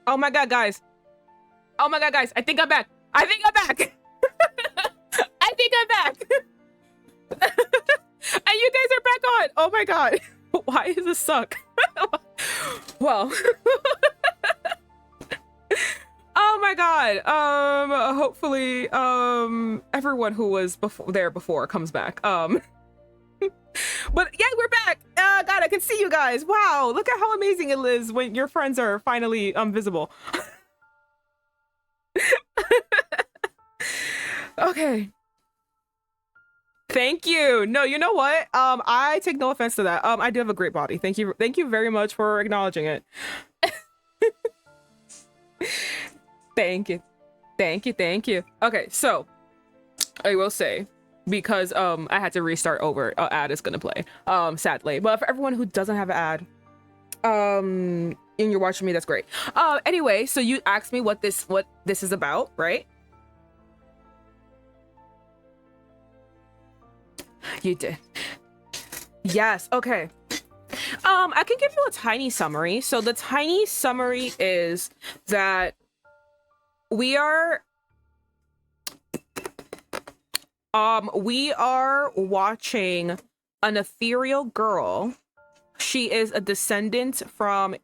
Oh my god, guys. Oh my god, guys. I think I'm back. I think I'm back. I think I'm back. And you guys are back on. Oh my god. Why does this suck? Well. Oh my god. Hopefully, everyone who was before comes back. But yeah, we're back. God, I can see you guys. Wow, look at how amazing it is when your friends are finally visible. Okay. Thank you. No, you know what? I take no offense to that. I do have a great body. Thank you. Thank you very much for acknowledging it. Thank you. Thank you. Thank you. Okay, so I will say, because I had to restart over, ad is gonna play, sadly. But for everyone who doesn't have an ad, and you're watching me, that's great. Anyway, so you asked me what this is about, right? You did. Yes. Okay. I can give you a tiny summary. So the tiny summary is that we are watching an ethereal girl. She is a descendant from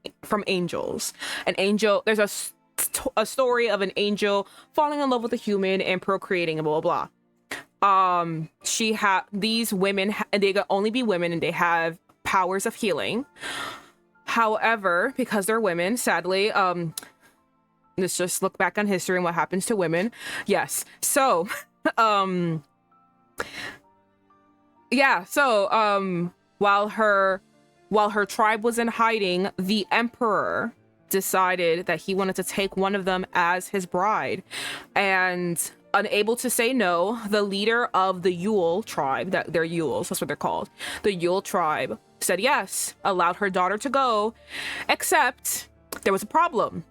angels. An angel. There's a story of an angel falling in love with a human and procreating and blah blah blah. These women, and they can only be women, and they have powers of healing. However, because they're women, sadly, let's just look back on history and what happens to women. Yes. So, yeah. So, while her tribe was in hiding, the emperor decided that he wanted to take one of them as his bride, and unable to say no, the leader of the Yule tribe, that they're Yules, that's what they're called, the Yule tribe, said yes, allowed her daughter to go, except there was a problem.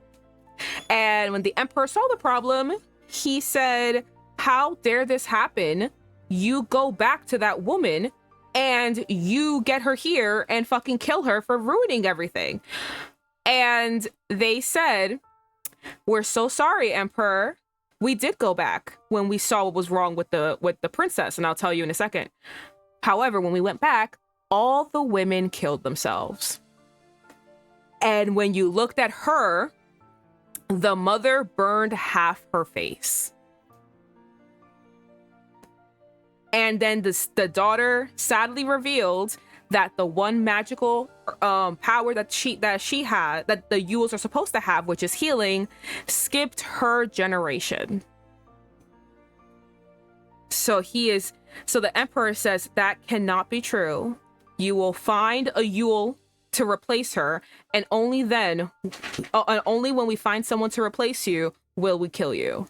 And when the emperor saw the problem, he said, how dare this happen? You go back to that woman and you get her here and fucking kill her for ruining everything. And they said, we're so sorry, Emperor. We did go back when we saw what was wrong with the princess, and I'll tell you in a second. However, when we went back, all the women killed themselves. And when you looked at her, the mother burned half her face. And then the daughter sadly revealed that the one magical power that she had, that the Yules are supposed to have, which is healing, skipped her generation. So the emperor says that cannot be true. You will find a Yule to replace her, and only then, only when we find someone to replace you, will we kill you.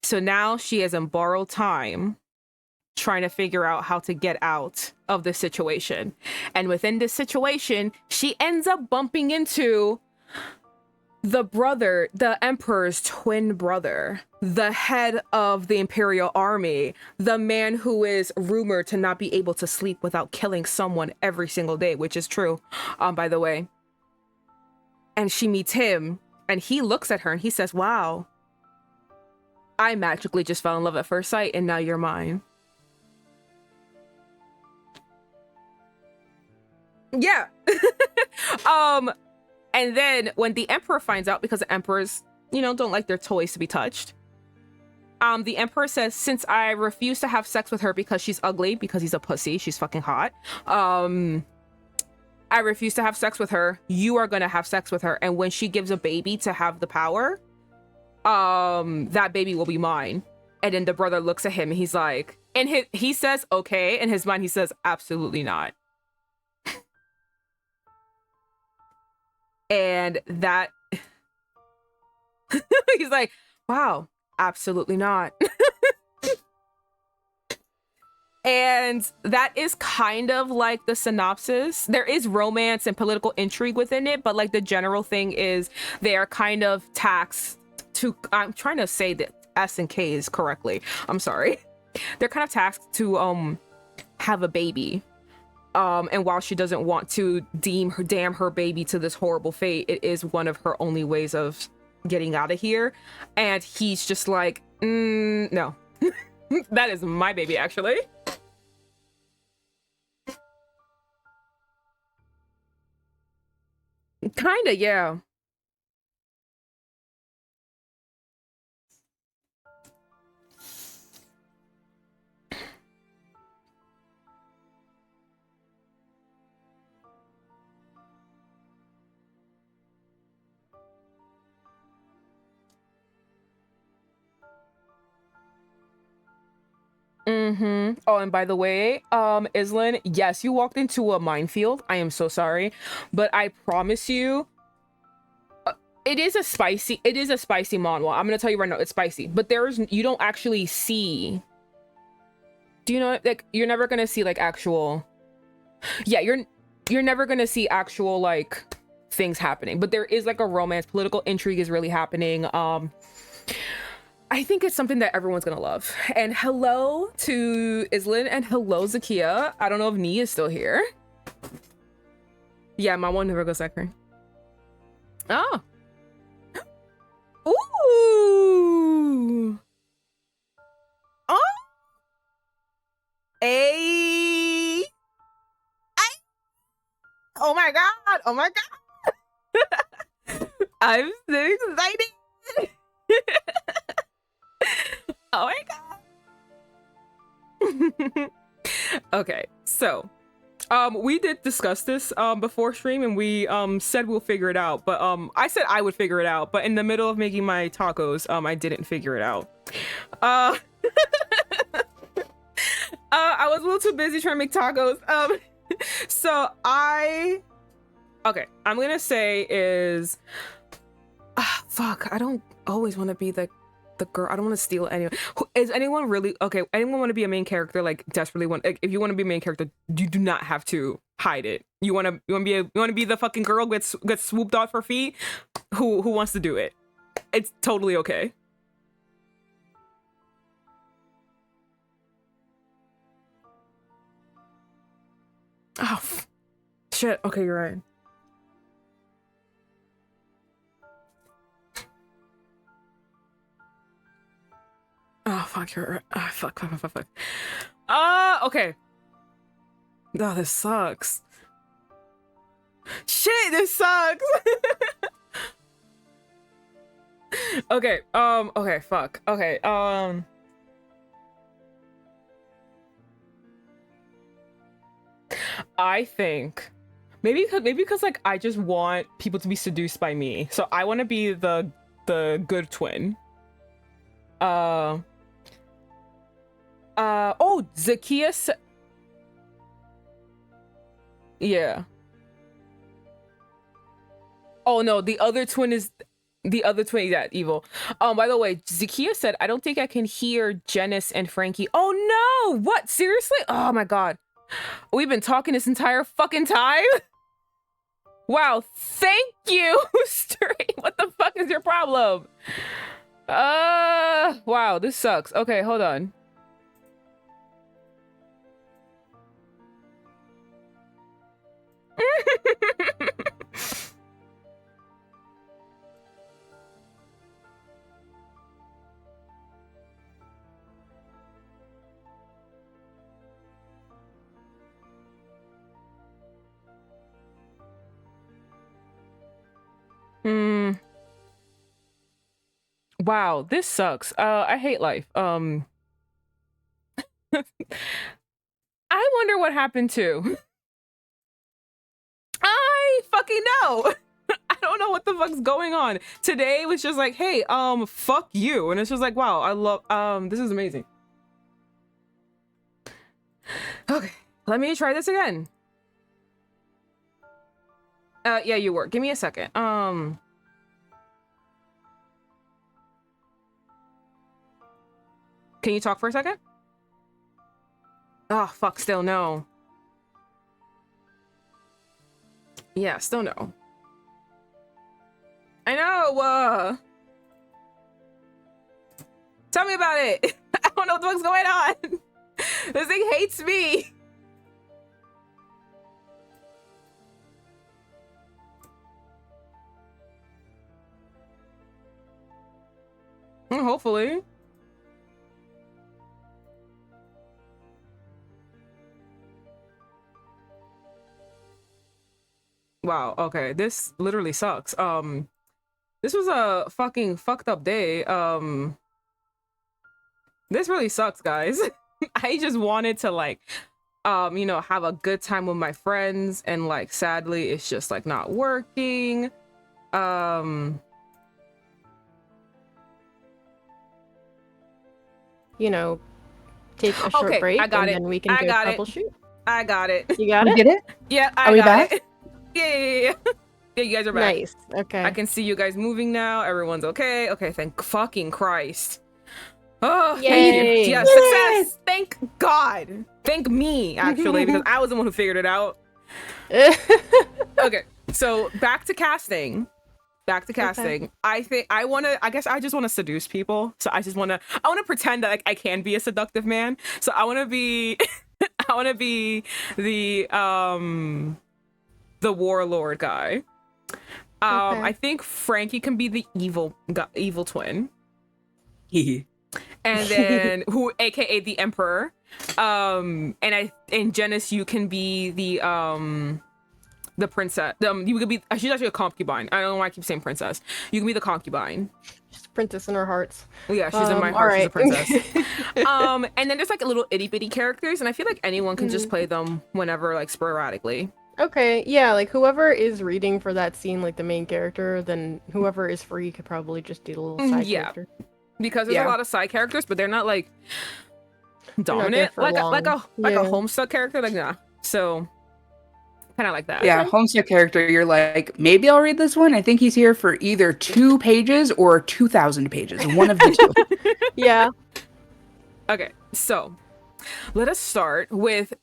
So now she is in borrowed time, trying to figure out how to get out of the situation. And within this situation, she ends up bumping into the emperor's twin brother, the head of the imperial army, the man who is rumored to not be able to sleep without killing someone every single day, which is true, by the way. And she meets him, and he looks at her and he says, wow, I magically just fell in love at first sight, and now you're mine. Yeah. And then when the emperor finds out, because the emperors, don't like their toys to be touched, the emperor says, since I refuse to have sex with her because she's ugly, because he's a pussy, she's fucking hot, I refuse to have sex with her, you are gonna have sex with her, and when she gives a baby to have the power, that baby will be mine. And then the brother looks at him and he's like, he says okay, in his mind he says absolutely not. And that he's like, wow, absolutely not. And that is kind of like the synopsis. There is romance and political intrigue within it, but like the general thing is they are kind of taxed to, I'm trying to say the S and K's correctly, I'm sorry. They're kind of tasked to have a baby And while she doesn't want to damn her baby to this horrible fate, it is one of her only ways of getting out of here. And he's just like, no. That is my baby, actually. Kinda, yeah. Oh, and by the way, Islin, yes, you walked into a minefield. I am so sorry, but I promise you, it is a spicy manhwa. I'm gonna tell you right now, it's spicy. But you don't actually see. Do you know, like, you're never gonna see like actual. Yeah, you're never gonna see actual like things happening. But there is like a romance, political intrigue is really happening. I think it's something that everyone's gonna love. And hello to Islin and hello Zakia. I don't know if Nee is still here. Yeah, my one never goes second. Oh. Ooh. Oh. Hey. Oh my god. Oh my god. I'm so excited. Oh my god. Okay, so we did discuss this before stream, and we said we'll figure it out, but I said I would figure it out, but in the middle of making my tacos I didn't figure it out. I was a little too busy trying to make tacos. So okay, I'm gonna say is fuck, I don't always want to be the girl. I don't want to steal anyone. Is anyone really okay? Anyone want to be a main character? Like desperately want? Like, if you want to be a main character, you do not have to hide it. You want to be the fucking girl gets swooped off her feet. Who wants to do it? It's totally okay. Oh shit. Okay, you're right. Oh fuck, you're right. Oh, fuck. Okay. Oh, this sucks. Shit, this sucks. Okay, okay, fuck. Okay, I think maybe because like I just want people to be seduced by me. So I want to be the good twin. Oh, Zacchaeus. Yeah. Oh no, the other twin, yeah, evil. By the way, Zakia said, I don't think I can hear Janice and Frankie. Oh no! What? Seriously? Oh my god. We've been talking this entire fucking time? Wow, thank you, Straight. What the fuck is your problem? Wow, this sucks. Okay, hold on. Wow, this sucks. I hate life. I wonder what happened to. I fucking know. I don't know what the fuck's going on. Today was just like, hey, fuck you. And it's just like, wow, I love, this is amazing. Okay, let me try this again. Yeah, you were. Give me a second. Can you talk for a second? Oh, fuck, still no. Yeah, still no. I know, tell me about it. I don't know what the fuck's going on. This thing hates me. Hopefully. Wow, okay. This literally sucks. This was a fucking fucked up day. This really sucks, guys. I just wanted to like you know, have a good time with my friends, and like sadly it's just like not working. You know, take a short break, I got and it. then we can go troubleshoot. I got it. You got We it? did it? Yeah, Are I we got back? it. Yeah. Yeah, you guys are back. Nice. Okay. I can see you guys moving now. Everyone's okay. Okay, thank fucking Christ. Oh, thank you. Yay. Yeah, success. Thank God. Thank me, actually, because I was the one who figured it out. Okay, so back to casting. Okay. I guess I just want to seduce people. So I want to pretend that like I can be a seductive man. So I want to be the warlord guy. I think Frankie can be the evil twin. And then aka the emperor. And Janice, you can be the princess. You could be, she's actually a concubine. I don't know why I keep saying princess. You can be the concubine. She's a princess in her hearts. Yeah, she's in my heart. Right. She's a princess. And then there's like a little itty bitty characters, and I feel like anyone can just play them whenever, like sporadically. Okay, yeah, like whoever is reading for that scene, like the main character, then whoever is free could probably just do the little side character. Because there's a lot of side characters, but they're not like dominant, like a Homestuck character, like nah. So kind of like that. Yeah, Homestuck character. You're like, maybe I'll read this one. I think he's here for either 2 pages or 2,000 pages. One of the two. Yeah. Okay, so let us start with,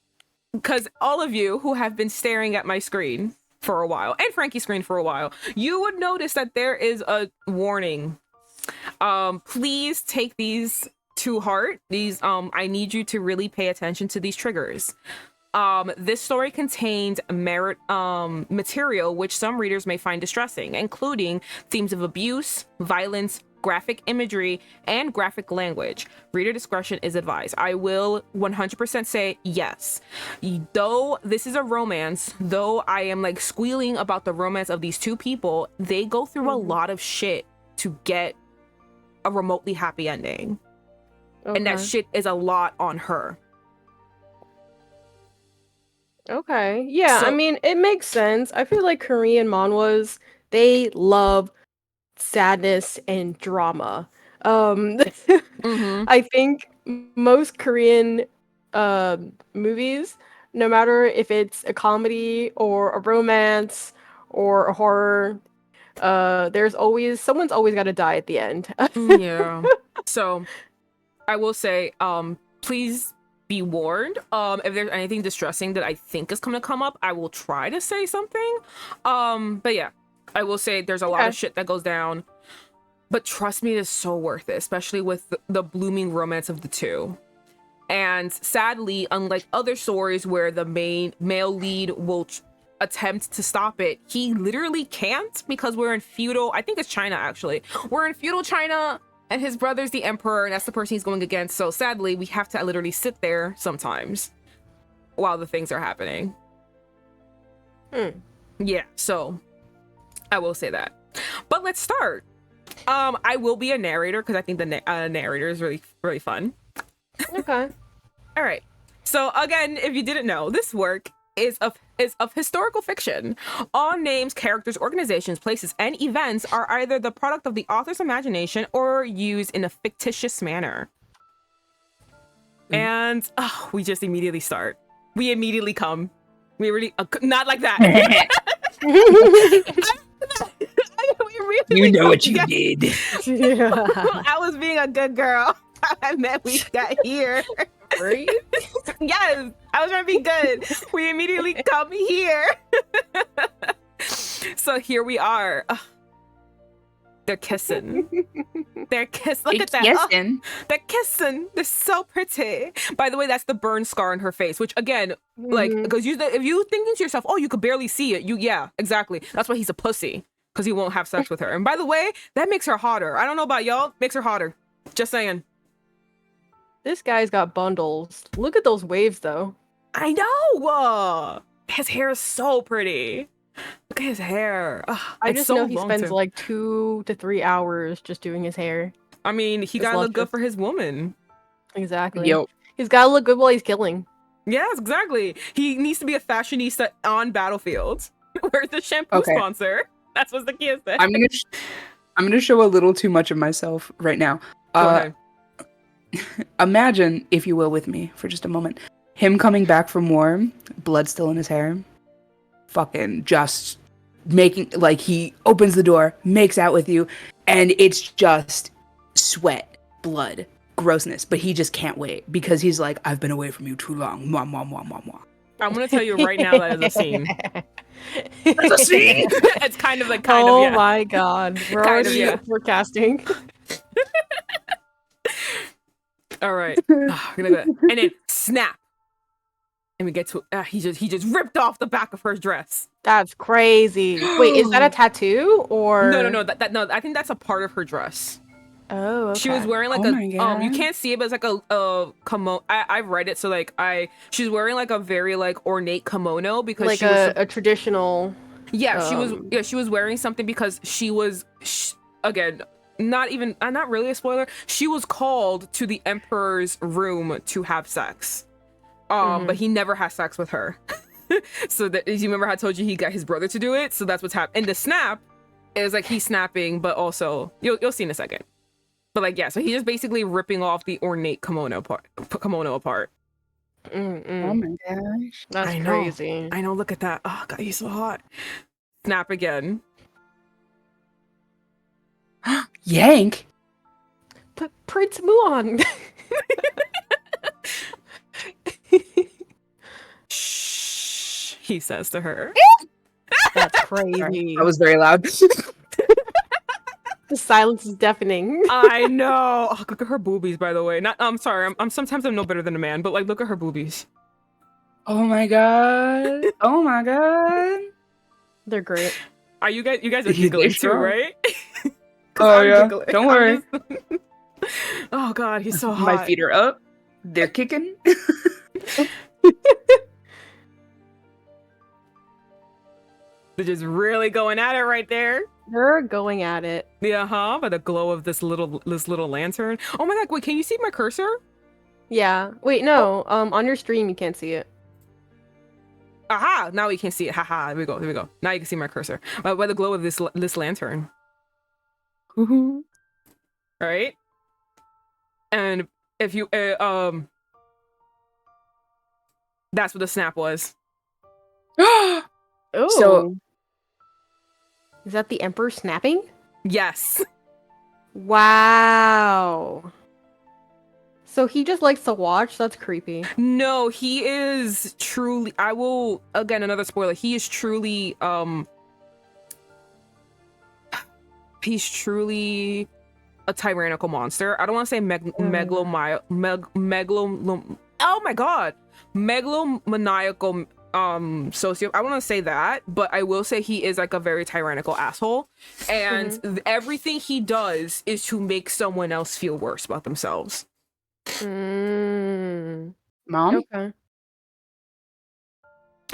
because all of you who have been staring at my screen for a while, and Frankie's screen for a while, you would notice that there is a warning. Please take these to heart. These, I need you to really pay attention to these triggers. This story contains material which some readers may find distressing, including themes of abuse, violence, graphic imagery, and graphic language. Reader discretion is advised. I will 100% say yes. Though this is a romance, though I am like squealing about the romance of these two people, they go through a lot of shit to get a remotely happy ending. Okay. And that shit is a lot on her. Okay. Yeah, I mean, it makes sense. I feel like Korean manhwas, they love sadness and drama. I think most Korean movies, no matter if it's a comedy or a romance or a horror, someone's always got to die at the end. Yeah. So I will say, please be warned. If there's anything distressing that I think is going to come up, I will try to say something. But yeah, I will say there's a lot of shit that goes down, but trust me, it is so worth it, especially with the blooming romance of the two. And sadly, unlike other stories where the main male lead will attempt to stop it, he literally can't, because we're in feudal, I think it's China actually. We're in feudal China, and his brother's the emperor, and that's the person he's going against. So sadly, we have to literally sit there sometimes while the things are happening. Yeah, so I will say that. But let's start. I will be a narrator because I think the narrator is really, really fun. Okay. All right. So again, if you didn't know, this work is of historical fiction. All names, characters, organizations, places, and events are either the product of the author's imagination or used in a fictitious manner. And we just immediately start. We immediately come. We really not like that. You know what you did. I was being a good girl. And then we got here. Right? Yes, I was trying to be good. We immediately come here. So here we are. They're kissing. They're kissing. Look at that. Kissing. They're kissing. They're so pretty. By the way, that's the burn scar on her face, which again, like, because if you thinking to yourself, oh, you could barely see it. Yeah, exactly. That's why he's a pussy. because he won't have sex with her. And by the way, that makes her hotter. I don't know about y'all, makes her hotter. Just saying. This guy's got bundles. Look at those waves, though. I know. His hair is so pretty. Look at his hair. Ugh, I it's just so know he long spends too. like 2 to 3 hours just doing his hair. I mean, he It's gotta look good luscious. for his woman. Exactly. Yo, He's gotta look good while he's killing. Yes, exactly. He needs to be a fashionista on battlefields. Where's the shampoo okay. sponsor? That's what the kid said. I'm gonna show a little too much of myself right now. Go ahead. Imagine, if you will, with me for just a moment, him coming back from war, blood still in his hair, fucking just making like he opens the door, makes out with you, and it's just sweat, blood, grossness. But he just can't wait because he's like, I've been away from you too long. Mwah, mwah, mwah, mwah, mwah. I'm gonna tell you right now that is a scene. That's a scene. It's kind of like kind of Oh yeah. my god. We're Kind of, already yeah. forecasting. All right. We're gonna go. And then snap. And we get to he just ripped off the back of her dress. That's crazy. Wait, is that a tattoo or No, no, I think that's a part of her dress. Oh, okay. She was wearing like Oh my you God. can't see it, but it's like a kimono. I've read it, so like she's wearing like a very like ornate kimono because like she was a traditional she was wearing something because again, not really a spoiler. She was called to the emperor's room to have sex. But he never has sex with her. So that, you remember how I told you he got his brother to do it? So that's what's happening. And the snap is like he's snapping, but also you'll see in a second. But like yeah, so he's just basically ripping off the ornate kimono apart. Oh my gosh. That's I know. crazy. I know. Look at that. Oh god, he's so hot. Snap again. Yank. But Prince Muon. Shh, he says to her. That's Sorry, crazy. that was very loud. The silence is deafening. I know. Oh, look at her boobies, by the way. Not. I'm sorry. I'm sometimes I'm no better than a man, but like, look at her boobies. Oh my god. Oh my god. They're great. Are you guys? You guys are They're giggling too, strong. right? 'Cause Oh I'm yeah. giggling. Don't I'm worry. just- Oh god, he's so hot. My feet are up. They're kicking. They're just really going at it right there. They're going at it. Yeah, by the glow of this little lantern. Oh my god, wait, can you see my cursor? Yeah. Wait, no. On your stream you can't see it. Aha! Now we can see it. Haha. There we go. There we go. Now you can see my cursor. By the glow of this lantern. Woohoo. Right? And if you that's what the snap was. Oh. So- Is that the Emperor snapping? Yes. Wow. So he just likes to watch? That's creepy. No, he is truly, I will, again, another spoiler. He is truly, he's truly a tyrannical monster. I don't want to say oh my god, megalomaniacal socio. I want to say that, but I will say he is like a very tyrannical asshole, and everything he does is to make someone else feel worse about themselves. Mm. Mom? Okay.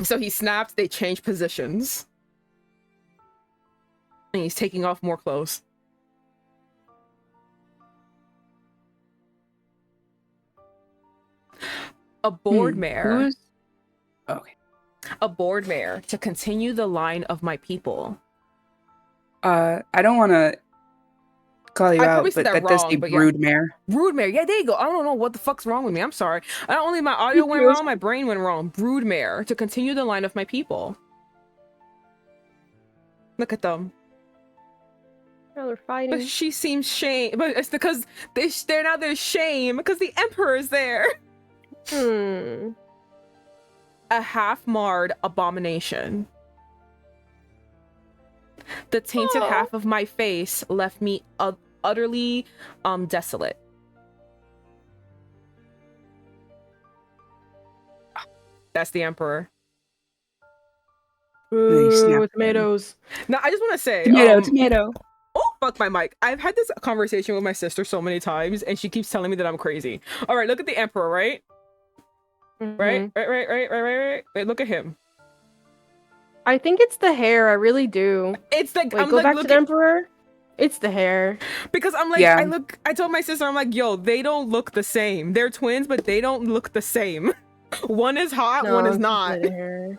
So he snaps, they change positions, and he's taking off more clothes. A board mare. Who's... Okay. A board mare to continue the line of my people. I don't want to call you I out, probably but said that that does wrong, say but yeah. broodmare. Broodmare. Yeah, there you go. I don't know what the fuck's wrong with me. I'm sorry. Not only my audio went wrong, my brain went wrong. Broodmare to continue the line of my people. Look at them. Oh, they're fighting. But she seems shame. But it's because they're now there's shame because the emperor is there. A half-marred abomination. The tainted half of my face left me utterly desolate. That's the emperor. then he snapped Ooh, again. tomatoes. Now, I just want to say, Tomato. oh, fuck my mic. I've had this conversation with my sister so many times, and she keeps telling me that I'm crazy. All right, look at the Emperor, right? Right? Wait, look at him. I think it's the hair. I really do. It's like, Wait, I'm go like, back to look the at, Emperor. It's the hair. because I'm like, Yeah. I told my sister, I'm like, yo, they don't look the same. They're twins, but they don't look the same. One is hot, one is it's not. The hair.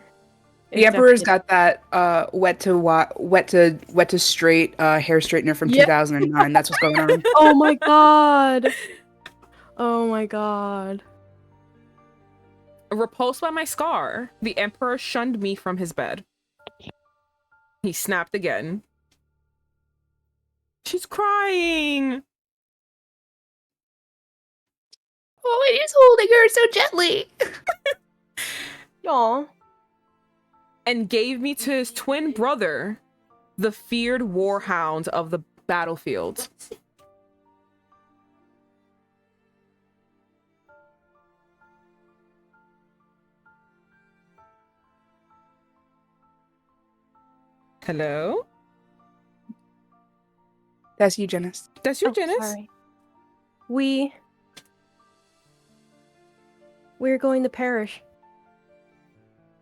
The It's Emperor's definitely- got that wet to straight hair straightener from Yeah. 2009. That's what's going on. Oh my god. Oh my god. Repulsed by my scar, the Emperor shunned me from his bed. He snapped again. She's crying. Oh, it is holding her so gently. Aw. And gave me to his twin brother, the feared warhound of the battlefield. Hello? That's Eugenics. That's your Janice? Sorry. We're going to perish.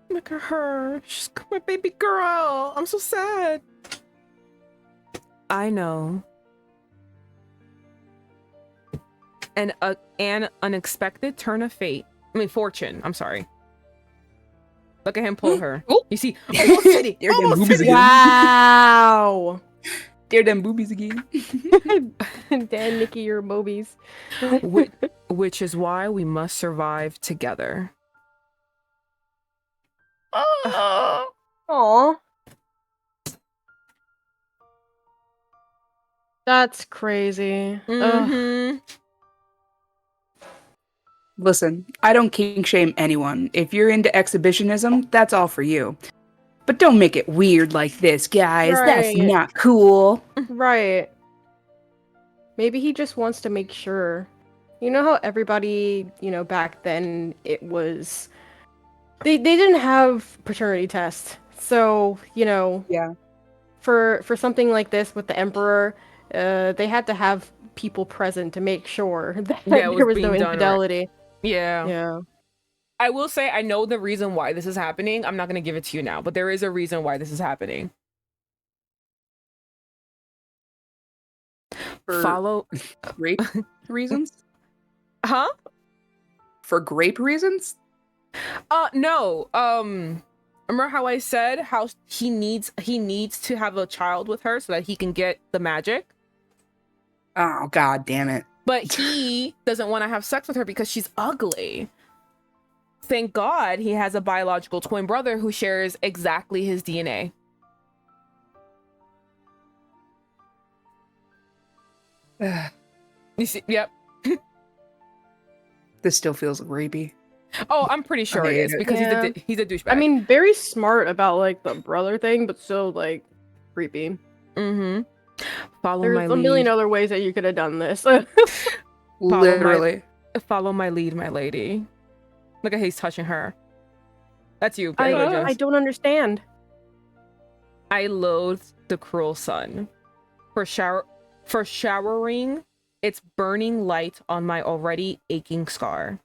Look at her. She's my baby girl. I'm so sad. I know. An unexpected turn of fate. I mean, fortune. I'm sorry. Look at him pull her. Oh. You see? Almost hit it. There them Almost boobies hit it. again. Wow. There them boobies again. Dan, Nikki, your mobies. Which is why we must survive together. Oh. Aw. That's crazy. Ugh. Mhm. Listen, I don't kink shame anyone. If you're into exhibitionism, that's all for you. But don't make it weird like this, guys. That's Right. not cool. Right. Maybe he just wants to make sure. You know how everybody, back then it was they didn't have paternity tests. So, Yeah. for something like this with the emperor, they had to have people present to make sure that Yeah, it was there was being no done right. infidelity. Yeah. Yeah. I will say I know the reason why this is happening. I'm not going to give it to you now, but there is a reason why this is happening. For Follow. grape reasons? Huh? For grape reasons? No. Remember how I said how he needs to have a child with her so that he can get the magic? Oh, god damn it. But he doesn't want to have sex with her because she's ugly. Thank God he has a biological twin brother who shares exactly his DNA. You see? Yep. This still feels rapey. Oh, I'm pretty sure it hate is it. because Yeah. he's a douchebag. I mean, very smart about like the brother thing, but still like creepy. mm-hmm. Follow There's my a lead. million other ways that you could have done this. Literally. Follow my lead, my lady. Look at how he's touching her. That's you, I Religious. don't understand. I loathe the cruel sun for showering its burning light on my already aching scar.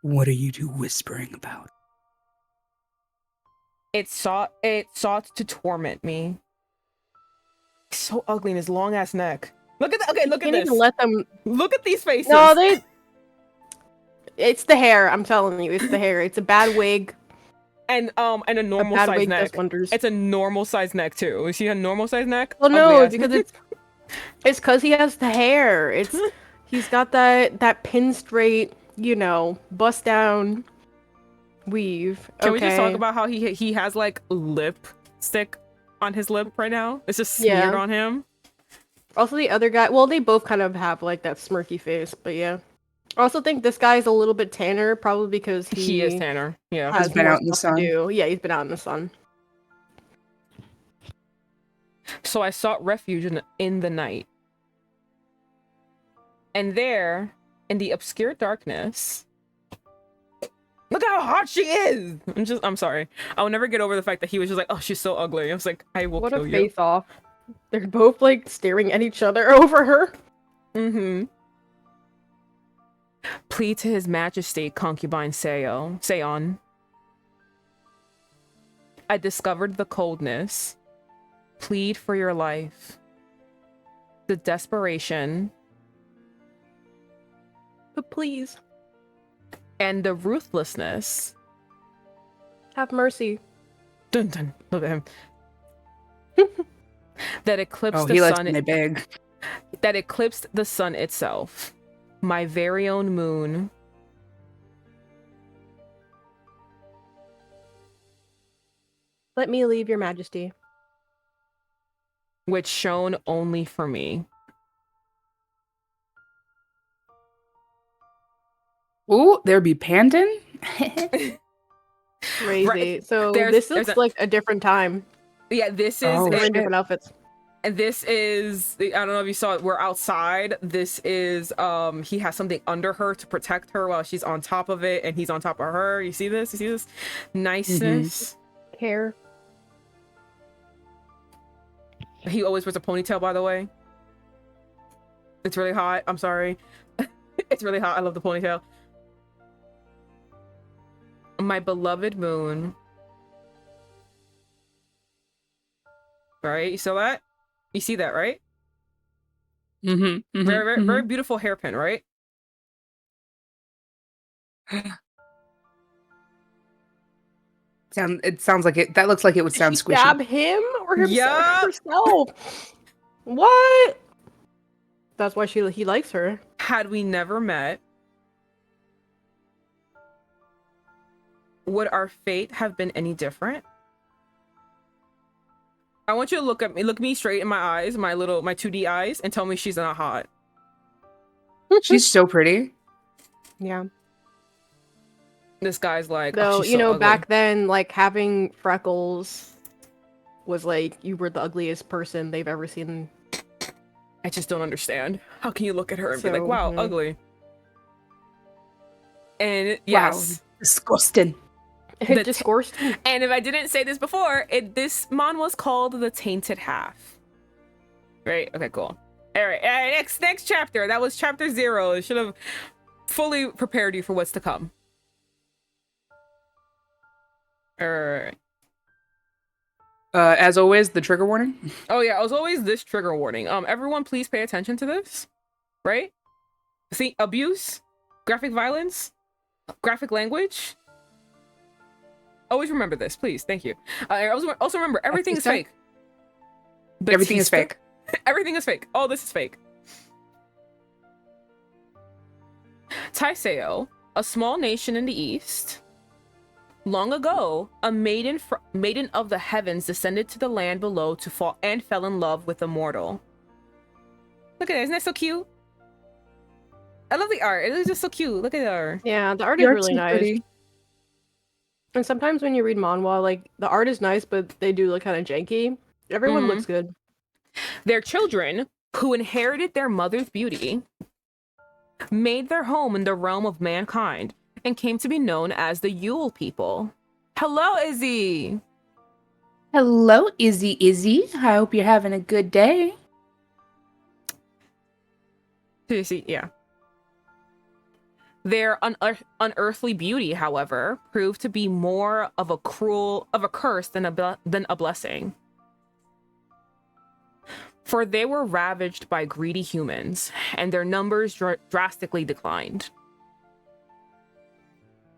What are you two whispering about? It sought to torment me. He's so ugly in his long ass neck. Look at that. Okay, look at You can't this. even let them. Look at these faces. No, It's the hair. I'm telling you, it's the hair. It's a bad wig. and a A normal bad size wig neck. does wonders. It's a normal size neck too. You see a normal size neck? Well, Ugly no, ass because neck. it's because he has the hair. He's got that pin straight, bust down weave. Can we just talk about how he has like lipstick on his lip right now? It's just smeared Yeah. on him. Also, the other guy. Well, they both kind of have like that smirky face, but yeah. I also think this guy's a little bit tanner, probably because He is Tanner. Yeah. has He's been more out in the stuff sun. to do. Yeah, he's been out in the sun. So I sought refuge in the night. And there, in the obscure darkness, Look how hot she is. I'm sorry. I'll never get over the fact that he was just like, oh, she's so ugly. I was like, I will What kill a you. face off. They're both like staring at each other over her. Mm-hmm. Plead to his majesty, concubine Seon. I discovered the coldness. Plead for your life. The desperation. But please, And the ruthlessness. have mercy. Dun dun. Look at him. That eclipsed he the lets sun. me big. That eclipsed the sun itself. My very own moon. Let me leave, your majesty. Which shone only for me. Ooh, there be Panton? Crazy. Right. So There's this looks like a different time. Yeah, this is Oh, They're in shit. different outfits. and this is I don't know if you saw it, we're outside. This is he has something under her to protect her while she's on top of it, and he's on top of her. You see this? You see this? Niceness. Hair. He always wears a ponytail, by the way. It's really hot. I'm sorry. It's really hot. I love the ponytail. My beloved moon. Right? You saw that? You see that, right? Mm-hmm. Very beautiful hairpin, right? It sounds like it. That looks like it would sound She squishy. stab him or Yeah. herself? What? That's why he likes her. Had we never met, would our fate have been any different? I want you to look me straight in my eyes, my 2D eyes, and tell me she's not hot. She's so pretty. Yeah. This guy's like, Though, oh, she's you so know, ugly. back then, like, having freckles was like, you were the ugliest person they've ever seen. I just don't understand. How can you look at her and be like, So, wow, yeah. ugly? And yes. Wow. Disgusting. The Discoursed. And if I didn't say this before, this mon was called the Tainted Half. Right? Okay, cool. All right, next chapter. That was chapter 0. It should have fully prepared you for what's to come. All right. As always, the trigger warning. Oh yeah, as always, this trigger warning. Everyone, please pay attention to this. Right? See, abuse, graphic violence, graphic language. Always remember this, please. Thank you. Also remember, everything is fake. Everything is fake. Everything is fake. All this is fake. Taiseo, a small nation in the east. Long ago, a maiden of the heavens descended to the land below to fall and fell in love with a mortal. Look at it, isn't that so cute? I love the art. It is just so cute. Look at her. Yeah, the art is really nice. And sometimes when you read manhwa, like, the art is nice, but they do look kind of janky. Everyone looks good. Their children, who inherited their mother's beauty, made their home in the realm of mankind and came to be known as the Yule people. Hello, Izzy! Hello, Izzy. I hope you're having a good day. Yeah. Their unearthly beauty, however, proved to be more of a curse than a blessing. For they were ravaged by greedy humans, and their numbers drastically declined.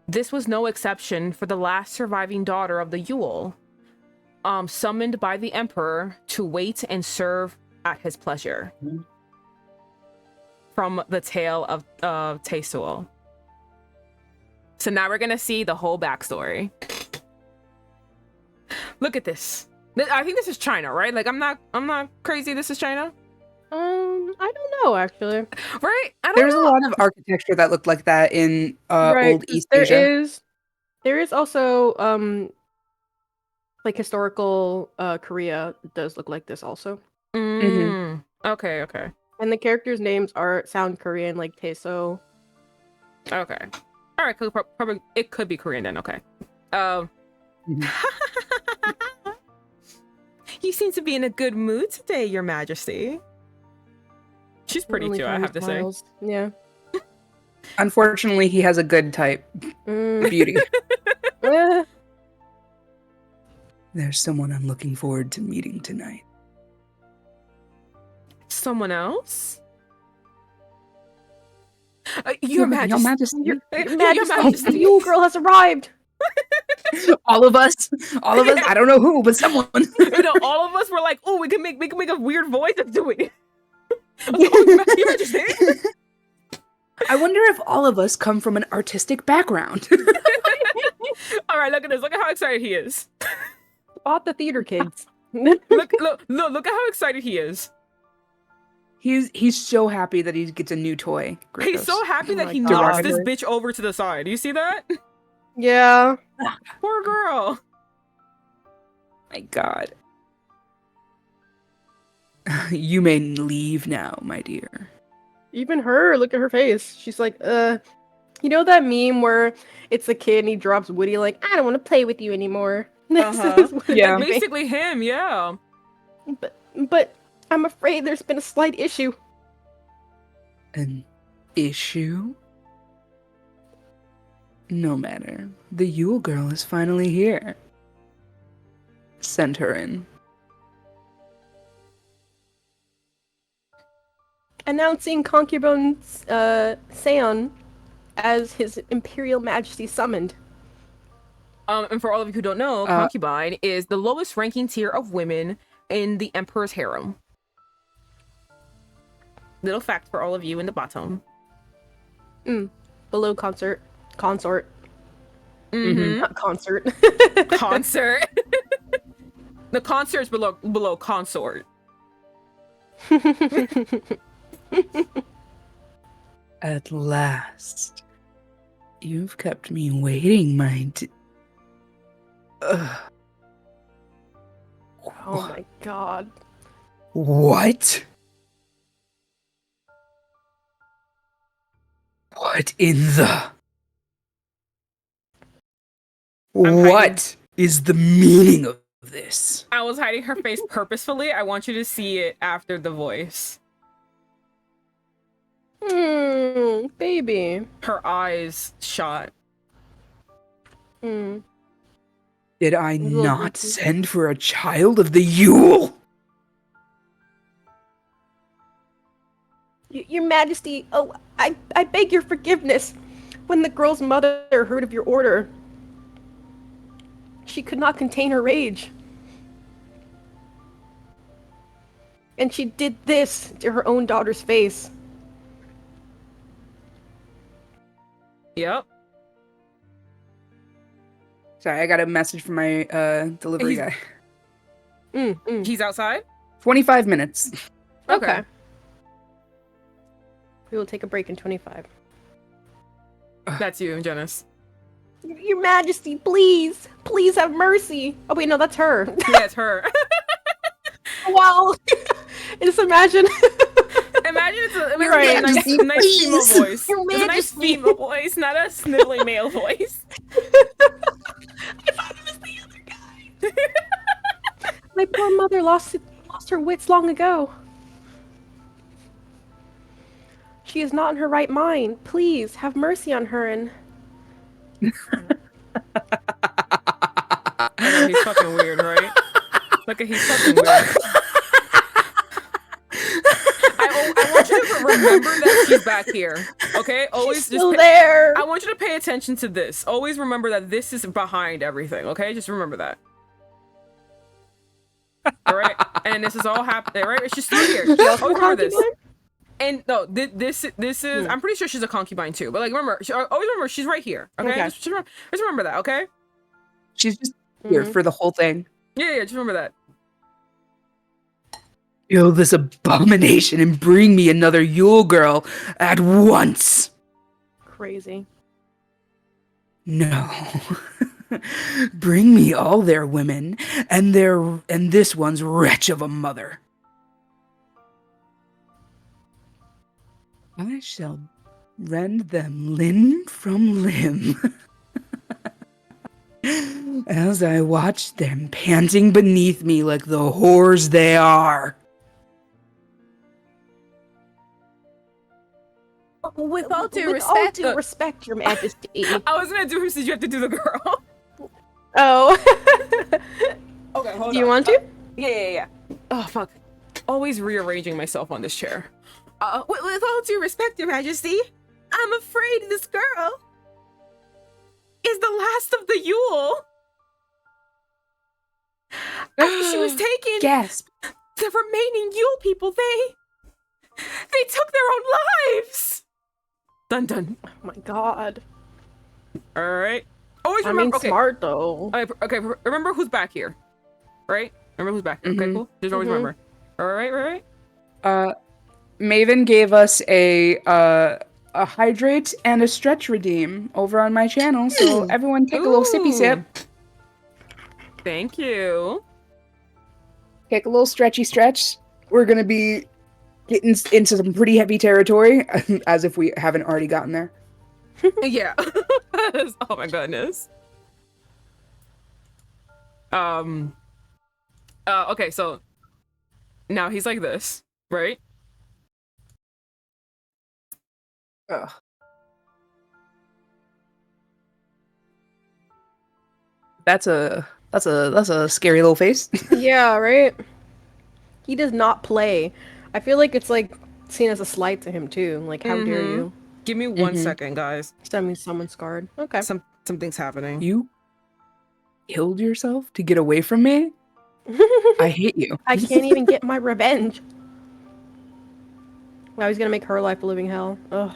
This was no exception for the last surviving daughter of the Yule, summoned by the Emperor to wait and serve at his pleasure. From the tale of Taesuol. So now we're gonna see the whole backstory. Look at this. I think this is China, right? Like I'm not crazy. This is China, I don't know actually. right? I don't There's know. a lot of architecture that looked like that in Right, old East there Asia. there is also like historical Korea does look like this also. Okay. And the characters' names sound Korean, like Taeso. Okay. All right, probably it could be Korean then. Okay. Mhm. You seem to be in a good mood today, Your Majesty. She's pretty Only too, I time he have to say. smiles. Yeah. Unfortunately, he has a good type. Mm. Beauty. Eh. There's someone I'm looking forward to meeting tonight. Someone else? Your Majesty. Your Majesty. Your Your Majesty, Majesty. the Yule Girl has arrived. All of us. I don't know who, but someone. All of us were like, "Oh, we can make a weird voice and do it." Your Majesty. I wonder if all of us come from an artistic background. All right, look at this. Look at how excited he is. Spot the theater kids. Look at how excited he is. He's so happy that he gets a new toy. He's Kratos. so happy Oh that my he God. knocks this bitch over to the side. Do you see that? Yeah. Poor girl. My God. You may leave now, my dear. Even her, look at her face. She's like, you know that meme where it's a kid and he drops Woody like, I don't want to play with you anymore. This is Woody. Yeah. Like, basically him, yeah. But I'm afraid there's been a slight issue. An issue? No matter. The Yule Girl is finally here. Send her in. Announcing concubine Seon as his Imperial Majesty summoned. And for all of you who don't know, concubine is the lowest ranking tier of women in the Emperor's harem. Little fact for all of you in the bottom. Below consort. Mm-hmm. Not concert. Concert. The concert is below consort. At last. You've kept me waiting, my Oh my God. What? What in the... What is the meaning of this? I was hiding her face purposefully. I want you to see it after the voice. Baby. Her eyes shot. Hmm. Did I not send for a child of the Yule? Your Majesty, I beg your forgiveness. When the girl's mother heard of your order, she could not contain her rage. And she did this to her own daughter's face. Yep. Sorry, I got a message from my delivery guy. He's outside? 25 minutes. Okay. We will take a break in 25. That's you, Janice. Your Majesty, please! Please have mercy! Oh wait, no, that's her. Yeah, it's her. Wow! Just imagine. Imagine it's a Right. nice female voice. Your It's a nice Majesty. female voice, not a sniveling male voice. I thought it was the other guy. My poor mother lost her wits long ago. She is not in her right mind. Please have mercy on her and. I know, he's fucking weird, right? Look at he's fucking weird. I want you to remember that she's back here. Okay? Always She's still just there. I want you to pay attention to this. Always remember that this is behind everything, okay? Just remember that. Alright? And this is all happening, right? She's still here. Always remember this. And no, this is I'm pretty sure she's a concubine too. But like remember, always remember she's right here. Okay? Just remember that, okay? She's just here for the whole thing. Yeah, just remember that. Kill this abomination and bring me another Yule Girl at once. Crazy. No. Bring me all their women and this one's wretch of a mother. I shall rend them limb from limb. As I watched them panting beneath me like the whores they are. With all due With all respect, due respect, Your Majesty. I was gonna do him since you have to do the girl. Oh. Okay, hold on. Do you want to? Yeah. Oh, fuck. Always rearranging myself on this chair. With all due respect, Your Majesty, I'm afraid this girl is the last of the Yule. After she was taken, Gasp. the remaining Yule people, they took their own lives. Dun dun. Oh my god. All right. Always I mean, remember. Okay. smart though. Okay. Remember who's back here, right? Remember who's back here. Okay, cool. Just always remember. All right. Maven gave us a hydrate and a stretch redeem over on my channel, so everyone take a little sippy sip. Thank you. Take a little stretchy stretch. We're gonna be getting into some pretty heavy territory, as if we haven't already gotten there. Yeah. Oh my goodness. Okay, so now he's like this, right? Ugh. That's a scary little face. Yeah, right? He does not play. I feel like it's like seen as a slight to him too. Like, how dare you? Give me 1 second, guys. Send me someone scarred. Okay. Something's happening. You killed yourself to get away from me? I hate you. I can't even get my revenge. Now he's gonna make her life a living hell. Ugh.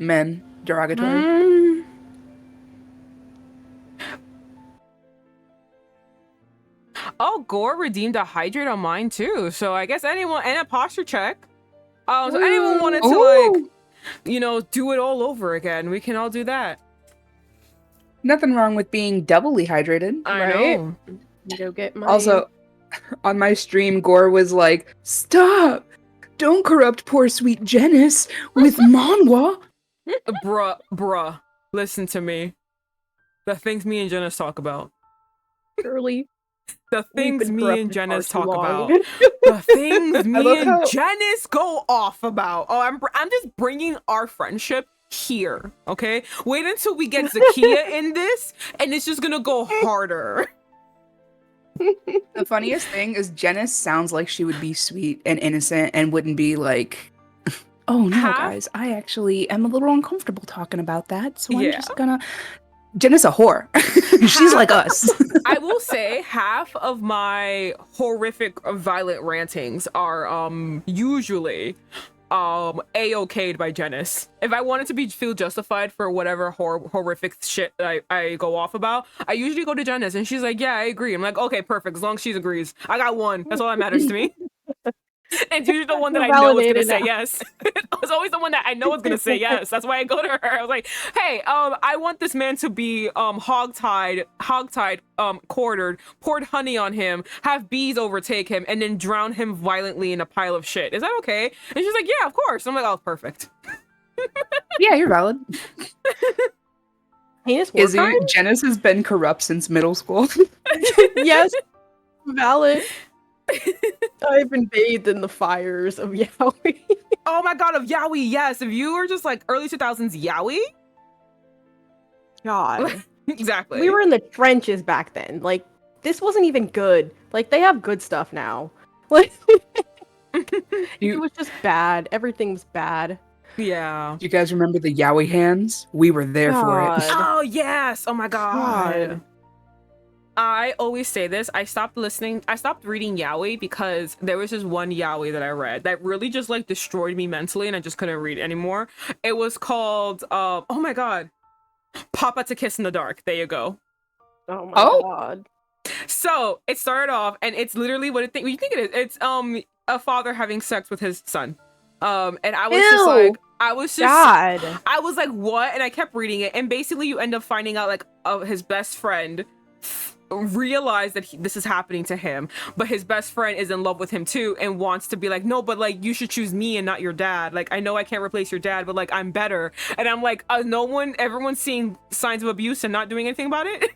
Men. Derogatory. Oh, Gore redeemed a hydrate on mine too. So I guess anyone, and a posture check. So anyone wanted to like, do it all over again, we can all do that. Nothing wrong with being doubly hydrated. I Right? know. Go get my. Also, on my stream, Gore was like, "Stop! Don't corrupt poor sweet Janice with manhua." Bruh, listen to me. The things me and Janice talk about. Girly. The things been me and corrupted Janice far talk too long. about. The things me love and how- Janice go off about. Oh, I'm just bringing our friendship here, okay? Wait until we get Zakia in this, and it's just gonna go harder. The funniest thing is Janice sounds like she would be sweet and innocent and wouldn't be like, "Oh no, Half- guys, I actually am a little uncomfortable talking about that, so I'm Yeah. just gonna." Janice a whore. She's like us. I will say half of my horrific violent rantings are usually a-okayed by Janice. If I wanted to feel justified for whatever horrific shit I go off about, I usually go to Janice and she's like, "Yeah, I agree." I'm like, "Okay, perfect, as long as she agrees. I got one. That's all that matters to me." And she's the one that I know is gonna say yes. It's always the one that I know is gonna say yes. That's why I go to her. I was like, "Hey, I want this man to be hogtied, quartered, poured honey on him, have bees overtake him, and then drown him violently in a pile of shit. Is that okay?" And she's like, "Yeah, of course." I'm like, "Oh, perfect." Yeah, you're valid. Heinous war Izzy, crime? Janice has been corrupt since middle school. Yes. Valid. I've been bathed in the fires of Yaoi. Oh my god, of Yaoi, yes. If you were just like early 2000s Yaoi, God. exactly. We were in the trenches back then. Like, this wasn't even good. Like, they have good stuff now. Like, it was just bad. Everything was bad. Yeah. Do you guys remember the Yowie hands? We were there for it. God. Oh yes. Oh my god. God. I always say this. I stopped reading Yaoi because there was this one Yaoi that I read that really just like destroyed me mentally and I just couldn't read anymore. It was called oh my god. Papa to Kiss in the Dark. There you go. Oh my Oh. god. So it started off and it's literally what you think it is. It's a father having sex with his son. And I was just like God. I was like, what? And I kept reading it. And basically you end up finding out like his best friend realize that this is happening to him, but his best friend is in love with him too and wants to be like, no, but like you should choose me and not your dad. Like I know I can't replace your dad, but like I'm better. And I'm like, everyone's seeing signs of abuse and not doing anything about it.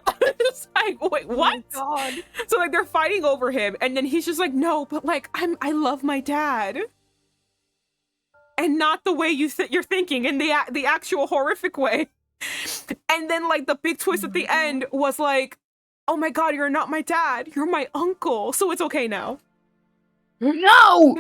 I'm just like, wait, what? Oh my God. So like they're fighting over him, and then he's just like, no, but like I love my dad, and not the way you're thinking, in the actual horrific way. And then like the big twist at the end was like, oh my God, you're not my dad, you're my uncle, so it's okay now. No.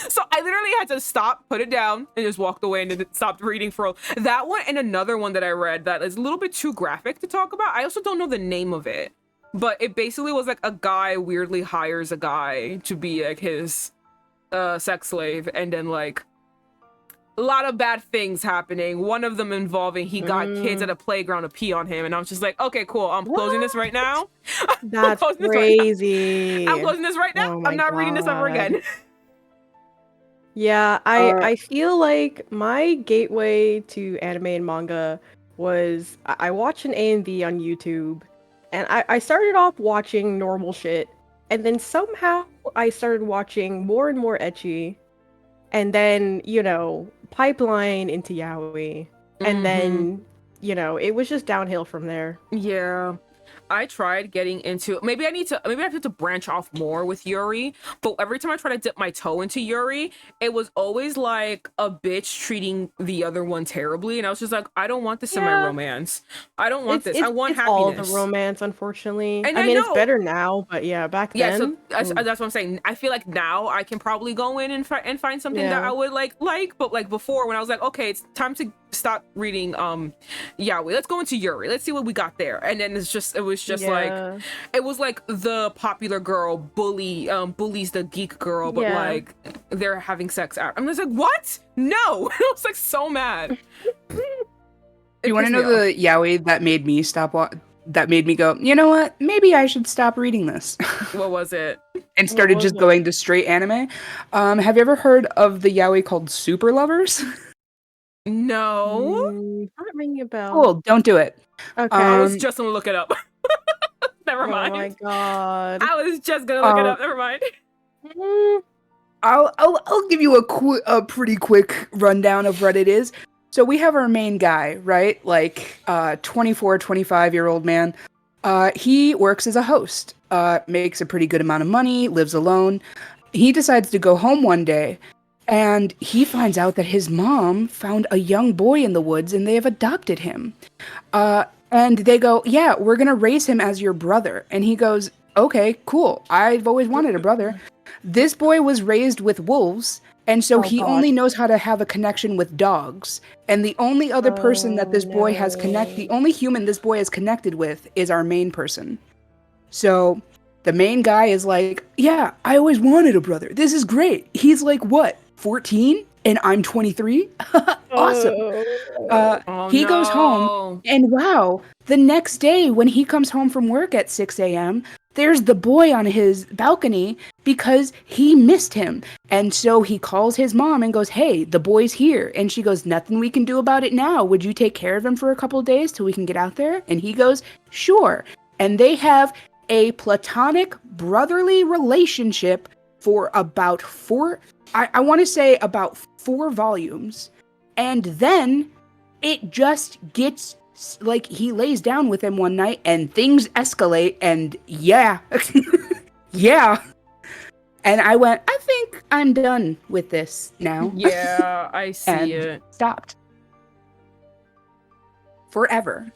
So I literally had to stop, put it down, and just walked away and stopped reading for that one. And another one that I read that is a little bit too graphic to talk about. I also don't know the name of it, but it basically was like a guy weirdly hires a guy to be like his sex slave, and then like a lot of bad things happening. One of them involving he got kids at a playground to pee on him, and I was just like, okay, cool. I'm closing this right now. That's crazy. I'm closing this right now. Oh my I'm not reading this ever again. Yeah, I feel like my gateway to anime and manga was I watched an A&V on YouTube, and I started off watching normal shit, and then somehow I started watching more and more ecchi, and then, you know, pipeline into yaoi, and then, you know, it was just downhill from there. Yeah. I tried getting into, maybe I have to branch off more with Yuri, but every time I try to dip my toe into Yuri, it was always like a bitch treating the other one terribly, and I was just like, I don't want this in my romance. I don't want this. I want it's happiness. all the romance, unfortunately. And I mean, know. it's better now, but yeah, back then. So that's what I'm saying. I feel like now I can probably go in and find something that I would like, but like before, when I was like, okay, it's time to stop reading yaoi, let's go into Yuri, let's see what we got there. And then it was just like, it was like the popular girl bullies the geek girl, but like they're having sex out. I'm just like, what? No. I was like so mad. You want to know the yaoi that made me that made me go, you know what, maybe I should stop reading this? What was it? And started just going to straight anime. Have you ever heard of the yaoi called Super Lovers? No. Not ringing a bell. Cool, don't do it. Okay. I was just gonna look it up. Never mind. Oh my God. I was just gonna look it up. Never mind. I'll give you a pretty quick rundown of what it is. So we have our main guy, right? Like 24, 25-year-old man. He works as a host, makes a pretty good amount of money, lives alone. He decides to go home one day, and he finds out that his mom found a young boy in the woods and they have adopted him. And they go, yeah, we're going to raise him as your brother. And he goes, okay, cool. I've always wanted a brother. This boy was raised with wolves, and so he only knows how to have a connection with dogs. And the only other person that this boy has the only human this boy is connected with is our main person. So the main guy is like, yeah, I always wanted a brother. This is great. He's like, what, 14? And I'm 23? Awesome. He goes home, and wow, the next day when he comes home from work at 6 a.m., there's the boy on his balcony because he missed him. And so he calls his mom and goes, hey, the boy's here. And she goes, nothing we can do about it now. Would you take care of him for a couple of days till we can get out there? And he goes, sure. And they have a platonic brotherly relationship for about I want to say about 4 volumes. And then it just gets, like, he lays down with him one night and things escalate, and yeah. Yeah. And I went, I think I'm done with this now. Yeah, I see and it. Stopped. Forever.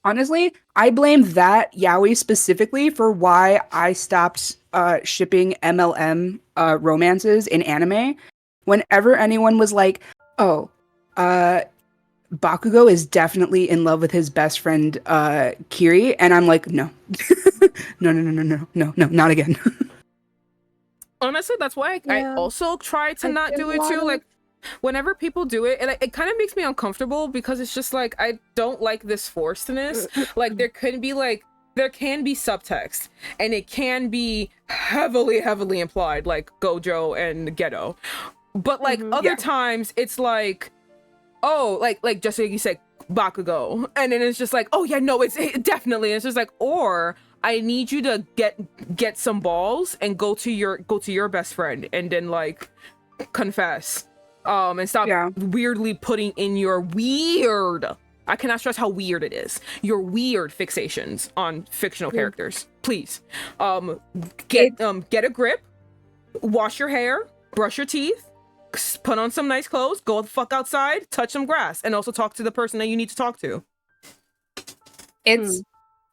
Honestly, I blame that yaoi specifically for why I stopped shipping MLM romances in anime. Whenever anyone was like, oh, Bakugo is definitely in love with his best friend Kiri, and I'm like, no. No, not again. Honestly, that's why I also try to not do it too. Like, whenever people do it, and it kind of makes me uncomfortable because it's just like, I don't like this forcedness. Like, there can be subtext, and it can be heavily implied, like Gojo and Geto. But like other times, it's like, oh, like just like you said, Bakugo, and then it's just like, oh yeah, no, it's definitely. It's just like, or I need you to get some balls and go to your best friend and then like confess, and stop weirdly putting in your weird. I cannot stress how weird it is. Your weird fixations on fictional characters. Please, get a grip, wash your hair, brush your teeth, put on some nice clothes, go the fuck outside, touch some grass, and also talk to the person that you need to talk to. It's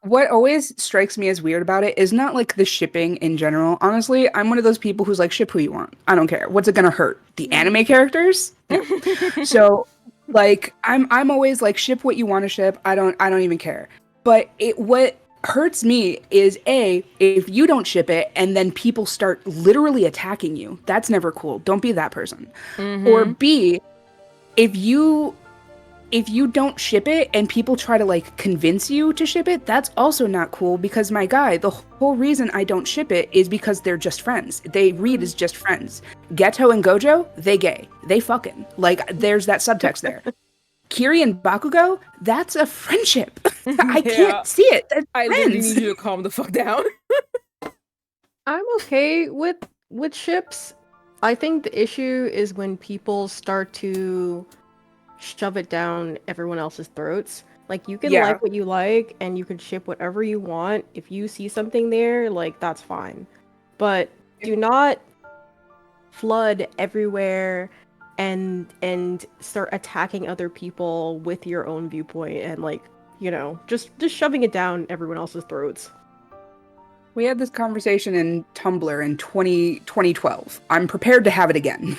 what always strikes me as weird about it is not like the shipping in general. Honestly, I'm one of those people who's like, ship who you want. I don't care. What's it gonna hurt? The anime characters? No. So like I'm always like, ship what you want to ship. I don't even care. But what hurts me is if you don't ship it and then people start literally attacking you. That's never cool. Don't be that person. Or B, if you don't ship it and people try to like convince you to ship it, that's also not cool because my guy, the whole reason I don't ship it is because they're just friends. They read as just friends. Geto and Gojo, they gay. They fucking. Like, there's that subtext there. Kiri and Bakugo, that's a friendship. I can't see it. They're I friends. literally need you to calm the fuck down. I'm okay with ships. I think the issue is when people start to shove it down everyone else's throats. Like, you can like what you like and you can ship whatever you want. If you see something there, like, that's fine. But do not flood everywhere and start attacking other people with your own viewpoint and, like, you know, just shoving it down everyone else's throats. We had this conversation in Tumblr in 2012. I'm prepared to have it again.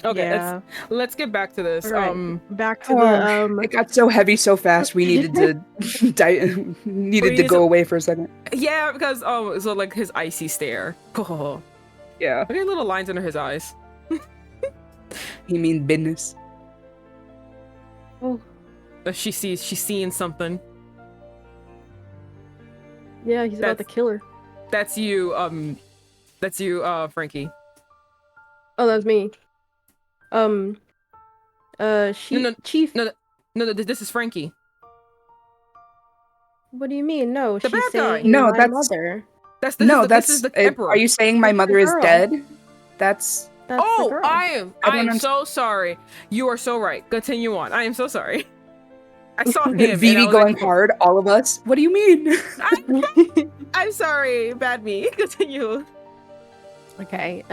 Okay, let's get back to this. Right. Back to the It got so heavy so fast. We needed to needed to go away for a second. Yeah, because so like his icy stare. Oh. Yeah. Look at little lines under his eyes. You mean business? Oh. She's seeing something. Yeah, he's about to kill her. That's you, Frankie. Oh, that's me. Chief. No, this is Frankie. What do you mean? No, the she's bad guy. saying No, my that's mother. This is the emperor. Are you saying my mother is dead? That's the girl. I am so sorry. You are so right. Continue on. I am so sorry. I saw him. Vivi going hard, all of us. What do you mean? I'm sorry, bad me. Continue. Okay,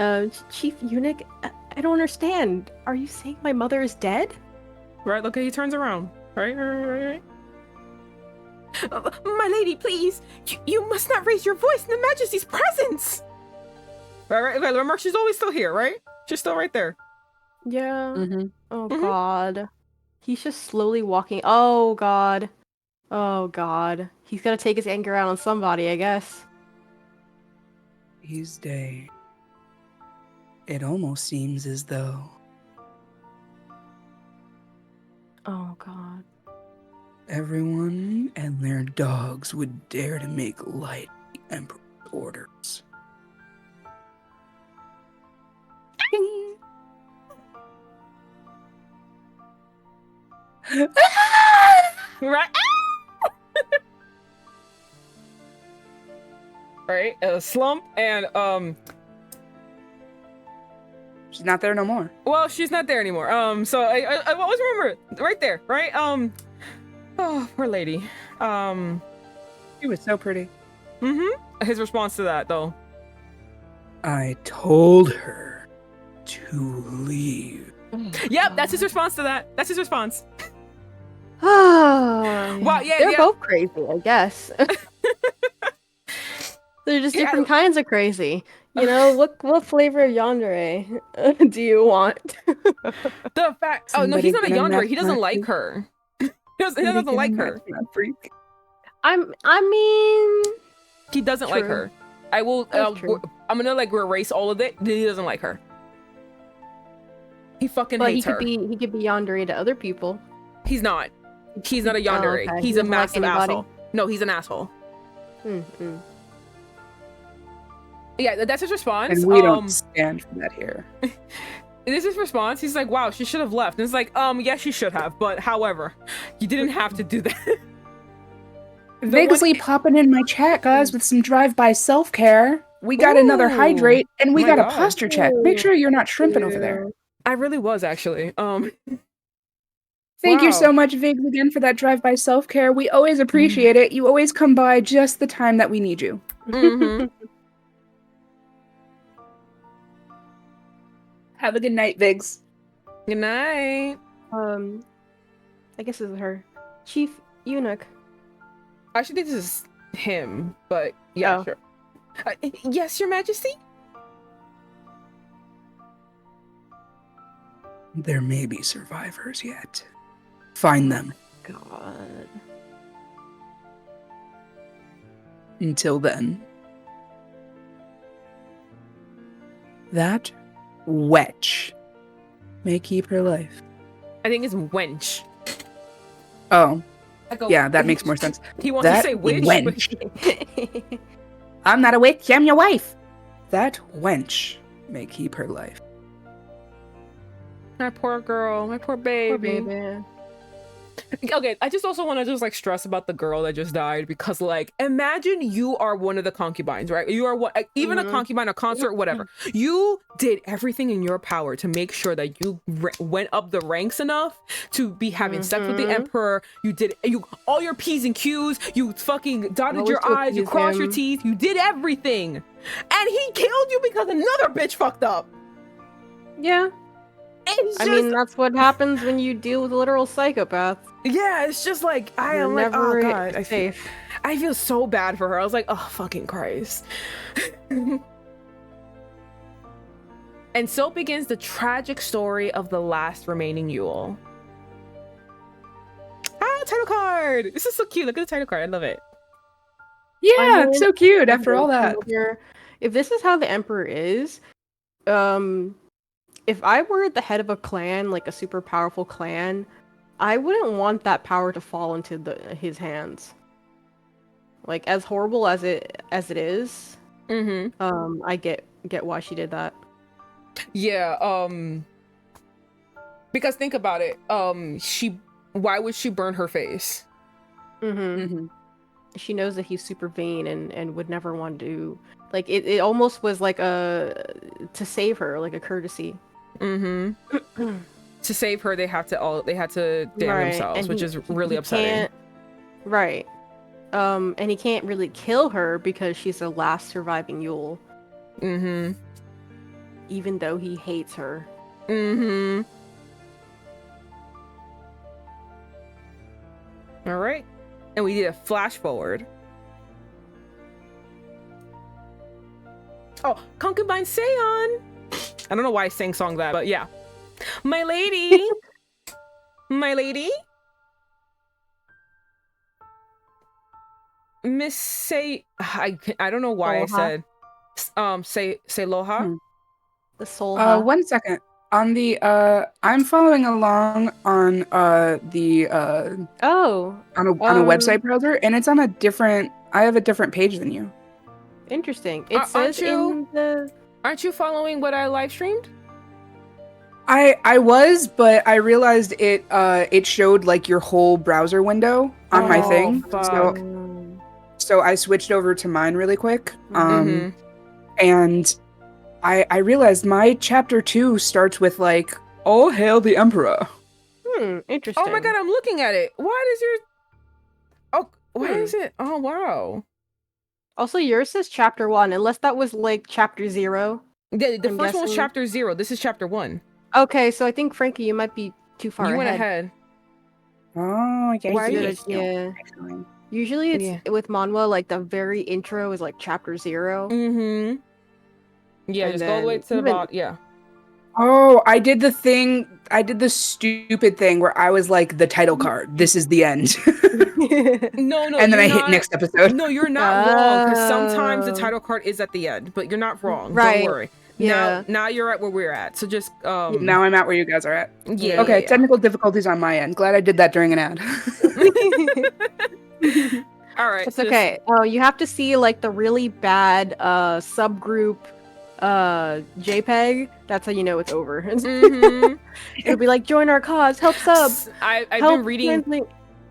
Chief Eunuch, I don't understand. Are you saying my mother is dead? Right, look, he turns around. Right. My lady, please. You must not raise your voice in the Majesty's presence. Right. Okay, remember, she's always still here, right? She's still right there. Yeah. Oh, God. He's just slowly walking. Oh, God. He's gotta take his anger out on somebody, I guess. These days, it almost seems as though... Oh, God. Everyone and their dogs would dare to make light of the Emperor's orders. Right. Right. Slump and She's not there no more. Well, she's not there anymore. So I always remember right there, right? Oh, poor lady. She was so pretty. His response to that, though. I told her to leave. Yep, that's his response to that. That's his response. Oh, wow, yeah, they're both crazy, I guess. They're just different kinds of crazy. You know, what flavor of yandere do you want? The fact, oh no, he's not a yandere. He doesn't like her. He doesn't like her. I mean, he doesn't like her. I will. I'm gonna like erase all of it. He doesn't like her. He fucking hates her. He could be yandere to other people. He's not. He's not a yandere. Oh, okay. He's a massive asshole. No, he's an asshole. Yeah, that's his response. And we don't stand for that here. This is his response. He's like, wow, she should have left. And it's like, yeah, she should have, but however, you didn't have to do that. Vigsley popping in my chat, guys, with some drive-by self-care. We got another hydrate, and we my got a God. posture check. Make sure you're not shrimping over there. I really was, actually. Thank you Wow. so much, Vigs, again, for that drive-by self-care. We always appreciate it. You always come by just the time that we need you. Mhm. Have a good night, Vigs. Good night. I guess this is her. Chief Eunuch. I actually think this is him, but yeah, Oh. sure. Yes, Your Majesty? There may be survivors yet. Find them. God. Until then. That wetch may keep her life. I think it's wench. Oh, I go, yeah, that makes more sense. He wants to That say witch. wench. I'm not a witch, I'm your wife. That wench may keep her life. My poor girl, my poor baby. Poor baby. Okay, I just also want to just like stress about the girl that just died because like imagine you are one of the concubines, right? You are what even a concubine, a consort, whatever. You did everything in your power to make sure that you went up the ranks enough to be having sex with the emperor. You did all your P's and Q's. You fucking dotted Always your to I's. You appease crossed your him. T's. You did everything, and he killed you because another bitch fucked up. Yeah. It's I just, mean, that's what happens when you deal with a literal psychopath. yeah, it's just like I You're am like, oh never god, safe. I feel so bad for her. I was like, oh fucking Christ. And so begins the tragic story of the last remaining Yule. Ah, title card! This is so cute. Look at the title card. I love it. Yeah, I'm it's so cute after all that. If this is how the emperor is, if I were at the head of a clan, like a super powerful clan, I wouldn't want that power to fall into his hands. Like as horrible as it is, I get why she did that. Yeah, because think about it. Why would she burn her face? She knows that he's super vain and would never want to. Like it almost was like to save her, like a courtesy. To save her, they had to damn themselves, and which is really upsetting. Right. And he can't really kill her because she's the last surviving Yule. Even though he hates her. All right. And we did a flash forward. Oh, Concubine Seon! I don't know why I sang song that, but yeah. My lady! My lady? Miss Say... I don't know why Loha. I said... Say Loha? The soul. 1 second. On the I'm following along on the on a website browser, and it's on a different. I have a different page than you. Interesting. It says in the. Aren't you following what I live streamed? I was, but I realized it showed like your whole browser window on my thing. Fuck. So I switched over to mine really quick. And I realized my chapter 2 starts with like, "All hail the emperor." Interesting. Oh my god, I'm looking at it. Why does your... Oh, why is it? Oh, wow. Also, yours says chapter 1, unless that was like chapter 0. The first one was chapter 0. This is chapter 1. Okay, so I think, Frankie, you might be too far ahead. You went ahead. Oh, yeah. Yeah. Usually it's with manhwa, like the very intro is like chapter 0. Yeah, And just go all the way to about, yeah. Oh, I did the stupid thing where I was like, the title card, this is the end. No, and then I hit next episode. No, you're not wrong, because sometimes the title card is at the end, but you're not wrong. Right. Don't worry. Yeah. Now you're at where we're at, so just... Now I'm at where you guys are at. Yeah. Okay, technical difficulties on my end. Glad I did that during an ad. All right. It's okay. Oh, you have to see like the really bad subgroup JPEG, that's how you know it's over. Mhm. It'll be like, join our cause, help sub, I've help been reading. translate.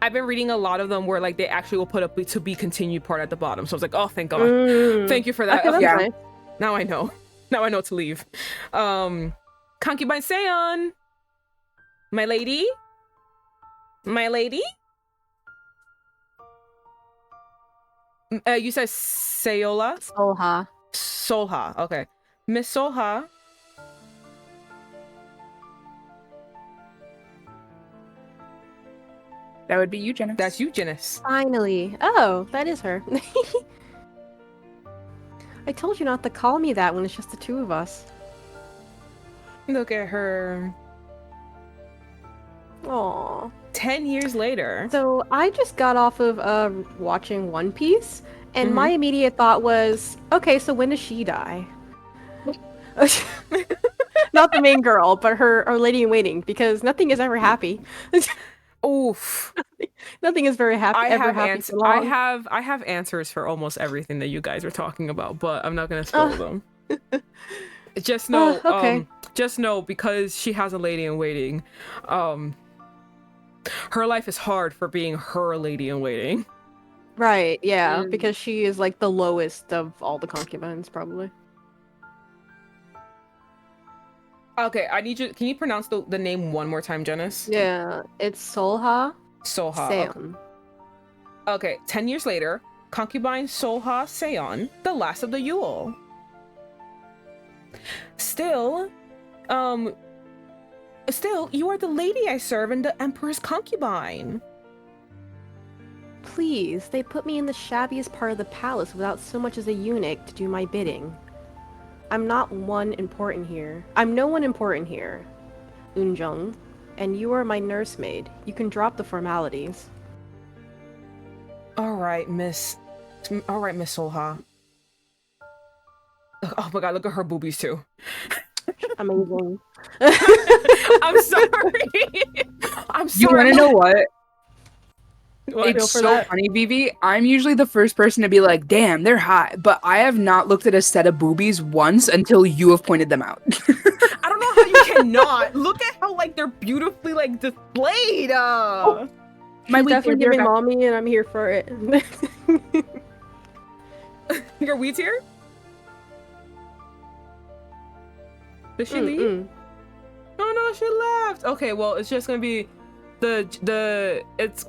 I've been reading a lot of them where like they actually will put a to be continued part at the bottom. So I was like, oh, thank God, thank you for that. Okay, that's Yeah. nice. Now I know. Now I know to leave. Concubine Seon, my lady, my lady. You said Seola, Solha. Solha. Okay, Miss Solha. That would be you, Jenna. That's you, Janice. Finally. Oh, that is her. I told you not to call me that when it's just the two of us. Look at her. Aww. 10 years later. So I just got off of watching One Piece, and my immediate thought was, okay, so when does she die? Not the main girl, but her lady in waiting, because nothing is ever happy. Oof. Nothing is very happy. I ever have happy for long. I have answers for almost everything that you guys are talking about, but I'm not gonna spoil them. Just know, okay. just know because she has a lady in waiting, her life is hard for being her lady in waiting. Right, yeah, because she is like the lowest of all the concubines, probably. Okay, I need you. Can you pronounce the name one more time, Janice? Yeah, it's Solha Soha. Seon. Okay, 10 years later, concubine Soha Seon, the last of the Yule. Still, you are the lady I serve and the Emperor's concubine. Please, they put me in the shabbiest part of the palace without so much as a eunuch to do my bidding. I'm no one important here, Unjung, and you are my nursemaid. You can drop the formalities. All right, Miss Soha. Oh my God, look at her boobies too. Amazing. I'm sorry. I'm sorry. You want to know what? What? It's so funny, Vivi. I'm usually the first person to be like, damn, they're hot. But I have not looked at a set of boobies once until you have pointed them out. I don't know how you cannot. Look at how like they're beautifully like displayed. My definitely giving mommy, and I'm here for it. Your weed's here? Did she leave? Oh no, she left. Okay, well, it's just gonna be well,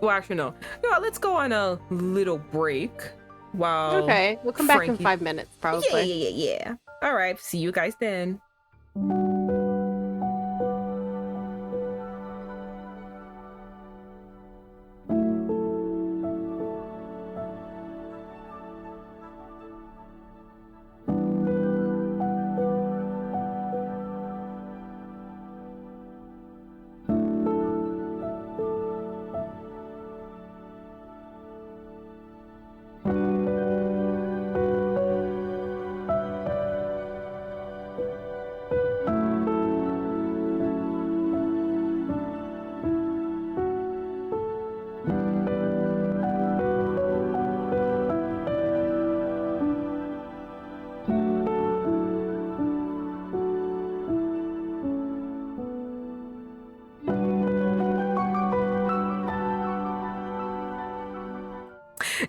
actually no. Yeah, let's go on a little break while Okay, we'll come back in 5 minutes, probably. Yeah. All right, see you guys then.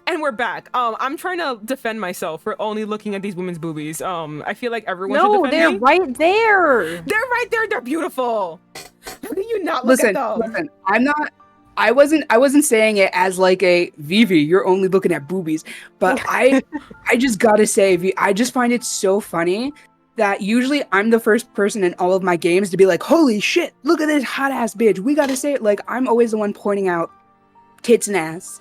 And we're back. I'm trying to defend myself for only looking at these women's boobies. I feel like everyone should defend they're me. right there. They're right there. They're beautiful. How do you not look at them? Listen, I wasn't saying it as like a Vivi, you're only looking at boobies, but I just gotta say, I just find it so funny that usually I'm the first person in all of my games to be like, holy shit, look at this hot ass bitch. We gotta say it. Like, I'm always the one pointing out tits and ass.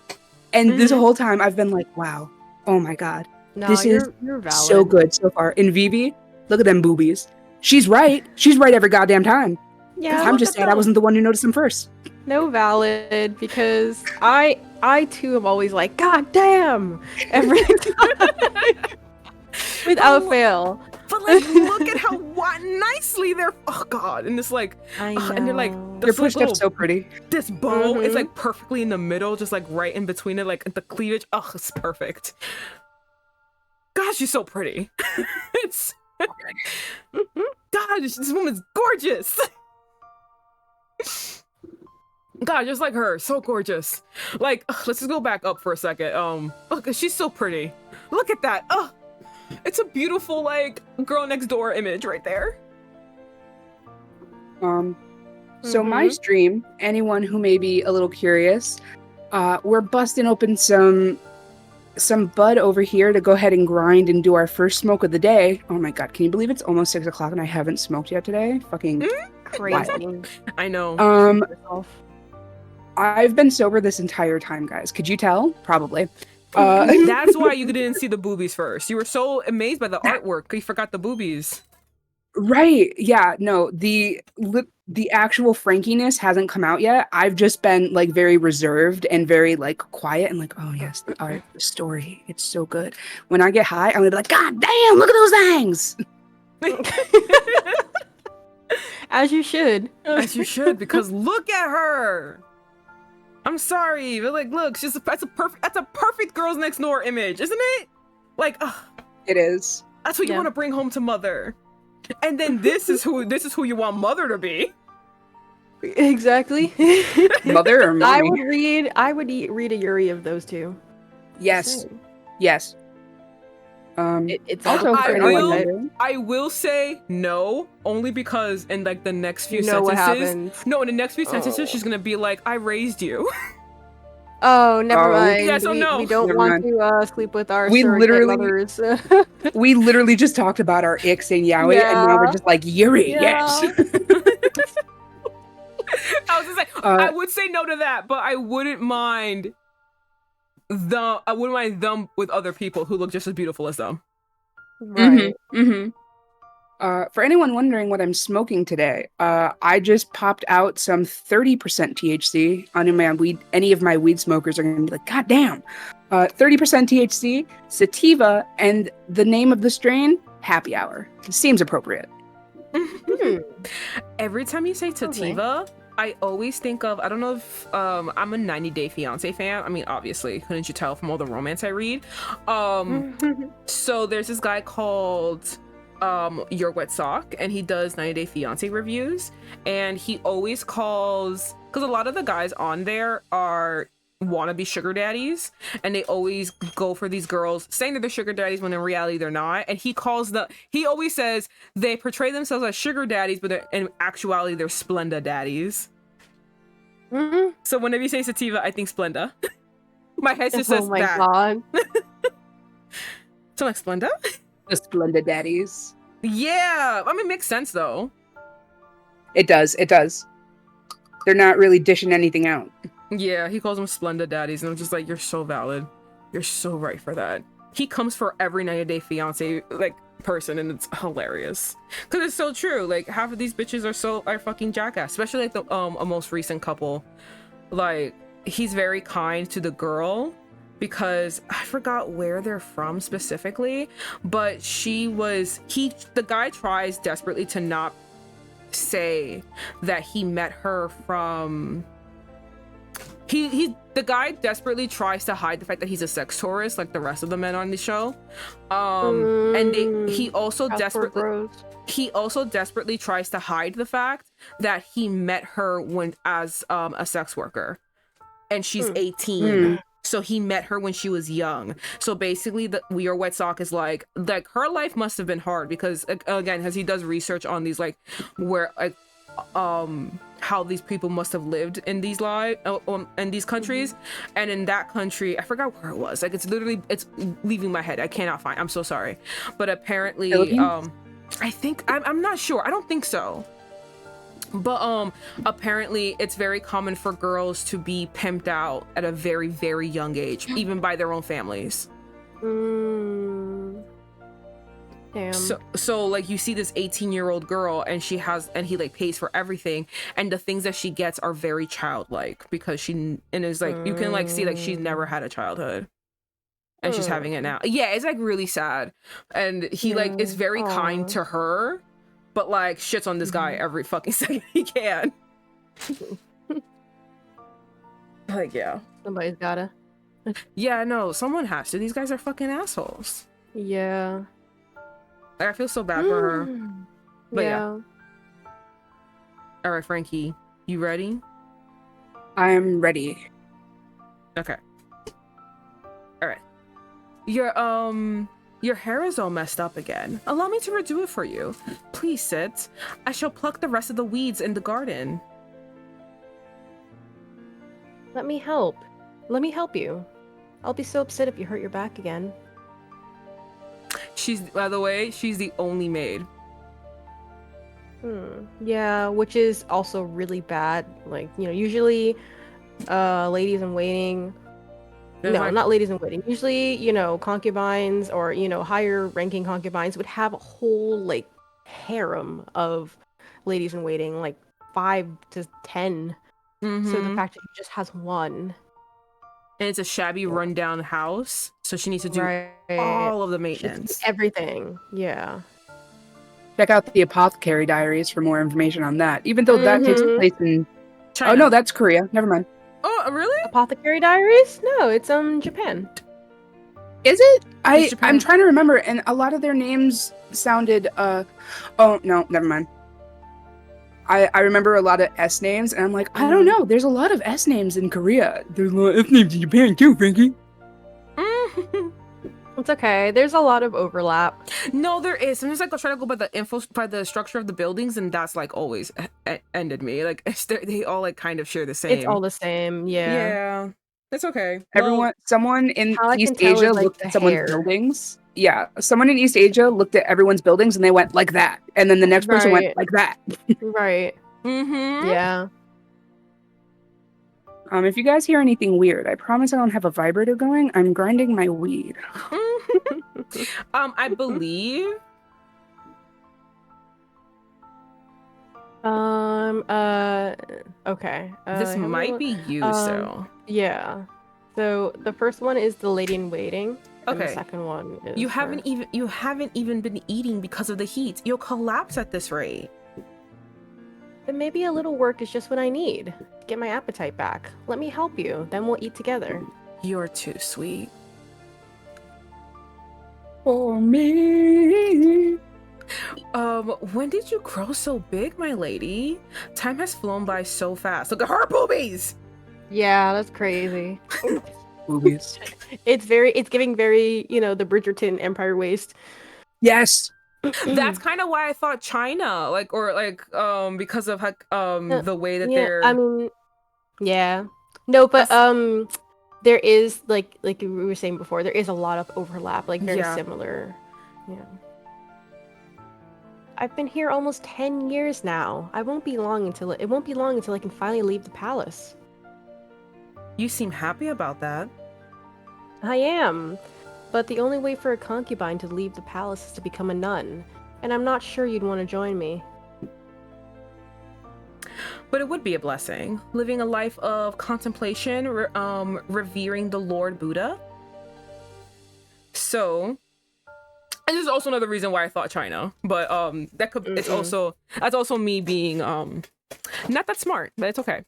And this whole time I've been like, wow, oh my God, this is you're so good so far. In Vivi, look at them boobies. She's right every goddamn time. Yeah, I'm just sad I wasn't the one who noticed them first. No, valid, because I too am always like, God damn, every time. Without fail. But like, look at how nicely they're. Oh God! And it's like, I know. and they're like, They're pushed up so pretty. This bow is like perfectly in the middle, just like right in between it, like the cleavage. Oh, it's perfect. Gosh, she's so pretty. It's God, this woman's gorgeous. God, just like her, so gorgeous. Like, let's just go back up for a second. Look, she's so pretty. Look at that. It's a beautiful, like, girl next door image right there. So my stream, anyone who may be a little curious, we're busting open some bud over here to go ahead and grind and do our first smoke of the day. Oh my god, can you believe it's almost 6 o'clock and I haven't smoked yet today? Fucking Crazy. I know. I've been sober this entire time, guys. Could you tell? Probably. That's why you didn't see the boobies first. You were so amazed by the artwork, you forgot the boobies. Right. Yeah. No, the actual Frankiness hasn't come out yet. I've just been like very reserved and very like quiet and like, oh yes, the art, the story, it's so good. When I get high, I'm gonna be like, God damn, look at those things. As you should. As you should, because look at her. I'm sorry, but like, look, that's a perfect girls next door image, isn't it? Like, it is. That's what you want to bring home to mother. And then this is who you want mother to be. Exactly. Mother or mommy? I would read a Yuri of those two. Yes. Yes. It's also I will say no, only because in like the next few what sentences. happens. No, in the next few sentences, she's gonna be like, "I raised you." Oh, never mind. Yeah, so no. We don't Never want mind. to sleep with our We surrogate literally- mothers. We literally just talked about our icks and yaoi, and now we're just like Yuri. Yes. I was just like, I would say no to that, but I wouldn't mind them with other people who look just as beautiful as them. Right. For anyone wondering what I'm smoking today, I just popped out some 30% THC on my weed. Any of my weed smokers are going to be like, God damn. 30% THC, sativa, and the name of the strain, Happy Hour. It seems appropriate. Every time you say sativa, I always think of, I don't know if I'm a 90 Day Fiancé fan. I mean, obviously, couldn't you tell from all the romance I read? So there's this guy called Your Wet Sock, and he does 90 Day Fiancé reviews, and he always calls, because a lot of the guys on there are wannabe sugar daddies, and they always go for these girls saying that they're sugar daddies when in reality they're not, and he always says they portray themselves as sugar daddies, but in actuality they're Splenda daddies. So whenever you say sativa, I think Splenda. My head just says that. Oh my god. So like Splenda? The Splendid Daddies. Yeah, I mean, it makes sense though. It does. They're not really dishing anything out. Yeah, he calls them Splenda daddies, and I'm just like, you're so valid. You're so right for that. He comes for every 90 Day Fiancé like person, and it's hilarious because it's so true. Like half of these bitches are fucking jackass, especially like the a most recent couple. Like he's very kind to the girl because I forgot where they're from specifically, but the guy tries desperately to not say that he met her from. The guy desperately tries to hide the fact that he's a sex tourist, like the rest of the men on the show. And he also desperately tries to hide the fact that he met her as a sex worker, and she's 18. So he met her when she was young. So basically, Your Wet Sock is like her life must have been hard because again, as he does research on these where how these people must have lived in these in these countries, and in that country I forgot where it was, like it's leaving my head, I cannot find, I'm so sorry, but apparently I think I'm not sure, I don't think so, but apparently it's very common for girls to be pimped out at a very, very young age, even by their own families. Damn. So like you see this 18-year-old girl and he like pays for everything, and the things that she gets are very childlike because it's like you can like see like she's never had a childhood and she's having it now. Yeah, it's like really sad, and he like is very kind to her, but like shits on this guy every fucking second he can. Like yeah, Somebody's gotta. Yeah, no, someone has to. These guys are fucking assholes. Yeah. I feel so bad for her. But yeah. All right, Frankie, you ready? I'm ready. Okay. All right. Your hair is all messed up again. Allow me to redo it for you. Please sit. I shall pluck the rest of the weeds in the garden. Let me help. Let me help you. I'll be so upset if you hurt your back again. By the way, she's the only maid. Yeah, which is also really bad. Like, usually, ladies in waiting. Not ladies in waiting. Usually, concubines or, higher ranking concubines would have a whole, like, harem of ladies in waiting, like 5 to 10. So the fact that he just has one. And it's a shabby, rundown house, so she needs to do all of the maintenance. Everything, yeah. Check out the Apothecary Diaries for more information on that. Even though that takes place in China. Oh no, that's Korea. Never mind. Oh, really? Apothecary Diaries? No, it's Japan. Is it? I'm trying to remember, and a lot of their names sounded oh no, never mind. I remember a lot of S names, and I'm like, I don't know. There's a lot of S names in Korea. There's a lot of S names in Japan too, Frankie. It's okay. There's a lot of overlap. No, there is. Sometimes like I'll try to go by the structure of the buildings, and that's like always ended me. Like they all like kind of share the same. It's all the same. Yeah. Yeah. It's okay. Someone in East Asia looked at someone's buildings. Yeah, someone in East Asia looked at everyone's buildings and they went like that, and then the next person went like that. Right. Yeah. If you guys hear anything weird, I promise I don't have a vibrator going. I'm grinding my weed. I believe. Okay. This might be you, so. Yeah. So the first one is the lady in waiting. Okay. And the second one is you haven't even been eating because of the heat. You'll collapse at this rate. Then maybe a little work is just what I need. Get my appetite back. Let me help you. Then we'll eat together. You're too sweet. For me. When did you grow so big, my lady? Time has flown by so fast. Look at her boobies! Yeah, that's crazy. Boobies. It's giving very, the Bridgerton Empire waist. Yes. That's kind of why I thought China, because of the way that they're. I mean, yeah. No, but there is like we were saying before, there is a lot of overlap, like very similar. Yeah. I've been here almost 10 years now. It won't be long until I can finally leave the palace. You seem happy about that. I am. But the only way for a concubine to leave the palace is to become a nun, and I'm not sure you'd want to join me. But it would be a blessing, living a life of contemplation, revering the Lord Buddha. So, and there's also another reason why I thought China, but that's also me being not that smart, but it's okay.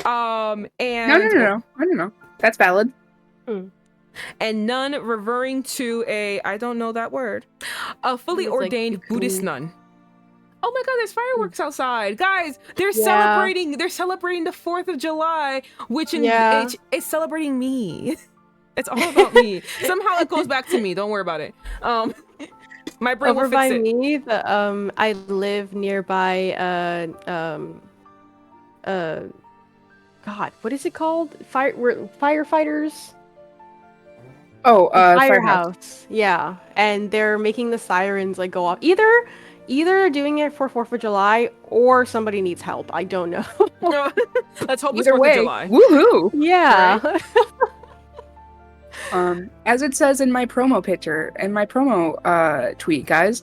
And no, that's valid. And nun referring to I don't know that word, a fully ordained Buddhist nun. Oh my God, there's fireworks outside. Guys, they're celebrating the 4th of July, which it's celebrating me. It's all about me. Somehow it goes back to me. Don't worry about it. My brain will fix by it. Me, I live nearby God, what is it called? Firefighters? Oh, firehouse. Yeah, and they're making the sirens like go off. Either they're doing it for 4th of July or somebody needs help. I don't know. Let's hope it's 4th of July. Woohoo! Yeah. Right? As it says in my promo picture and my promo tweet, guys,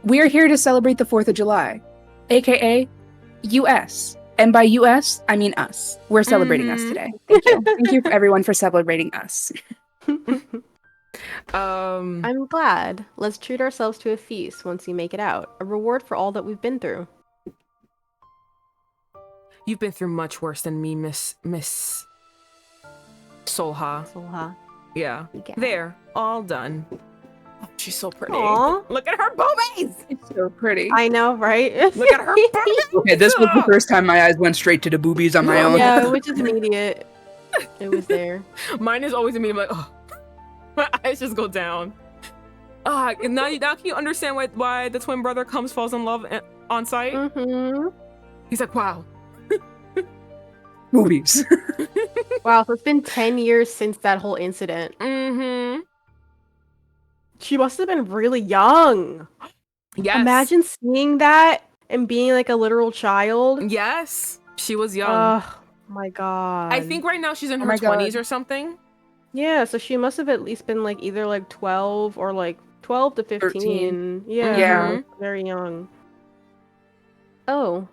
we are here to celebrate the 4th of July, aka US. And by US, I mean us. We're celebrating us today. Thank you. Thank you everyone for celebrating us. I'm glad. Let's treat ourselves to a feast once you make it out. A reward for all that we've been through. You've been through much worse than me, Miss Solha. Solha. Yeah. There. All done. Oh, she's so pretty. Aw. Look at her boobies. It's so pretty. I know, right? Look at her boobies. Okay, this was the first time my eyes went straight to the boobies on my own. Yeah, which is immediate. It was there. Mine is always immediate. I'm like, oh, my eyes just go down. Now can you understand why the twin brother falls in love on sight? Mm-hmm. He's like, wow. Boobies. Wow, so it's been 10 years since that whole incident. Mm-hmm. She must have been really young. Yes. Imagine seeing that and being like a literal child. Yes. She was young. Oh my god. I think right now she's in Oh her my God. 20s or something. Yeah, so she must have at least been like either like 12 or like 12 to 15. 13. Yeah, Yeah. very young. Oh.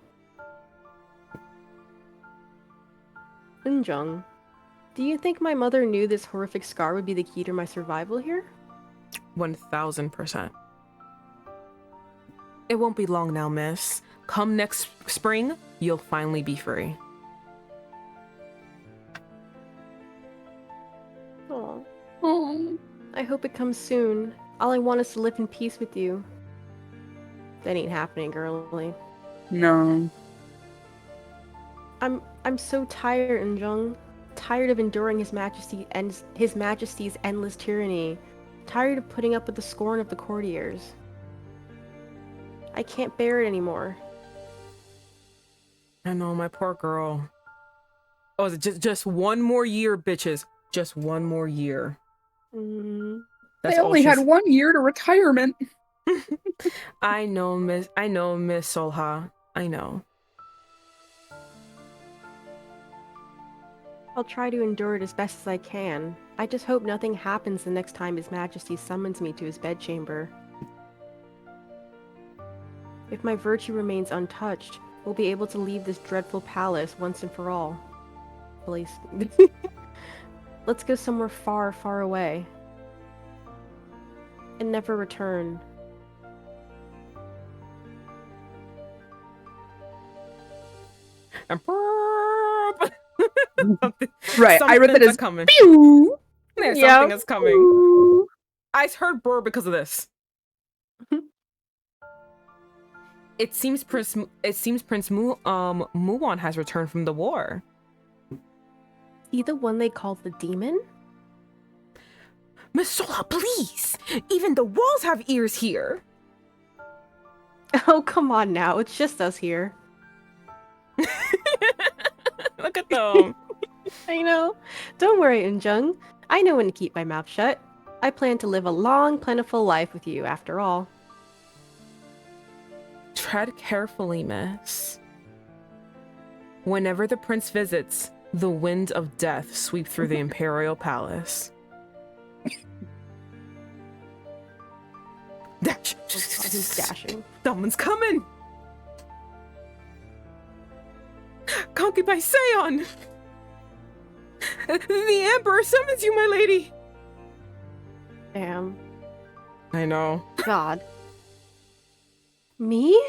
Unjung, do you think my mother knew this horrific scar would be the key to my survival here? 1000%. It won't be long now, miss. Come next spring, you'll finally be free. Aw. Oh. I hope it comes soon. All I want is to live in peace with you. That ain't happening, girlie. No. I'm so tired, Unjung. Tired of enduring his majesty's endless tyranny. Tired of putting up with the scorn of the courtiers. I can't bear it anymore. I know, my poor girl. Oh, is it just one more year, bitches? Just one more year. Mm. That's They only all had she's- 1 year to retirement. I know, Miss Solha. I know. I'll try to endure it as best as I can. I just hope nothing happens the next time His Majesty summons me to his bedchamber. If my virtue remains untouched, we'll be able to leave this dreadful palace once and for all. Please. Let's go somewhere far, far away. And never return. And burp. Right, I read that Something's as coming. pew. Yeah, Yeah. something is coming. Ooh. I heard burr because of this. It seems Prince Muon has returned from the war. He the one they call the demon? Miss Sola, please! Even the walls have ears here! Oh, come on now. It's just us here. Look at them. I know. Don't worry, Unjung. I know when to keep my mouth shut. I plan to live a long, plentiful life with you, after all. Tread carefully, miss. Whenever the prince visits, the wind of death sweep through the imperial palace. Dash. He's dashing. Someone's coming! Concubine Seon! The Emperor summons you, my lady! Damn. I know. God. Me?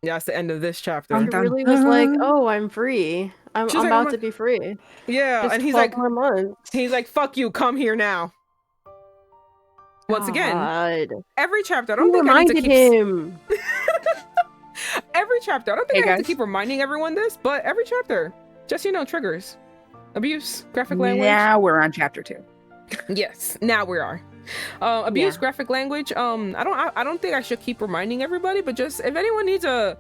Yeah, it's the end of this chapter. Dun, It dun, really was like, dun. oh, I'm free. I'm She's like, about "Oh to be free. Yeah, Just and he's 12 like, more months. fuck you, come here now. Once again, God. every chapter, I Who don't think I need to reminded keep... him? Every chapter, I don't think Hey, I have to guys. keep reminding everyone this, but every chapter, just, triggers. Abuse, graphic language. Now we're on chapter 2. Yes, now we are. Abuse, Yeah. graphic language. I don't think I should keep reminding everybody, but just if anyone needs a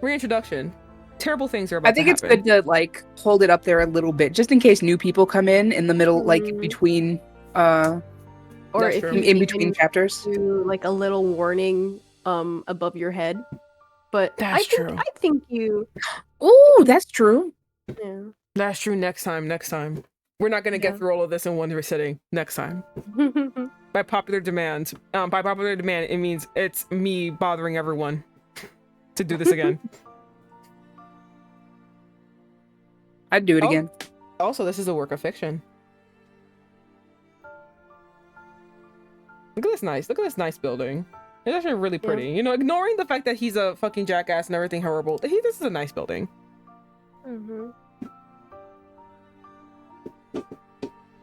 reintroduction, terrible things are about I think to it's happen. good to like hold it up there a little bit, just in case new people come in the middle, like Mhm. between Or That's if true. you in between chapters. do like a little warning above your head. But That's true. I think you Ooh, that's true. yeah. That's true. Next time. We're not gonna Yeah. get through all of this in one sitting. Next time. By popular demand. It means it's me bothering everyone to do this again. I'd do it Oh. again. Also, this is a work of fiction. Look at this nice building. It's actually really pretty. Ignoring the fact that he's a fucking jackass and everything horrible. This is a nice building. Mhm.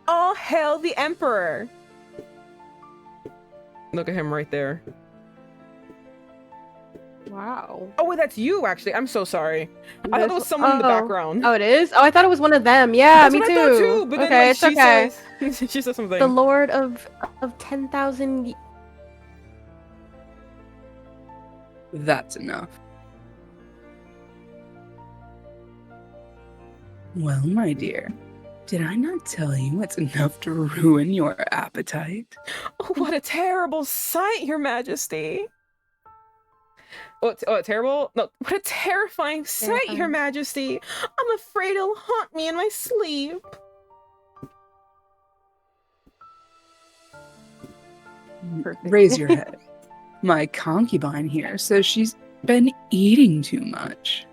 All hail the Emperor! Look at him right there. Wow. Oh wait, that's you actually. I'm so sorry. I thought it was someone in the background. Oh, it is? Oh, I thought it was one of them. Yeah, That's me what too. I thought too. But then Okay, like, it's okay. she says something. The Lord of 10,000. That's enough. Well, my dear, did I not tell you it's enough to ruin your appetite? Oh, what a terrible sight, Your Majesty. Terrible? No, what a terrifying sight, Your Majesty. I'm afraid it'll haunt me in my sleep. Perfect. Raise your head. My concubine here says she's been eating too much.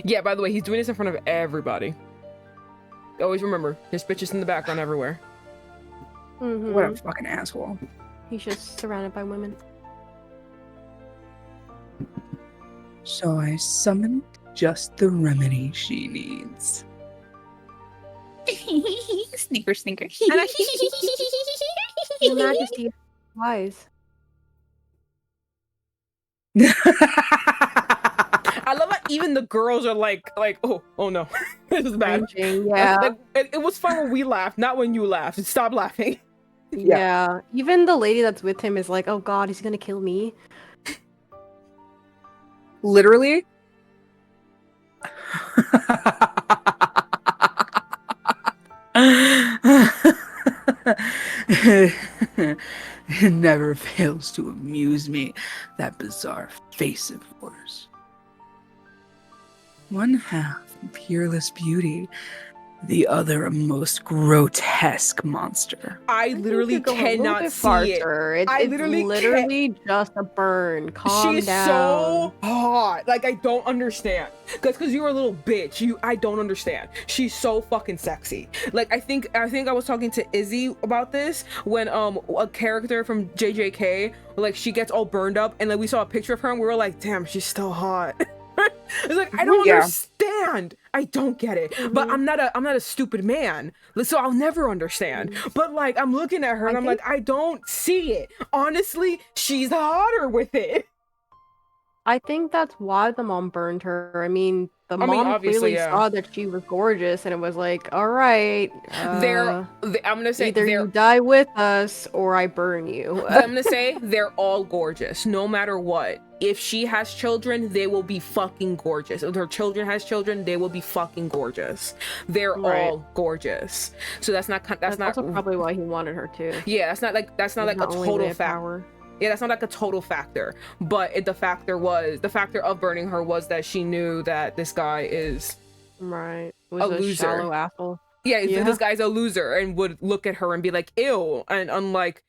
Yeah, by the way, he's doing this in front of everybody. Always remember, his bitch is in the background everywhere. Mm-hmm. What a fucking asshole. He's just surrounded by women. So I summoned just the remedy she needs. Sneaker, sneaker. Your Majesty is wise. I love that even the girls are like, oh no, this is bad. Yeah. Like, it was fun when we laughed, not when you laughed. Stop laughing. Yeah. Even the lady that's with him is like, oh god, he's gonna kill me. Literally. It never fails to amuse me, that bizarre face of yours. One half peerless beauty, the other a most grotesque monster. I literally cannot see it. It's literally just a burn. Calm She's down. so hot. Like, I don't understand. Because you're a little bitch. I don't understand. She's so fucking sexy. Like, I think I was talking to Izzy about this when a character from JJK, like, she gets all burned up and like we saw a picture of her and we were like, damn, she's still hot. It's like, I don't understand. I don't get it. But I'm not a stupid man, so I'll never understand. But like, I'm looking at her and I'm like, I don't see it. Honestly, she's hotter with it. I think that's why the mom burned her. I mean, the mom clearly saw that she was gorgeous, and it was like, all right, I'm gonna say either you die with us or I burn you. I'm gonna say they're all gorgeous, no matter what. If she has children, they will be fucking gorgeous. If her children has children, they will be fucking gorgeous. They're all gorgeous. So that's not also probably why he wanted her too. Yeah, that's not like a total factor. Yeah, that's not like a total factor, but the factor of burning her was that she knew that this guy is a loser. Shallow asshole. Yeah, this guy's a loser and would look at her and be like, ew. And unlike,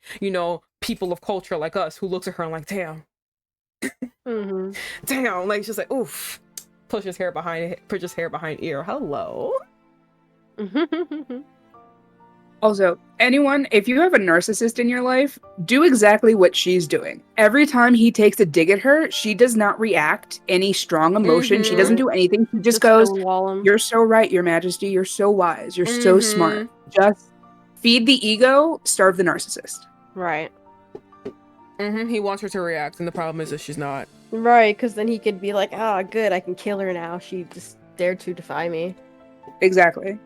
people of culture like us who looks at her and like, damn. Damn, like she's like, oof. Pushes hair behind ear. Hello. Also, anyone, if you have a narcissist in your life, do exactly what she's doing. Every time he takes a dig at her, she does not react any strong emotion. She doesn't do anything. She just goes, "You're so right, Your Majesty. You're so wise. You're so smart." Just feed the ego, starve the narcissist. Right. He wants her to react, and the problem is that she's not. Right, because then he could be like, "Oh, good, I can kill her now. She just dared to defy me." Exactly.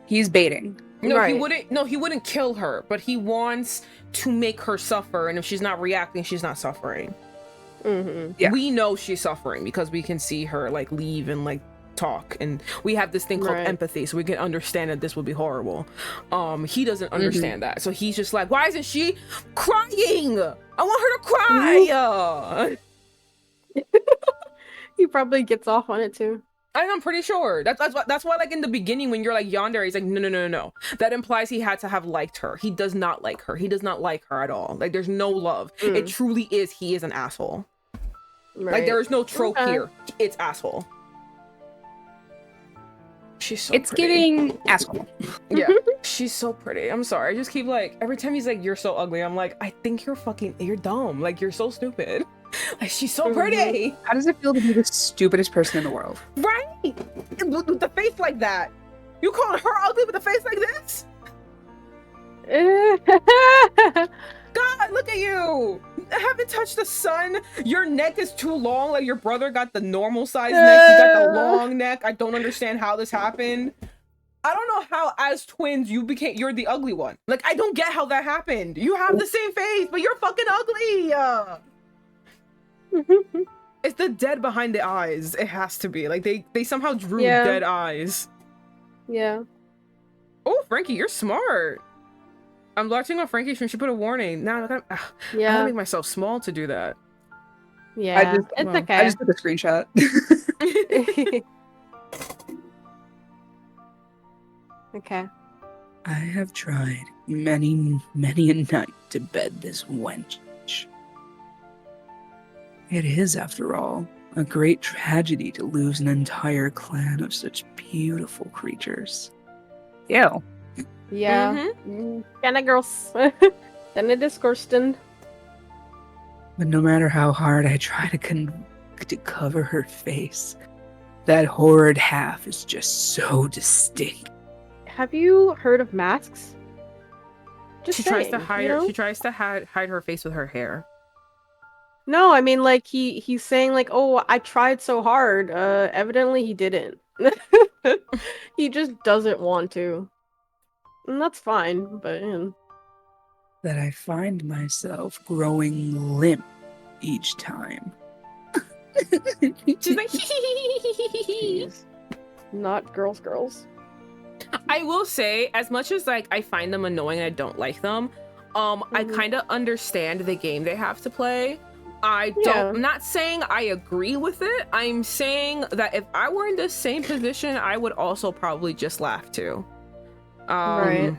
He's baiting. No, he wouldn't. No, he wouldn't kill her, but he wants to make her suffer. And if she's not reacting, she's not suffering. Yeah. We know she's suffering because we can see her like leave and like talk, and we have this thing called empathy, so we can understand that this would be horrible. He doesn't understand that, so he's just like, why isn't she crying? I want her to cry. He probably gets off on it too. I'm pretty sure that's why like in the beginning when you're like yonder, he's like no, that implies he had to have liked her. He does not like her. He does not like her at all. Like there's no love. It truly is, he is an asshole. Like there is no trope here. It's asshole. She's so it's pretty. getting asshole. Yeah, she's so pretty. I'm sorry, I just keep like, every time he's like, you're so ugly, I'm like, I think you're dumb. Like you're so stupid. Like she's so pretty. How does it feel to be the stupidest person in the world? Right? With the face like that. You calling her ugly with a face like this? God, look at you! I haven't touched the sun. Your neck is too long. Like your brother got the normal size neck. You got the long neck. I don't understand how this happened. I don't know how, as twins, you're the ugly one. Like, I don't get how that happened. You have the same face, but you're fucking ugly. It's the dead behind the eyes. It has to be. Like, they somehow drew dead eyes. Yeah. Oh, Frankie, you're smart. I'm watching on Frankie when she put a warning. Now I gotta make myself small to do that. Yeah, it's okay. I just took a screenshot. Okay. I have tried many, many a night to bed this wench. It is, after all, a great tragedy to lose an entire clan of such beautiful creatures. Ew. Yeah. Kinda gross. Kinda disgusting. But no matter how hard I try to cover her face, that horrid half is just so distinct. Have you heard of masks? She tries to hide. She tries to hide her face with her hair. No, I mean, like, he's saying, like, oh, I tried so hard. Evidently he didn't. He just doesn't want to. And that's fine, but... That I find myself growing limp each time. She's like, Jeez. Not girls. I will say, as much as, like, I find them annoying and I don't like them, I kind of understand the game they have to play. I'm not saying I agree with it. I'm saying that if I were in the same position, I would also probably just laugh too. Right.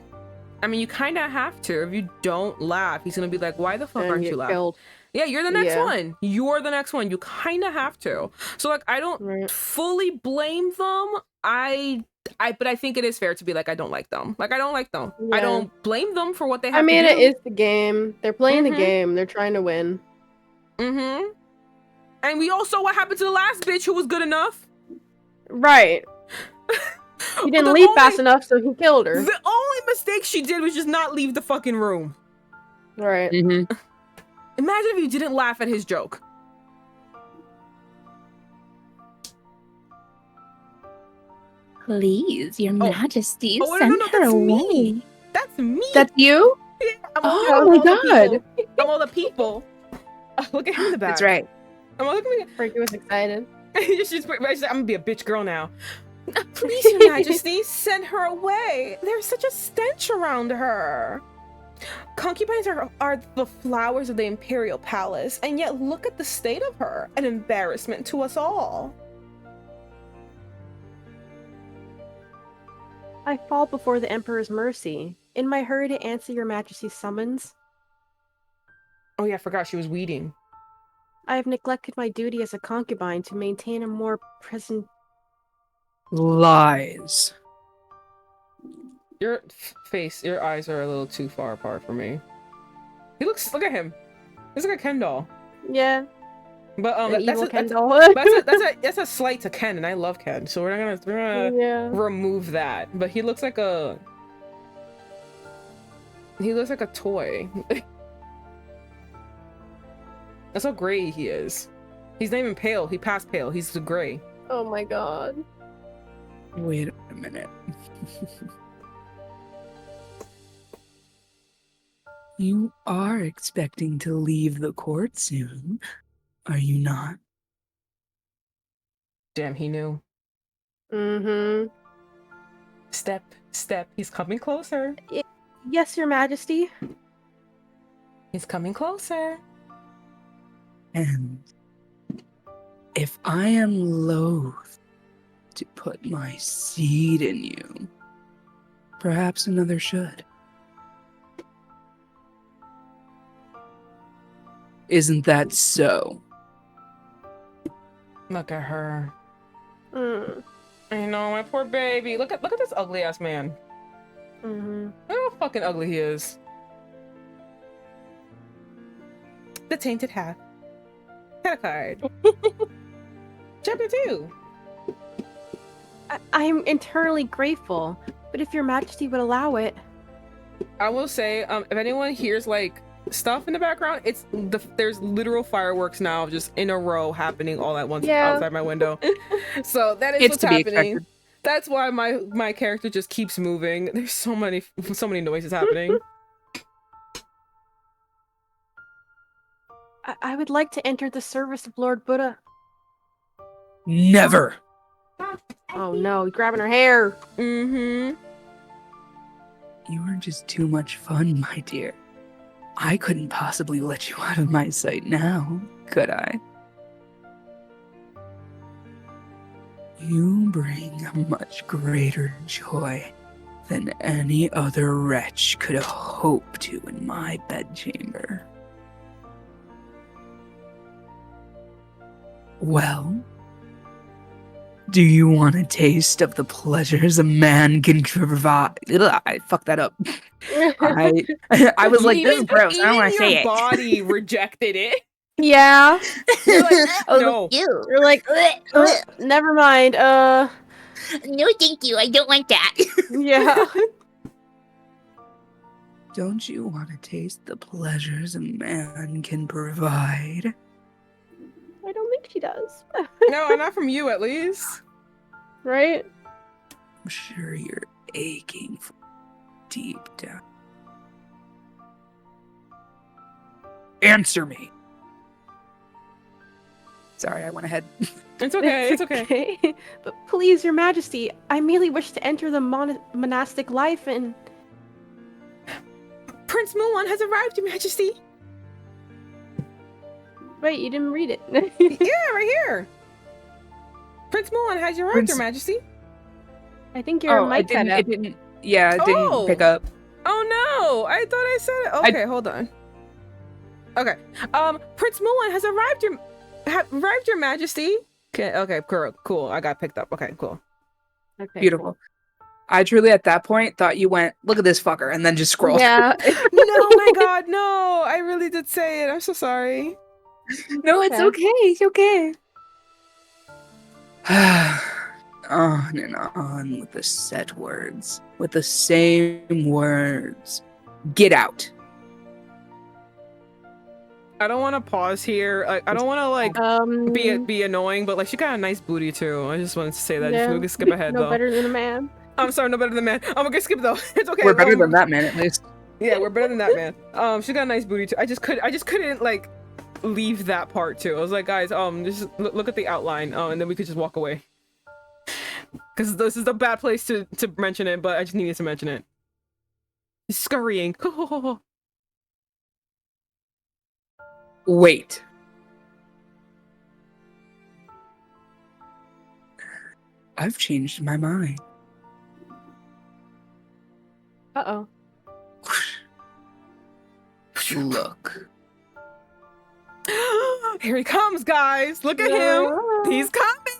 I mean, you kind of have to. If you don't laugh, he's going to be like, why the fuck aren't you laughing? Yeah, you're the next one. You're the next one. You kind of have to. So, like, I don't fully blame them. But I think it is fair to be like, I don't like them. Like, I don't like them. Yeah. I don't blame them for what they have to do. I mean, it is the game. They're playing the game. They're trying to win. And we all saw what happened to the last bitch who was good enough. Right. He didn't leave fast enough, so he killed her. The only mistake she did was just not leave the fucking room. Right. Imagine if you didn't laugh at his joke. Please, Your Majesty, no, send her away. Me. That's me. That's you? Yeah, oh my god. I'm all the people. Look at him in the back. That's right. I'm looking at Frankie was excited. I'm gonna be a bitch girl now. Please, Your Majesty, send her away. There's such a stench around her. Concubines are the flowers of the imperial palace, and yet look at the state of her. An embarrassment to us all. I fall before the Emperor's mercy, in my hurry to answer Your Majesty's summons. Oh yeah, I forgot she was weeding. I have neglected my duty as a concubine to maintain a more present... Lies. Your face, your eyes are a little too far apart for me. Look at him. He's like a Ken doll. Yeah. But that's a slight to Ken, and I love Ken, so we're gonna remove that. But he looks like a toy. That's how gray he is. He's not even pale. He passed pale. He's gray. Oh my god. Wait a minute. You are expecting to leave the court soon, are you not? Damn, he knew. Step. He's coming closer. Yes, Your Majesty. He's coming closer. And if I am loath to put my seed in you, perhaps another should. Isn't that so? Look at her. I know, my poor baby. Look at this ugly ass man. Look how fucking ugly he is. The Tainted Half. Got a card. Chapter 2. I'm eternally grateful, but if Your Majesty would allow it... I will say, if anyone hears like stuff in the background, there's literal fireworks now just in a row happening all at once outside my window. So that is It's what's to be happening. expected. That's why my character just keeps moving. There's so many noises happening. I would like to enter the service of Lord Buddha. Never. Oh no, he's grabbing her hair. Mm-hmm. You are just too much fun, my dear. I couldn't possibly let you out of my sight now, could I? You bring much greater joy than any other wretch could hope to in my bedchamber. Well, do you want a taste of the pleasures a man can provide? Ugh, I fucked that up. I was like, this is gross. I don't want to say Your it. body rejected it. Yeah. You're like, I was no. like, ew. You're like, never mind. No, thank you. I don't want that. Yeah. Don't you want to taste the pleasures a man can provide? I don't think she does. No, not from you at least. Right? I'm sure you're aching for deep down. Answer me. Sorry, I went ahead. It's okay. It's okay. But please, Your Majesty, I merely wish to enter the monastic life and... Prince Mulan has arrived, Your Majesty. Wait, you didn't read it. Yeah, right here. Prince Mulan has arrived, Your Majesty. I think your mic cut out. It didn't pick up. Oh no! I thought I said it. Okay, hold on. Okay. Prince Mulan has arrived, Your Majesty. Okay, cool. I got picked up. Okay, cool. Okay, Beautiful. cool. I truly at that point thought you went, look at this fucker, and then just scrolled. Yeah. No, my God, no! I really did say it. I'm so sorry. No, it's okay. It's okay. On and on with the set words, with the same words. Get out. I don't want to pause here. I don't want to like be annoying, but like she got a nice booty too. I just wanted to say that. Yeah. Just gonna skip ahead No though. better than a man. I'm sorry, no better than man. I'm gonna skip though. It's okay. We're better than that man, at least. Yeah, we're better than that man. She got a nice booty too. I just couldn't like leave that part too. I was like, guys, just look at the outline, and then we could just walk away. Because this is a bad place to mention it, but I just needed to mention it. Scurrying. Wait. I've changed my mind. Uh-oh. Look. Here he comes, guys. Look at him. He's coming.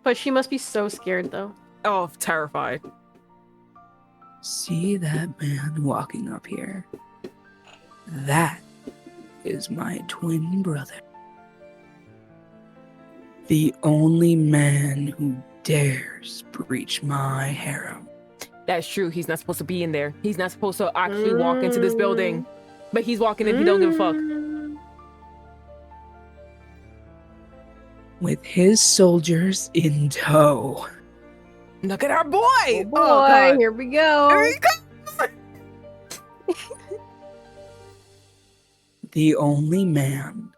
But she must be so scared, though. Oh, terrified. See that man walking up here? That is my twin brother. The only man who dares breach my harem. That's true. He's not supposed to be in there. He's not supposed to actually walk into this building. But he's walking in. He don't give a fuck. With his soldiers in tow. Look at our boy. Oh, boy, God. Here we go. Here he comes. The only man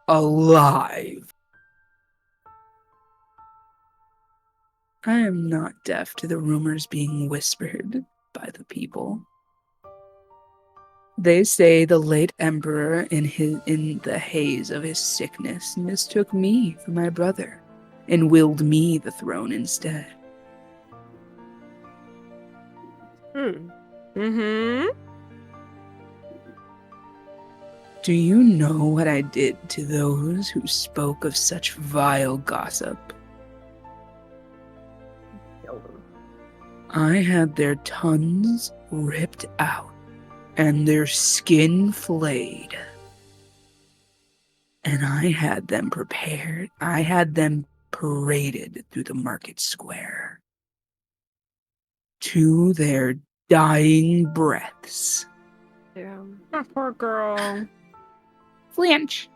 alive. I am not deaf to the rumors being whispered by the people. They say the late emperor in the haze of his sickness mistook me for my brother and willed me the throne instead. Mm-hmm. Do you know what I did to those who spoke of such vile gossip? I had their tongues ripped out and their skin flayed. And I had them prepared. I had them paraded through the market square to their dying breaths. Damn. Oh, poor girl. Flinch.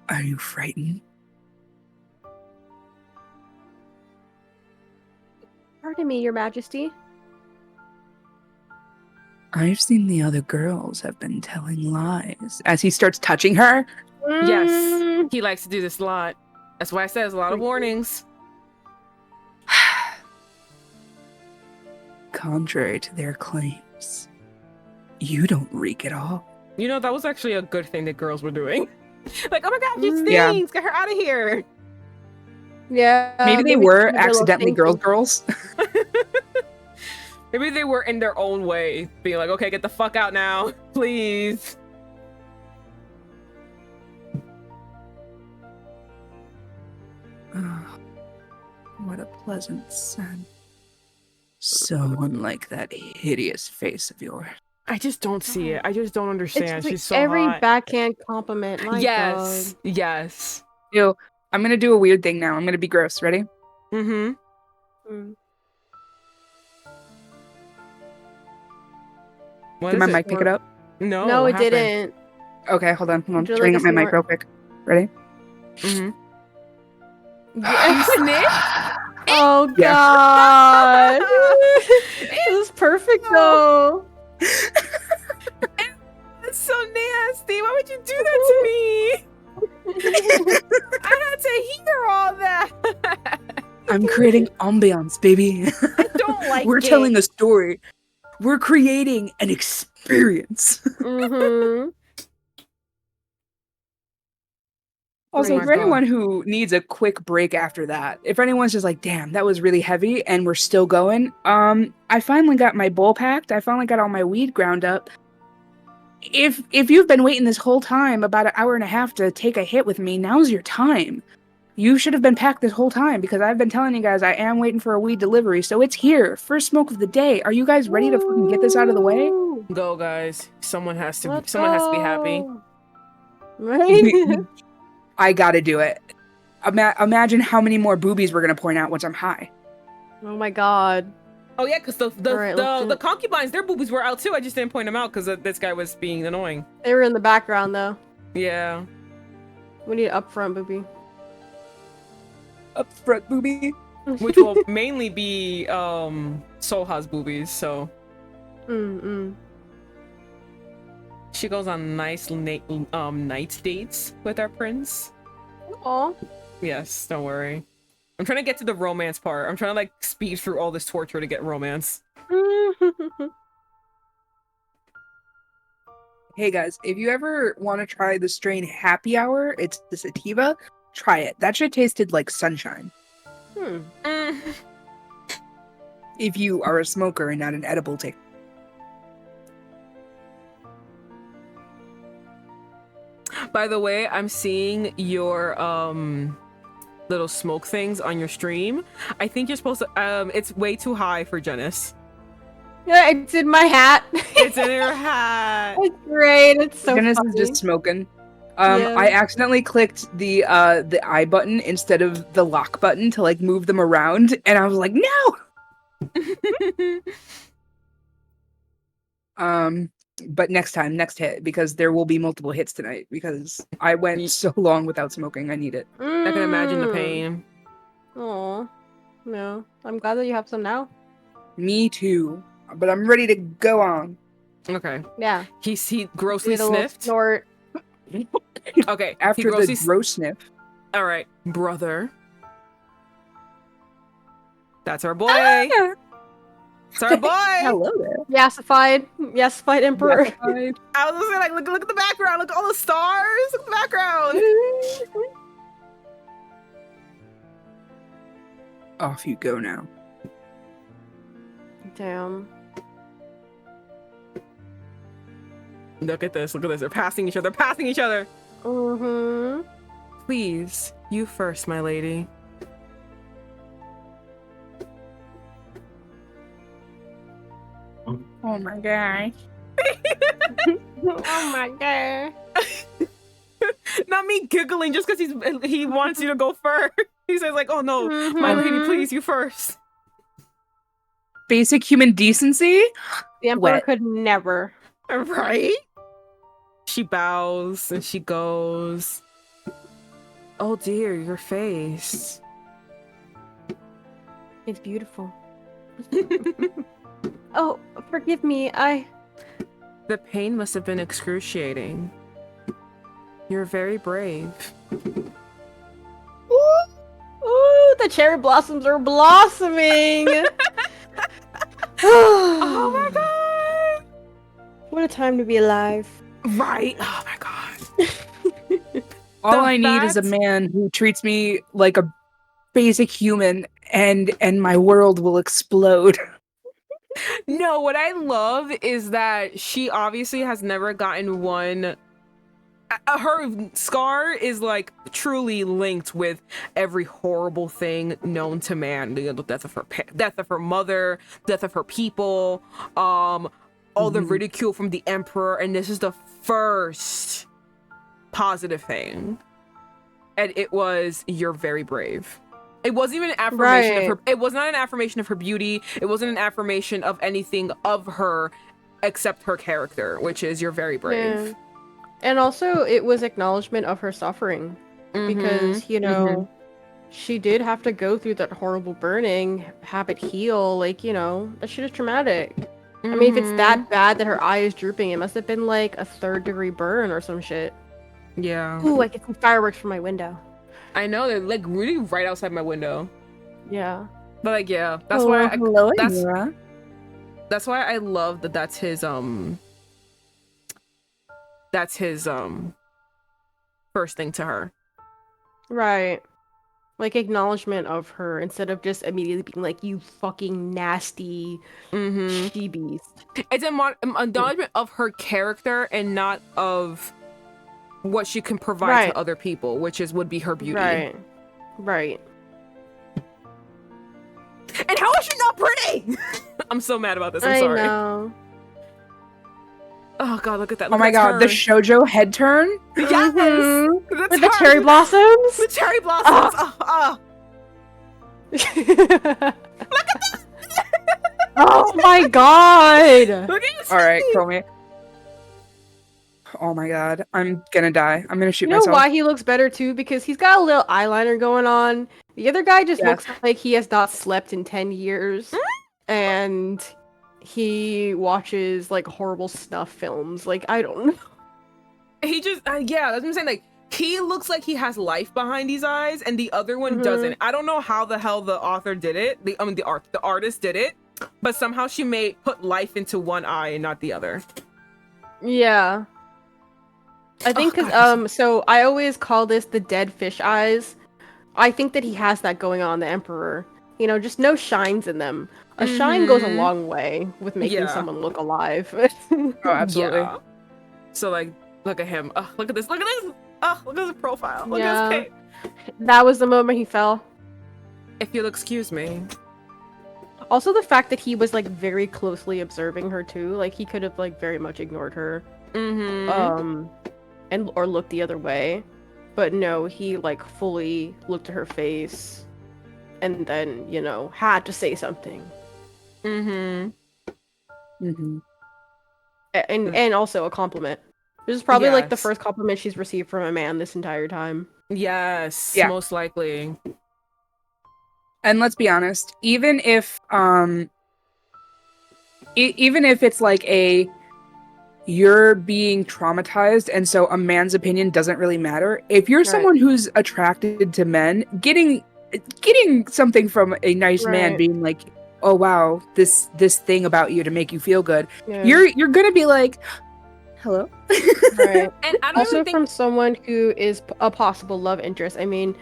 Are you frightened? Pardon me, Your Majesty. I've seen the other girls have been telling lies. As he starts touching her. Yes, Mm. he likes to do this a lot. That's why I said there's a lot of warnings. Contrary to their claims, you don't reek at all. You know, that was actually a good thing that girls were doing. Like, oh my god, she stings! Yeah. Get her out of here! Yeah. Maybe they were they're a little accidentally stinky. girls. Maybe they were in their own way, being like, okay, get the fuck out now, please. Oh, what a pleasant scent. So unlike that hideous face of yours. I just don't see it. I just don't It's understand. like She's so every hot. backhand compliment. My Yes, God. yes. Ew, I'm gonna do a weird thing now. I'm gonna be gross. Ready? Mm-hmm. Mm. What Did is my it? mic pick it up? No, No, what it happened? didn't. Okay, hold on. Would you Turning like up a my mic snort? real quick. Ready? Mm-hmm. Yeah. You sniff? Oh Yeah. God. It was perfect though. That's so nasty. Why would you do that to me? I had to hear all that. I'm creating ambiance, baby. I don't like We're it. telling a story. We're creating an experience. Mm-hmm. Also, my for anyone God. who needs a quick break after that, if anyone's just like, damn, that was really heavy and we're still going, I finally got my bowl packed. I finally got all my weed ground up. If you've been waiting this whole time, about an hour and a half to take a hit with me, now's your time. You should have been packed this whole time because I've been telling you guys I am waiting for a weed delivery, so it's here. First smoke of the day. Are you guys ready to fucking get this out of the way? Woo! Go, guys. Someone has to. Let's Someone has to be happy. go. Right? I gotta do it. Imagine how many more boobies we're gonna point out once I'm high. Oh my God. Oh yeah, because All right, let's do the it. concubines, their boobies were out too. I just didn't point them out because this guy was being annoying. They were in the background though. Yeah. We need up front, booby. Up front booby. Which will mainly be Soha's boobies. So Mm-mm. she goes on nice night dates with our prince. Aw. Yes, don't worry. I'm trying to get to the romance part. I'm trying to like speed through all this torture to get romance. Hey guys, if you ever want to try the strain Happy Hour, it's the sativa. Try it. That shit tasted like sunshine. Mm. If you are a smoker and not an edible taker. By the way, I'm seeing your little smoke things on your stream. I think you're supposed to it's way too high for Janice. Yeah, it's in my hat. It's in your hat. It's great. It's so Dennis funny. is just smoking. Yeah. I accidentally clicked the I button instead of the lock button to like move them around, and I was like, no. But next time, next hit, because there will be multiple hits tonight because I went so long without smoking. I need it. I can imagine the pain. Oh, no. I'm glad that you have some now. Me too. But I'm ready to go on. Okay. Yeah. He grossly Did a little sniffed. snort. Okay. After he grossly the gross sniff. All right, brother. That's our boy. It's our boy. Hello there. Yassified Emperor. Yes, I was just saying, like, look at the background. Look at all the stars. Look at the background. Off you go now. Damn. Look at this. Look at this. They're passing each other. Passing each other. Mm-hmm. Please, you first, my lady. Oh my gosh. Oh my God. Not me giggling just because he wants you to go first. He says like, "Oh no, my lady, Mhm. please, you first." basic human decency. The Emperor Wet. could never. Right? She bows and she goes, "Oh dear, your face." It's beautiful. Oh, forgive me. The pain must have been excruciating. You're very brave. Ooh, the cherry blossoms are blossoming. Oh my god! What a time to be alive. Right? Oh my god. All The I need is a fact- man who treats me like a basic human, and my world will explode. No, what I love is that she obviously has never gotten one. Her scar is like truly linked with every horrible thing known to man. The death of her death of her mother, death of her people, all the ridicule from the emperor, and this is the first positive thing. And it was, "You're very brave." It wasn't even an affirmation of her. It was not an affirmation of her beauty. It wasn't an affirmation of anything of her except her character, which is, "You're very brave." Yeah. And also, it was acknowledgement of her suffering. Because, you know, she did have to go through that horrible burning, have it heal. Like, you know, that shit is traumatic. I mean, if it's that bad that her eye is drooping, it must have been like a 3rd-degree burn or some shit. Yeah. Ooh, I get some fireworks from my window. I know, they're like really right outside my window. Yeah. But like, yeah, that's why Hello, that's Amira. that's why I love that that's his first thing to her. Right. Like, acknowledgement of her instead of just immediately being like, "You fucking nasty she beast." It's an acknowledgement of her character and not of what she can provide to other people, which would be her beauty. Right. Right. And how is she not pretty? I'm so mad about this. I'm sorry. I know. Oh god, look at that. Oh Look my at god, the turn. shoujo head turn. Yes! Mhm. The With the turn! cherry blossoms? The cherry blossoms! Oh my god! Look at you! All right, kill me. Oh my god, I'm gonna die. I'm gonna shoot You know myself. why he looks better too? Because he's got a little eyeliner going on. The other guy just looks like he has not slept in 10 years. And he watches like horrible snuff films. Like, I don't know. He just, yeah, that's what I'm saying. Like, he looks like he has life behind these eyes, and the other one doesn't. I don't know how the hell the author did it. The artist did it, but somehow she put life into one eye and not the other. Yeah. I think because, so I always call this the dead fish eyes. I think that he has that going on, the Emperor. You know, just no shines in them. A shine goes a long way with making someone look alive. Oh, absolutely. Yeah. So, like, look at him. Oh, look at this. Look at this. Oh, look at his profile. Look at his page. That was the moment he fell. If you'll excuse me. Also, the fact that he was, like, very closely observing her, too. Like, he could have, like, very much ignored her. Or looked the other way. But no, he, like, fully looked at her face. And then, you know, had to say something. And also a compliment. This is probably like the first compliment she's received from a man this entire time. Yes, most likely. And let's be honest, even if it's like you're being traumatized and so a man's opinion doesn't really matter, if you're someone who's attracted to men, getting something from a nice man being like, "Oh wow, this thing about you to make you feel good," you're gonna be like, "Hello." Right. And I don't also even think from someone who is a possible love interest. I mean,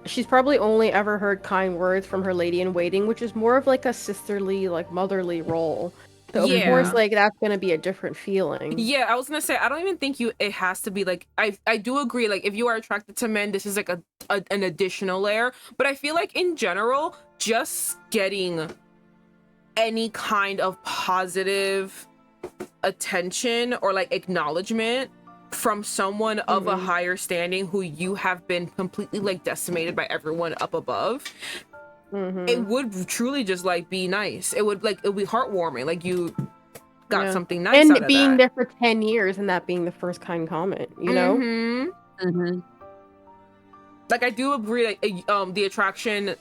she's probably only ever heard kind words from her lady in waiting, which is more of like a sisterly, like motherly role. So of course, like, that's gonna be a different feeling. Yeah, I was gonna say, I don't even think it has to be like, I do agree, like, if you are attracted to men, this is like an additional layer, but I feel like in general, just getting any kind of positive attention or like acknowledgement from someone of a higher standing who you have been completely like decimated by everyone up above, it would truly just like be nice. It would be heartwarming. Like you got something nice out and of being that. there for 10 years and that being the first kind comment, you know? Mm-hmm. Like I do agree. Like the attraction.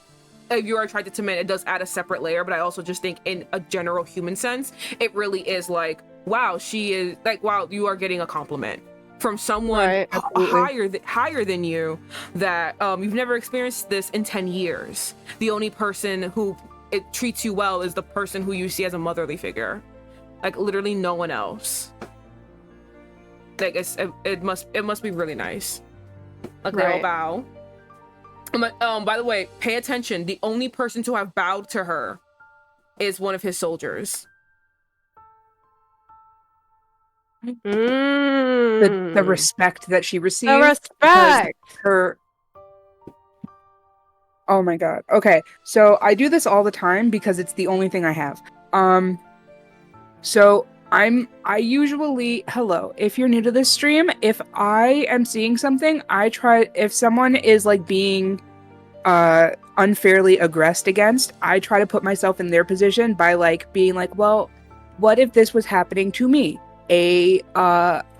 If you're attracted to men, it does add a separate layer. But I also just think, in a general human sense, it really is like, wow, she is like, wow, you are getting a compliment from someone Right, higher than you, that you've never experienced this in 10 years. The only person who it treats you well is the person who you see as a motherly figure. Like literally no one else. Like it must be really nice. Like they'll bow. By the way, pay attention. The only person to have bowed to her is one of his soldiers. The respect that she received. The respect. Her. Oh my god. Okay, so I do this all the time because it's the only thing I have. So I usually, hello, if you're new to this stream, if I am seeing something, if someone is like being unfairly aggressed against, I try to put myself in their position by like being like, well, what if this was happening to me, a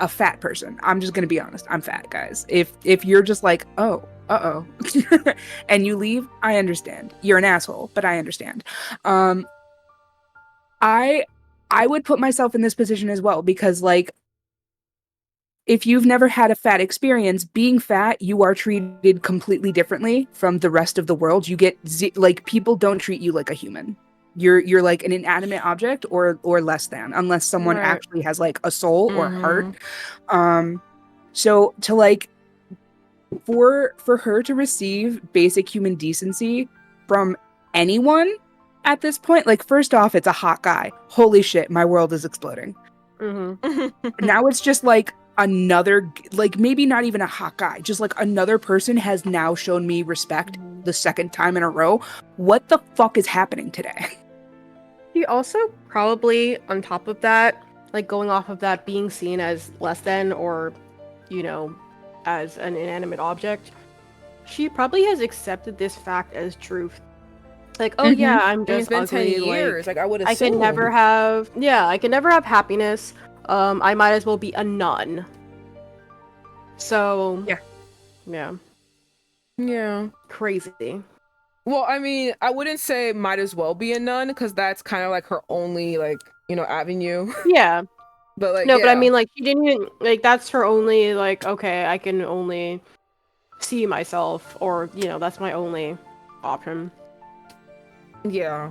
fat person? I'm just gonna be honest, I'm fat, guys. If you're just like, oh, uh-oh, and you leave, I understand. You're an asshole, but I understand. I would put myself in this position as well, because like, if you've never had a fat experience, being fat, you are treated completely differently from the rest of the world. You get like, people don't treat you like a human. You're like an inanimate object or less than, unless someone actually has like a soul or heart. So to like, for her to receive basic human decency from anyone at this point, like, first off, it's a hot guy. Holy shit, my world is exploding. Now it's just like another, like, maybe not even a hot guy, just like another person has now shown me respect the second time in a row. What the fuck is happening today? He also probably, on top of that, like going off of that being seen as less than, or, you know, as an inanimate object, she probably has accepted this fact as truth. Like, oh yeah, I'm just it's been ugly. 10 years. Like I would assume. I can never have happiness. I might as well be a nun. So yeah, crazy. Well, I mean, I wouldn't say might as well be a nun, because that's kind of like her only, like, you know, avenue. Yeah. But like, no, but I mean, like, she didn't even, like, that's her only, like, okay, I can only see myself, or, you know, that's my only option. Yeah.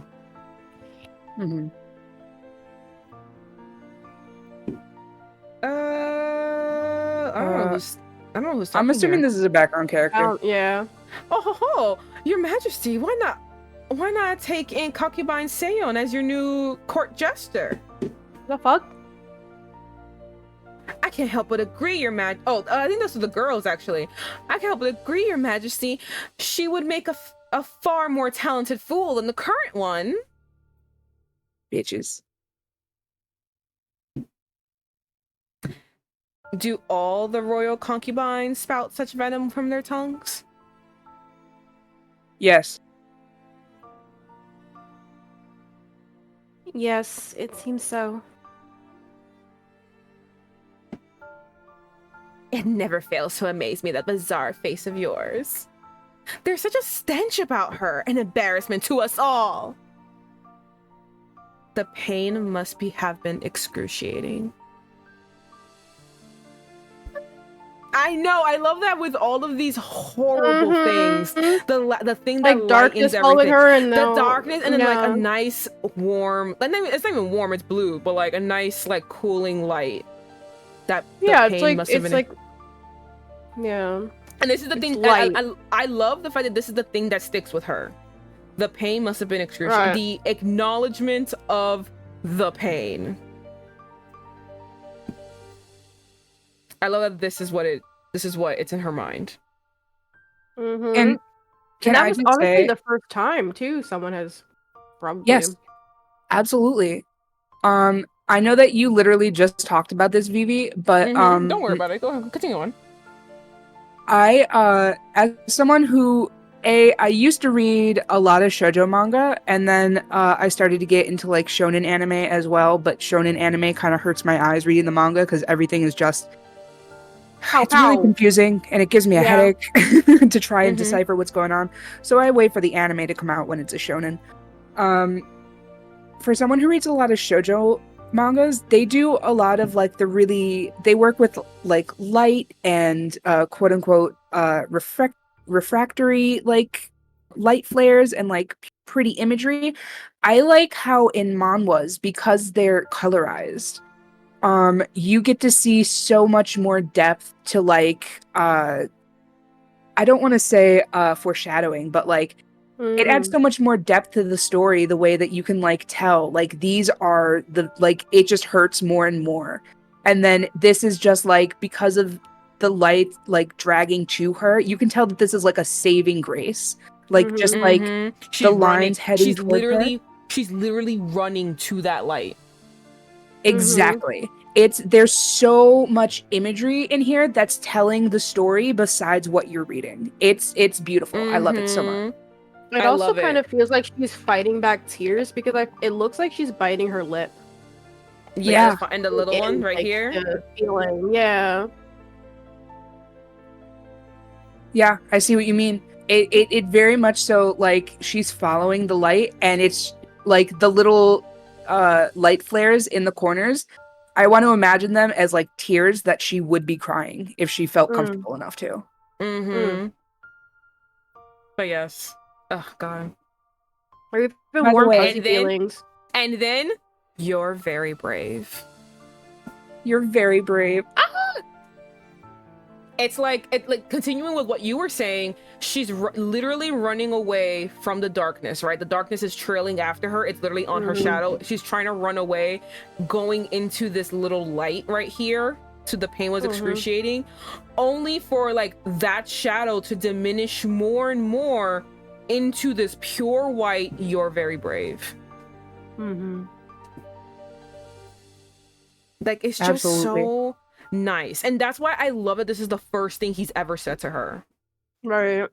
I don't know who's talking. I'm assuming here. this is a background character. Yeah. Oh, Your Majesty, why not take in concubine Seon as your new court jester? The fuck? I can't help but agree, Your I think those are the girls, actually. I can't help but agree, Your Majesty. She would make a far more talented fool than the current one. Bitches. Do all the royal concubines spout such venom from their tongues? Yes. Yes, it seems so. It never fails to amaze me, that bizarre face of yours. There's such a stench about her, an embarrassment to us all. The pain must have been excruciating. I know, I love that with all of these horrible things. The thing that like darkness lightens following everything. her, and the darkness, and then like a nice warm, it's not even warm, it's blue, but like a nice like cooling light. That it's like yeah. And this is the thing. I love the fact that this is the thing that sticks with her. The pain must have been excruciating. Right. The acknowledgement of the pain. I love that this is what it's in her mind. And that was honestly the first time too someone has probably. Yes, absolutely. I know that you literally just talked about this, Vivi, but don't worry about it. Go ahead, continue on. I as someone who I used to read a lot of shoujo manga, and then I started to get into like shonen anime as well. But shonen anime kind of hurts my eyes reading the manga because everything is just it's really confusing and it gives me a Yeah. headache to try and Mhm. decipher what's going on. So I wait for the anime to come out when it's a shonen. For someone who reads a lot of shoujo mangas, they do a lot of like they work with like light and quote unquote refractory like light flares and like pretty imagery. I like how in manhwas, because they're colorized, you get to see so much more depth to like I don't want to say foreshadowing, but like it adds so much more depth to the story, the way that you can like tell like these are the like it just hurts more and more. And then this is just like because of the light like dragging to her, you can tell that this is like a saving grace. Like just like She's the running. lines heading towards her. She's literally running to that light. Exactly. There's so much imagery in here that's telling the story besides what you're reading. It's beautiful. I love it so much. It I also love kind it. of feels like she's fighting back tears because it looks like she's biting her lip. Yeah. And the little one right like, here. The feeling, yeah. Yeah, I see what you mean. It very much so like she's following the light, and it's like the little light flares in the corners. I want to imagine them as like tears that she would be crying if she felt comfortable enough to. But yes. Oh god. Or even By the more way- fuzzy And then- feelings. And then you're very brave. You're very brave. It's like continuing with what you were saying, she's literally running away from the darkness, right? The darkness is trailing after her. It's literally on her shadow. She's trying to run away, going into this little light right here. To the pain was excruciating, only for like that shadow to diminish more and more into this pure white. You're very brave. Like it's just Absolutely. so nice, and that's why I love it. This is the first thing he's ever said to her. Right.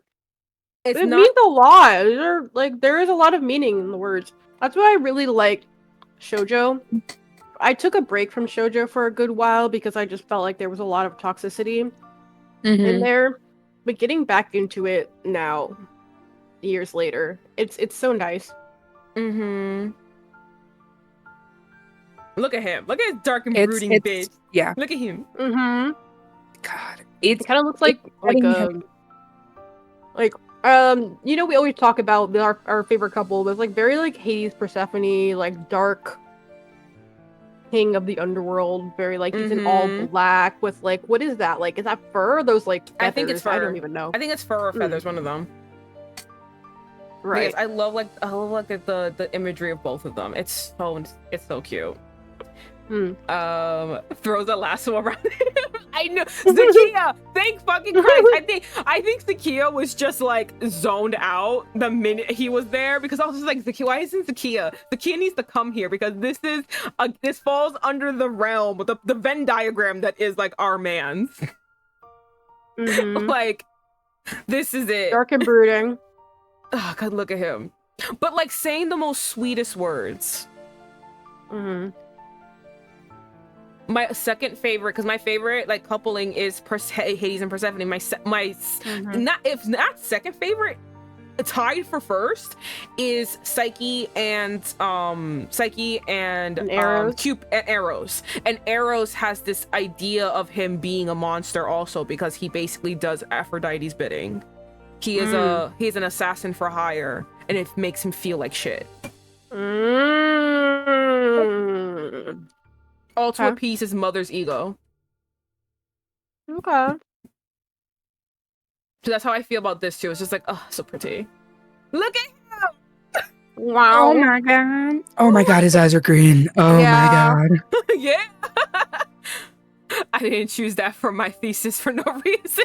It's It not means a lot. There is a lot of meaning in the words. That's why I really like shoujo. I took a break from shoujo for a good while because I just felt like there was a lot of toxicity in there. But getting back into it now, years later, it's so nice. Look at him. Look at his dark and It's- brooding it's- bitch. Yeah. Look at him. Mm-hmm. God. It kind of looks like getting you know, we always talk about our favorite couple, but it's like very like Hades, Persephone, like dark king of the underworld, very like he's in all black with like what is that? Like is that fur? Those like feathers? I think it's fur. I don't even know. I think it's fur or feathers, one of them. Right. Yes, I love the imagery of both of them. It's so cute. Throws a lasso around him. I know Zakiya. Thank fucking Christ. I think Zakiya was just like zoned out the minute he was there, because I was just like, Zakiya, why isn't Zakiya? Zakiya needs to come here because this falls under the realm, the Venn diagram that is like our man's. Like this is it. Dark and brooding. Oh god, look at him. But like saying the most sweetest words. My second favorite, because my favorite like coupling is Hades and Persephone. If not second favorite, tied for first is Psyche and Eros. Eros. And Eros has this idea of him being a monster also, because he basically does Aphrodite's bidding. He is he's an assassin for hire, and it makes him feel like shit. All to appease his mother's ego. Okay. So that's how I feel about this too. It's just like, oh, so pretty. Look at him! Wow. Oh my god. Oh my god, his eyes are green. Oh Yeah. my god. Yeah. I didn't choose that for my thesis for no reason.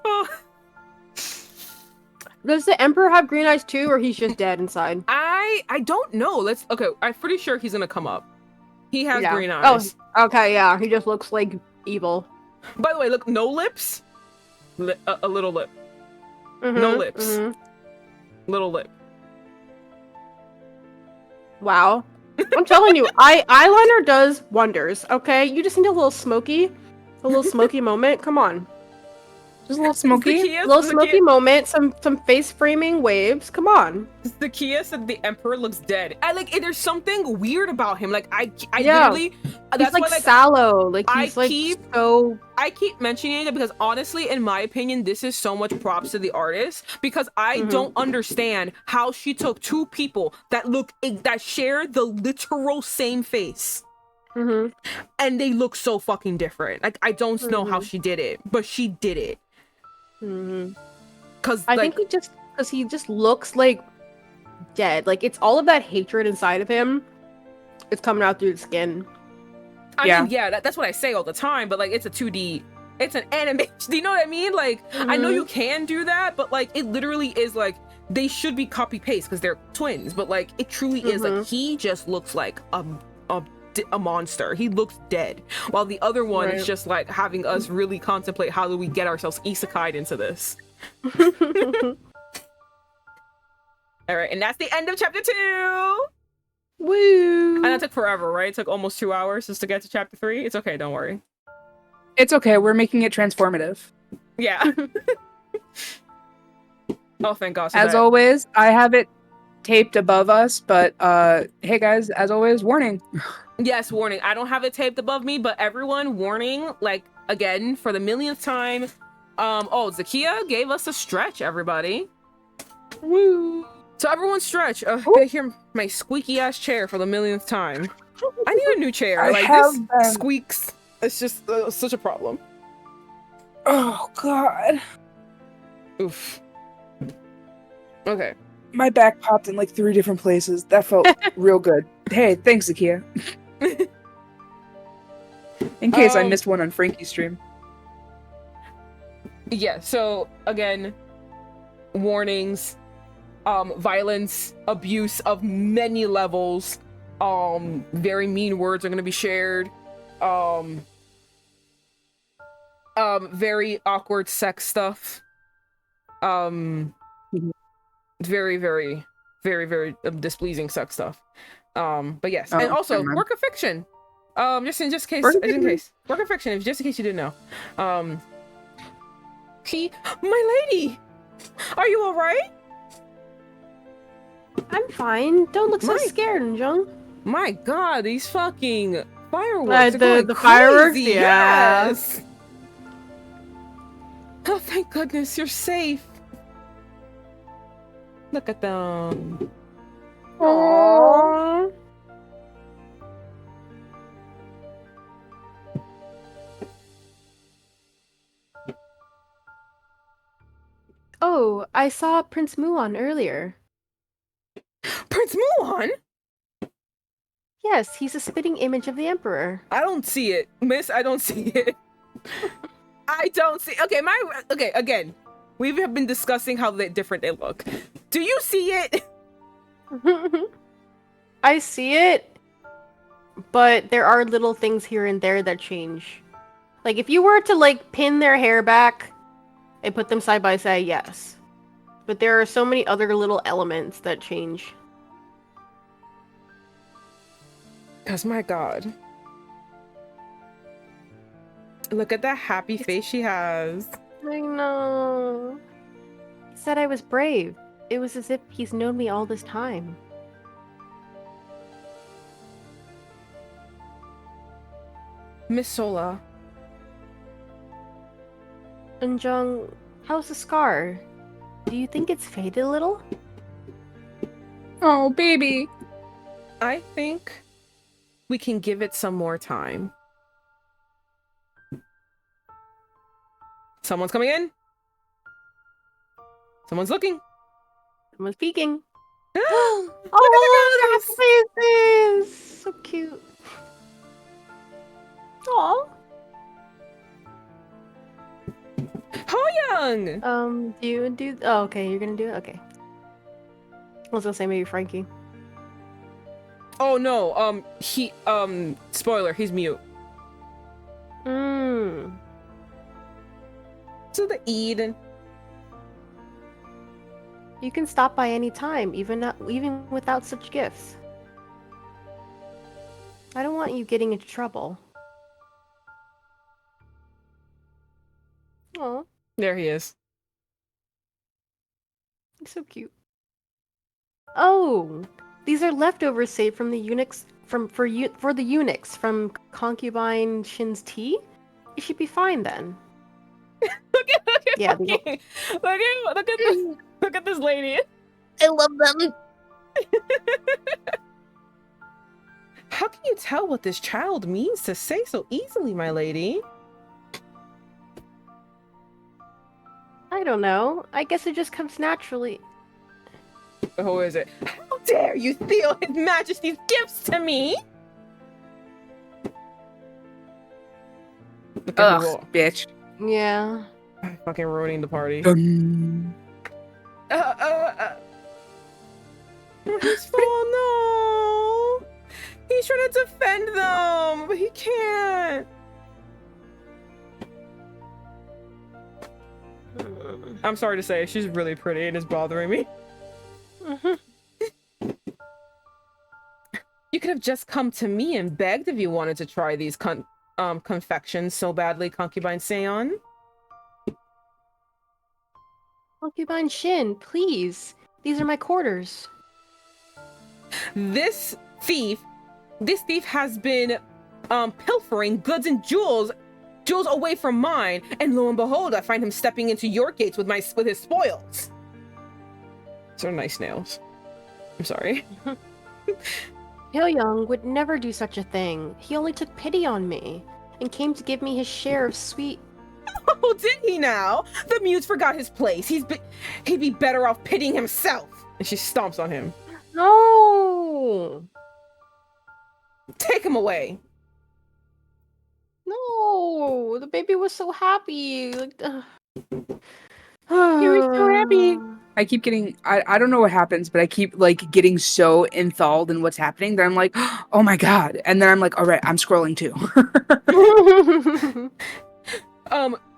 Oh. Does the Emperor have green eyes too, or he's just dead inside? I don't know. Okay, I'm pretty sure he's gonna come up. He has green Oh, eyes. okay, yeah. He just looks like evil. By the way, look, no lips. A little lip. No lips. Little lip. Wow. I'm telling you, eyeliner does wonders, okay? You just need a little smoky moment. Come on. Just a little smoky. A little smoky moment, some face framing waves. Come on. Zakiya said the Emperor looks dead. There's something weird about him. Like I Yeah. literally, He's that's like why, like, sallow. Like he's I keep mentioning it because honestly, in my opinion, this is so much props to the artist because I don't understand how she took two people that share the literal same face. And they look so fucking different. Like I don't know how she did it, but she did it. Cause I think he just looks like dead. Like it's all of that hatred inside of him. It's coming out through the skin. I mean, yeah, that's what I say all the time, but like it's a 2D, it's an animation. Do you know what I mean? Like I know you can do that, but like it literally is like they should be copy paste because they're twins, but like it truly is like he just looks like a monster. He looks dead, while the other one is just like having us really contemplate how do we get ourselves isekai'd into this. All right, and that's the end of chapter 2. Woo! And that took forever, right? It took almost 2 hours just to get to chapter 3. It's okay, don't worry. It's okay. We're making it transformative. Yeah. Oh, thank God. As always, I have it taped above us, but hey guys, as always, warning. Yes, warning. I don't have it taped above me, but everyone, warning, like, again, for the millionth time. Zakiya gave us a stretch, everybody. Woo! So everyone stretch. I hear my squeaky ass chair for the millionth time. I need a new chair. This squeaks. It's just such a problem. Oh God. Oof. Okay. My back popped in like 3 different places. That felt real good. Hey, thanks, Zakiya. In case I missed one on Frankie's stream. Yeah, so again, warnings, violence, abuse of many levels, very mean words are gonna be shared, very awkward sex stuff, very, very, very, very displeasing sex stuff. But yes, and also work of fiction. Just in case, work of fiction, just in case you didn't know. My lady, are you all right? I'm fine. Don't look so scared, Jung. My God, these fucking fireworks! The fireworks, yeah. Yes. Oh, thank goodness you're safe. Look at them. Aww. Oh, I saw Prince Muon earlier. Prince Muon? Yes, he's a spitting image of the Emperor. I don't see it, miss. I don't see it. I don't see. Okay, again, we have been discussing how different they look. Do you see it? I see it, but there are little things here and there that change. Like if you were to like pin their hair back and put them side by side, yes. But there are so many other little elements that change. Because my God. Look at that happy face she has. I know. He said I was brave. It was as if he's known me all this time. Miss Sola. And Jung, how's the scar? Do you think it's faded a little? Oh, baby. I think we can give it some more time. Someone's coming in. Someone's looking. Someone's peeking. Oh, that faces! So cute. Aww. Hoyoung! Do you do... Oh, okay, you're gonna do it? Okay. I was gonna say maybe Frankie. Oh, no, spoiler, he's mute. Mmm. So the Eden. You can stop by any time, even without such gifts. I don't want you getting into trouble. Oh, There he is. he's so cute. Oh, these are leftovers saved from the eunuchs for the eunuchs from concubine Shin's tea. You should be fine then. Look at Yeah, look at this lady. I love them. How can you tell what this child means to say so easily, my lady? I don't know. I guess it just comes naturally. Who is it? How dare you steal His Majesty's gifts to me? Look at who Ugh, bitch. Yeah. fucking ruining the party. Dun. He's oh no! He's trying to defend them, but he can't. I'm sorry to say, she's really pretty and it's bothering me. You could have just come to me and begged if you wanted to try these confections so badly, concubine Seon. Concubine Shin, please. These are my quarters. This thief has been pilfering goods and jewels away from mine, and lo and behold, I find him stepping into your gates with his spoils. Those are nice nails. I'm sorry. Hyo-young would never do such a thing. He only took pity on me and came to give me his share of sweet. Oh, did he now? The muse forgot his place. He'd be better off pitying himself. And she stomps on him. No! Take him away. No! The baby was so happy. Like, He was so happy. I keep getting, I don't know what happens, but I keep like getting so enthralled in what's happening that I'm like, oh my god. And then I'm like, all right, I'm scrolling too.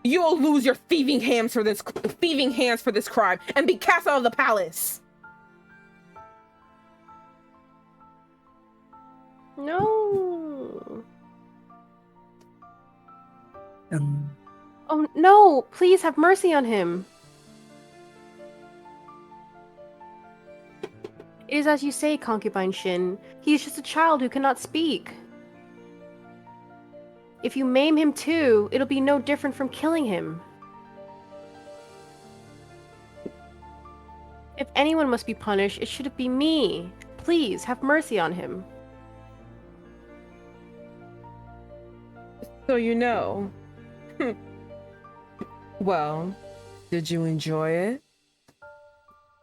You'll lose your thieving hands for this crime and be cast out of the palace. No. Um, Oh no! Please have mercy on him. It is as you say, concubine Shin. He is just a child who cannot speak. If you maim him too, it'll be no different from killing him. If anyone must be punished, it should be me. Please, have mercy on him. So you know. Well, did you enjoy it?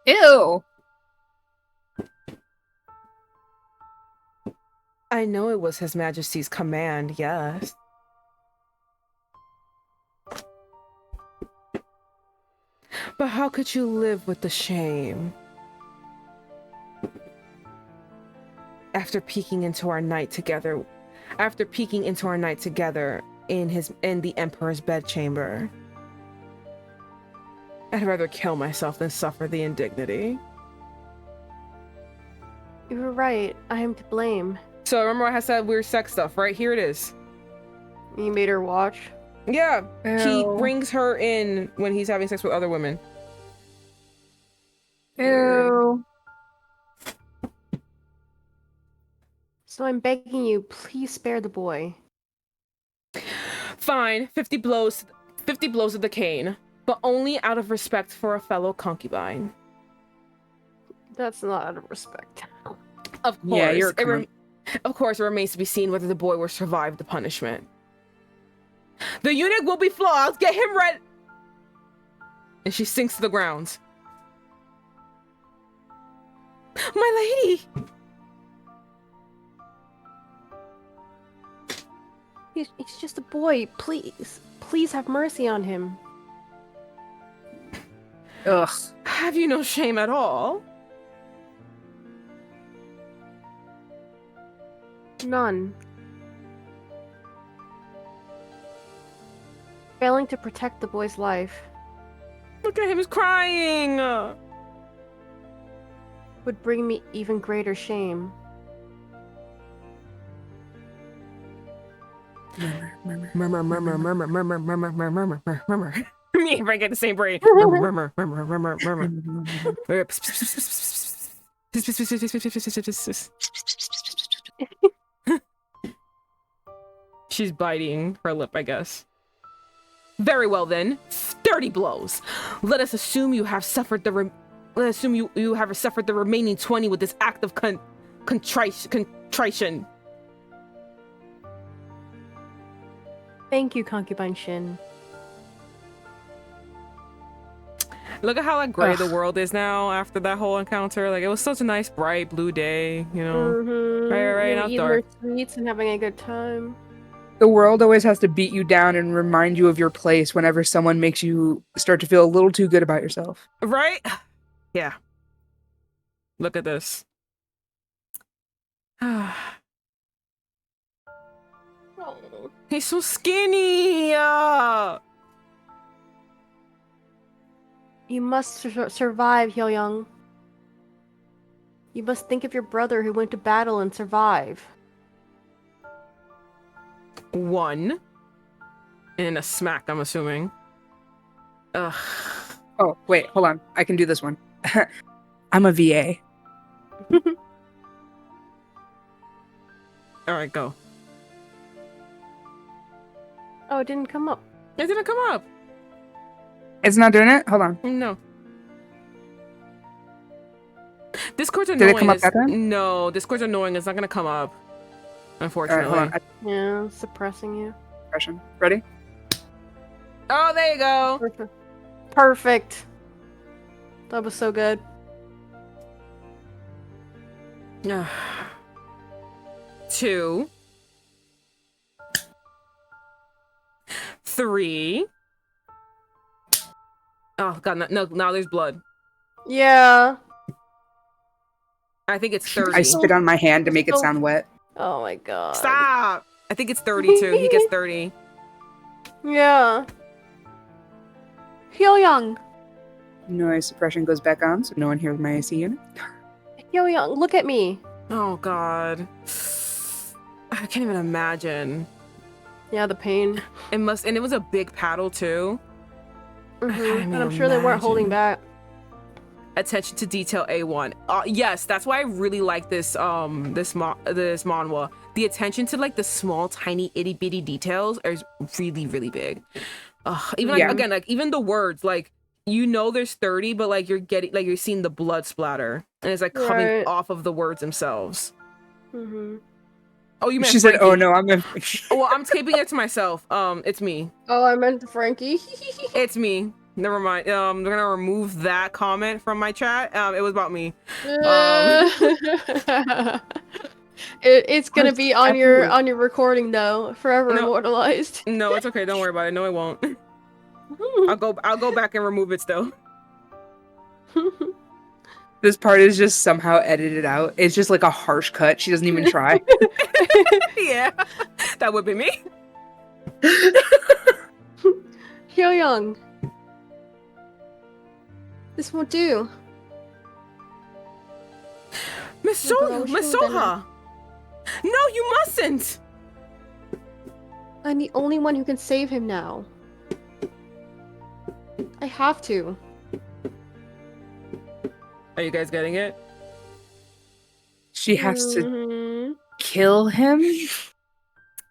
Ew. I know it was His Majesty's command, yes. But how could you live with the shame? After peeking into our night together in the Emperor's bedchamber. I'd rather kill myself than suffer the indignity. You were right. I am to blame. So remember I said weird sex stuff, right? Here it is. You made her watch. Yeah, he Ew. brings her in when he's having sex with other women. Ew. So I'm begging you, please spare the boy. Fine, 50 blows of the cane, but only out of respect for a fellow concubine. That's not out of respect. Of course, Yeah, you're of course, it remains to be seen whether the boy will survive the punishment. The eunuch will be flogged. Get him ready. And she sinks to the ground. My lady! He's just a boy. Please. Please have mercy on him. Ugh. Have you no shame at all? None. Failing to protect the boy's life. Look at him, he's crying. would bring me even greater shame. Murmur. Me and Frank get the same brain. Murmur. She's biting her lip, I guess. Very well then. 30 blows. Let us assume you have suffered the you have suffered the remaining 20 with this act of contrition. Thank you, Concubine Shin. Look at how like gray the world is now after that whole encounter. Like it was such a nice bright blue day, you know. Right, not Eating dark. their sweets and having a good time. The world always has to beat you down and remind you of your place whenever someone makes you start to feel a little too good about yourself. Right? Yeah. Look at this. He's so skinny. You must survive, Hyoyoung. You must think of your brother who went to battle and survive. One. And a smack, I'm assuming. Ugh. Oh, wait, hold on. I can do this one. I'm a VA. Alright, go. Oh, it didn't come up. It didn't come up. It's not doing it? Hold on. No. Discord's Did annoying. it come up that time? No, Discord's annoying. It's not gonna come up. Unfortunately. Alright, hold on. Yeah, suppressing you. Impression. Ready? Oh, there you go. Perfect. That was so good. 2, 3. Oh god, no, now there's blood. Yeah. I think it's 30. I spit on my hand to make it sound wet. Oh my god. Stop! I think it's 32. He gets 30. Yeah. Hyoyoung. Noise suppression goes back on, so no one hears my AC unit. Hyoyoung, look at me. Oh god. I can't even imagine. Yeah, the pain. And it was a big paddle too. And I'm sure they weren't holding back. Attention to detail A1. Yes, that's why I really like this manhwa. The attention to like the small, tiny, itty bitty details is really, really big. Even like, again, like even the words, like you know there's 30, but like you're seeing the blood splatter, and it's like coming off of the words themselves. Oh, you meant She said, Frankie. "Oh no, I'm a." Well, I'm taping it to myself. It's me. Oh, I meant Frankie. It's me. Never mind. They're gonna remove that comment from my chat. It was about me. It's gonna be on your recording though, forever immortalized. No, it's okay. Don't worry about it. No, it won't. I'll go back and remove it still. This part is just somehow edited out. It's just like a harsh cut. She doesn't even try. Yeah, that would be me. Hyoyoung. This won't do. Miss Soha! No, you mustn't! I'm the only one who can save him now. I have to. Are you guys getting it? She has to kill him.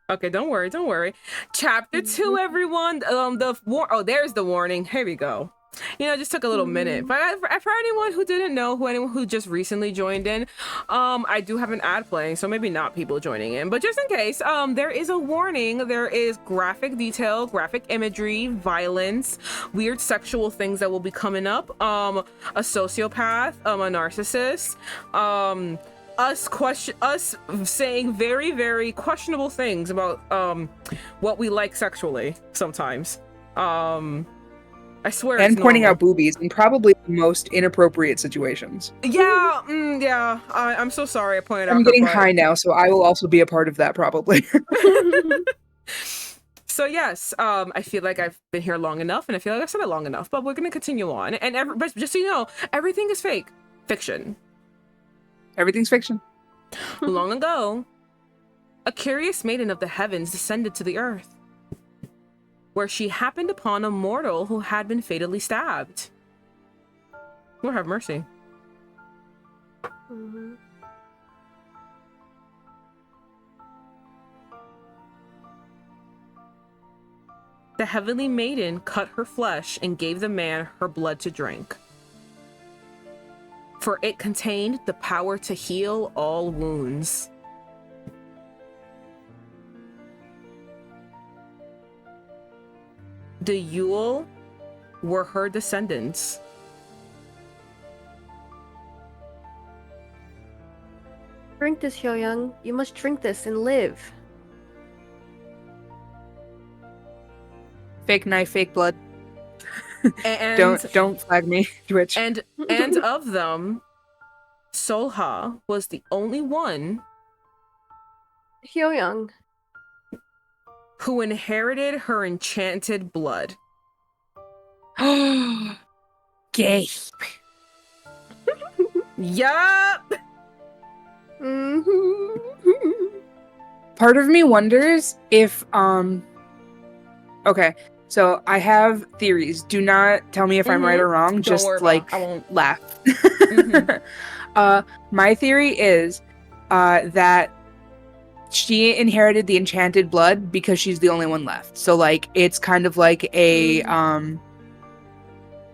Okay, don't worry. Chapter 2, everyone. There's the warning. Here we go. You know, it just took a little minute. But for anyone who didn't know, anyone who just recently joined in, I do have an ad playing, so maybe not people joining in. But just in case, there is a warning. There is graphic detail, graphic imagery, violence, weird sexual things that will be coming up. A sociopath, a narcissist, us saying very, very questionable things about what we like sexually sometimes. I swear. And pointing out boobies in probably the most inappropriate situations. Yeah, yeah. I'm so sorry I pointed out. I'm getting high now, so I will also be a part of that probably. So yes, I feel like I've been here long enough, and I feel like I've said it long enough. But we're gonna continue on, but just so you know, everything is fiction. Everything's fiction. Long ago, a curious maiden of the heavens descended to the earth, where she happened upon a mortal who had been fatally stabbed. Lord have mercy. Mhm. The heavenly maiden cut her flesh and gave the man her blood to drink, for it contained the power to heal all wounds. The Yule were her descendants. Drink this, Hyo-young. You must drink this and live. Fake knife, fake blood. And Don't flag me, Twitch. and of them, Solha was the only one Hyo-young. who inherited her enchanted blood. Gay. Yup. Part of me wonders if okay, so I have theories. Do not tell me if I'm right or wrong. Don't Just worry about like it. I won't. laugh. Mhm. My theory is that she inherited the enchanted blood because she's the only one left. So like it's kind of like a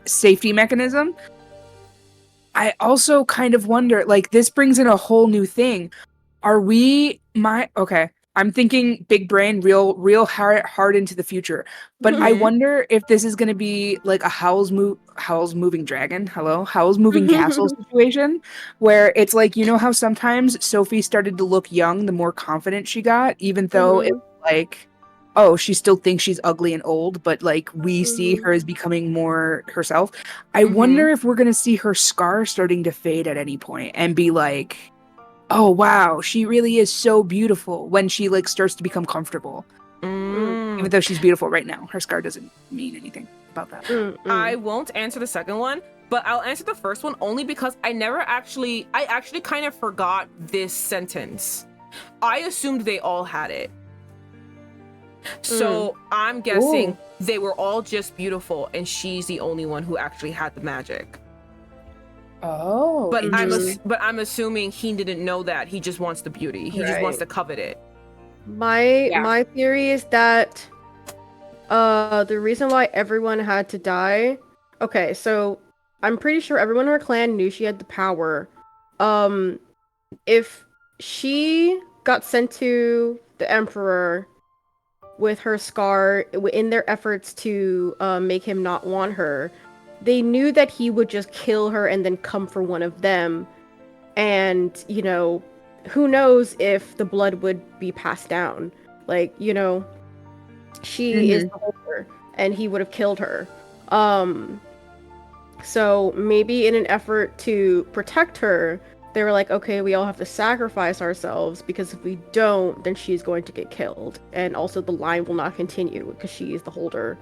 safety mechanism. I also kind of wonder, like, this brings in a whole new thing. Are we okay, I'm thinking big brain, real hard into the future. But I Mhm. wonder if this is gonna be like a Howl's Moving Dragon, Howl's Moving Castle situation, where it's like, you know how sometimes Sophie started to look young the more confident she got, even though it's like, oh, she still thinks she's ugly and old, but like we see her as becoming more herself. I wonder if we're gonna see her scar starting to fade at any point and be like, oh wow, she really is so beautiful when she like starts to become comfortable. Even though she's beautiful right now, her scar doesn't mean anything about that. I won't answer the second one, but I'll answer the first one only because I actually kind of forgot this sentence. I assumed they all had it. So I'm guessing they were all just beautiful and she's the only one who actually had the magic. Oh, But I'm assuming he didn't know that. He just wants the beauty. He just wants to covet it. My theory is that the reason why everyone had to die. Okay, so I'm pretty sure everyone in her clan knew she had the power. If she got sent to the emperor with her scar in their efforts to make him not want her, they knew that he would just kill her and then come for one of them. And, you know, who knows if the blood would be passed down. Like, you know, she is the holder and he would have killed her. So maybe in an effort to protect her, they were like, okay, we all have to sacrifice ourselves because if we don't, then she's going to get killed. And also the line will not continue because she is the holder.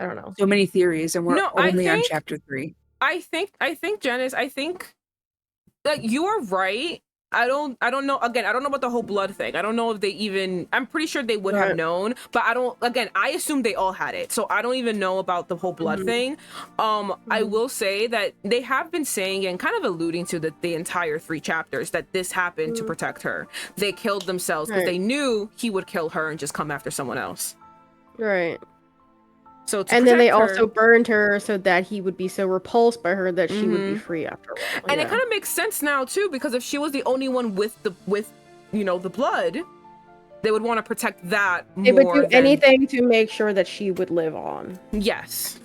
I don't know. So many theories, and we're only on chapter 3. I think Janice, like you are right. I don't know. Again, I don't know about the whole blood thing. I don't know if they even, I'm pretty sure they would have known, but I assume they all had it. So I don't even know about the whole blood thing. I will say that they have been saying and kind of alluding to the entire 3 chapters that this happened to protect her. They killed themselves because they knew he would kill her and just come after someone else. Right. So and then they also burned her so that he would be so repulsed by her that she would be free after a while. And it kind of makes sense now too, because if she was the only one with the blood, they would want to protect that they more. They would do anything to make sure that she would live on. Yes.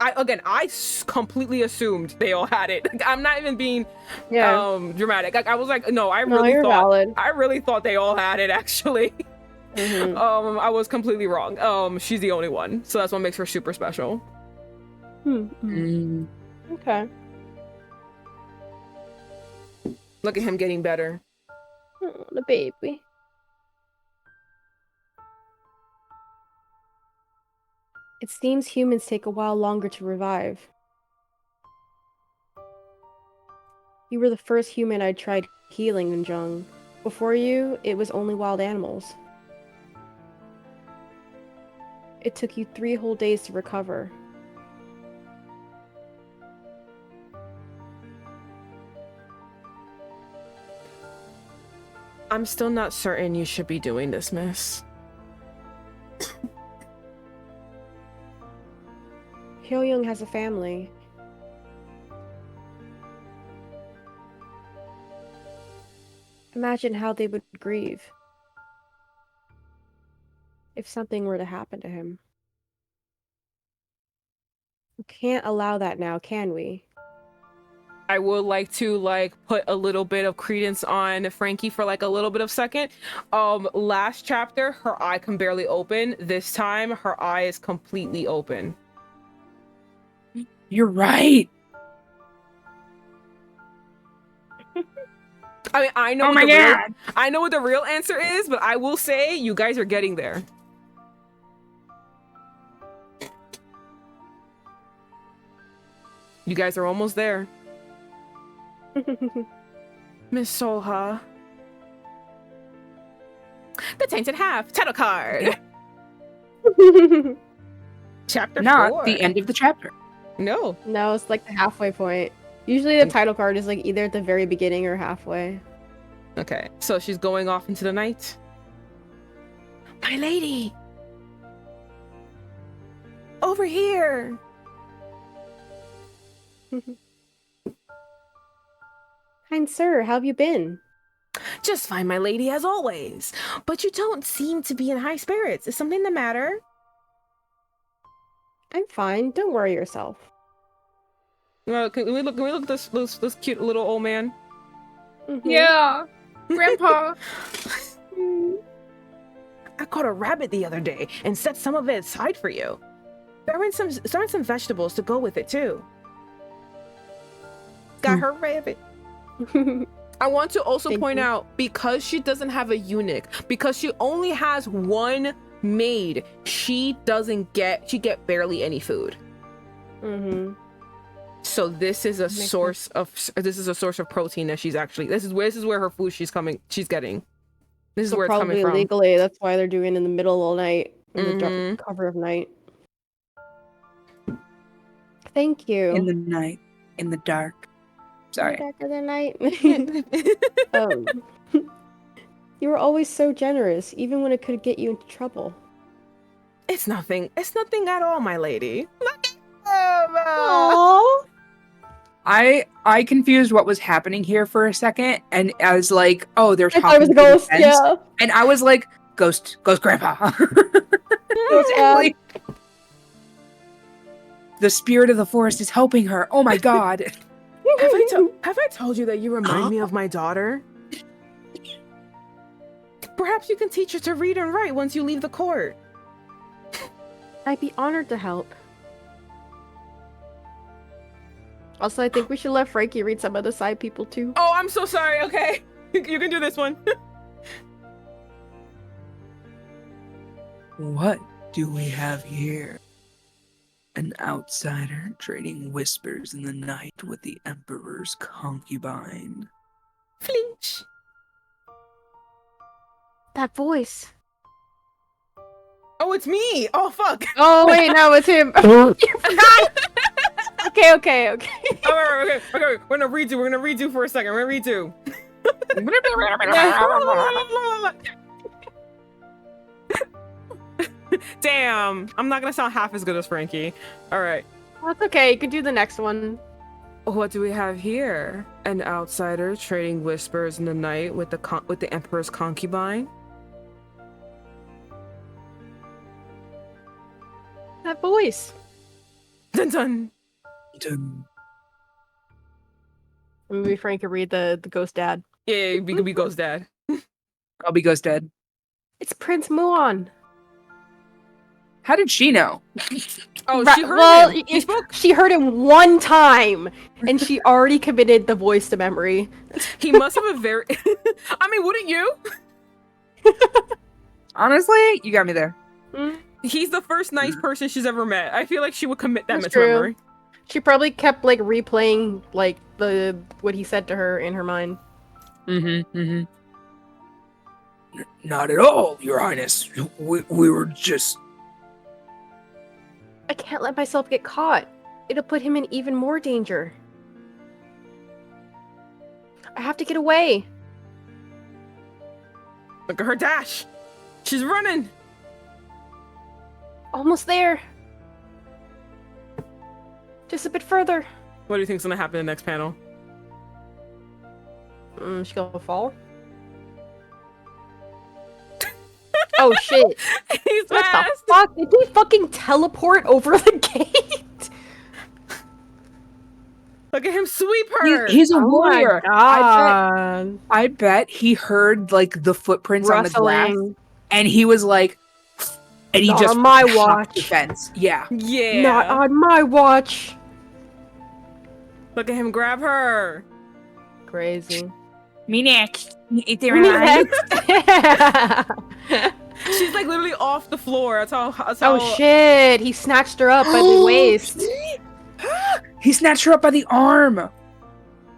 I completely assumed they all had it. I'm not even being dramatic. I was like, no, I really thought they all had it actually. I was completely wrong. She's the only one, so that's what makes her super special. Okay. Look at him getting better. Oh, the baby. It seems humans take a while longer to revive. You were the first human I tried healing in Jung. Before you, it was only wild animals. It took you 3 whole days to recover. I'm still not certain you should be doing this, miss. Hyoyoung has a family. Imagine how they would grieve if something were to happen to him. We can't allow that now, can we? I would like to put a little bit of credence on Frankie for a little bit of second. Last chapter, her eye can barely open. This time, her eye is completely open. You're right. I mean, I know. Oh my god! I know what the real answer is, but I will say you guys are getting there. You guys are almost there. Miss Solha. The Tainted Half title card. Chapter 4. Not the end of the chapter. No. No, it's like the halfway point. Usually the title card is either at the very beginning or halfway. Okay, so she's going off into the night. My lady! Over here! Kind sir, how have you been? Just fine, my lady, as always. But you don't seem to be in high spirits. Is something the matter? I'm fine, don't worry yourself. Can we look at this cute little old man? Mhm. Yeah, Grandpa. I caught a rabbit the other day and set some of it aside for you. Throw in some vegetables to go with it too. Got her rabbit. I want to also Thank point you. out, because she doesn't have a eunuch, because she only has one maid, she get barely any food. Mm-hmm. So this is a Makes source of protein that she's actually this is where her food she's getting. This is So where it's coming probably from. illegally, that's why they're doing it in the middle of the night, in the Mhm. dark cover of night. Thank you. In the night, in the dark. Sorry. Dark of the night. You were always so generous, even when it could get you into trouble. It's nothing at all, my lady. Aww. I confused what was happening here for a second, and I was like, oh, they're I talking thought it was a to the ghost, fence. yeah. And I was like, ghost grandpa. Ghost dad. Like, the spirit of the forest is helping her. Oh my god. Have I told you that you remind me of my daughter? Perhaps you can teach her to read and write once you leave the court. I'd be honored to help. Also, I think we should let Frankie read some of the side people too. Oh, I'm so sorry. Okay, you can do this one. What do we have here? An outsider trading whispers in the night with the Emperor's concubine. Flinch. That voice. Oh, it's me. Oh, fuck. Oh wait, no, it's him. You forgot. Okay. Okay. We're gonna redo for a second. We're gonna redo. Damn, I'm not gonna sound half as good as Frankie. All right. That's okay. You can do the next one. What do we have here? An outsider trading whispers in the night with the Emperor's concubine. That voice. Dun dun. Dun. Maybe Frank could read the ghost dad. Yeah, we goes dad. I'll be ghost dead. It's Prince Muon. How did she know? Oh, she heard Well, him. He spoke. she heard him one time, and she already committed the voice to memory. He must have a very. I mean, wouldn't you? Honestly, you got me there. He's the first nice person she's ever met. I feel like she would commit that That's much true. memory. She probably kept like replaying like what he said to her in her mind. Not at all, Your Highness. We were just... I can't let myself get caught. It'll put him in even more danger. I have to get away. Look at her dash. She's running. Almost there. Just a bit further. What do you think's gonna happen in the next panel? She gonna fall? Oh shit. He's What fast. the fuck? Did he fucking teleport over the gate? Look at him sweep her. He's a Oh my warrior. god. I bet he heard like the footprints on the glass, Rustling. and he was like, and he Not just on my hopped watch. the fence. Yeah. Yeah. Not on my watch. Look at him grab her. Crazy. Me next. It's She's like literally off the floor. That's how. Oh shit! He snatched her up by the waist. He snatched her up by the arm.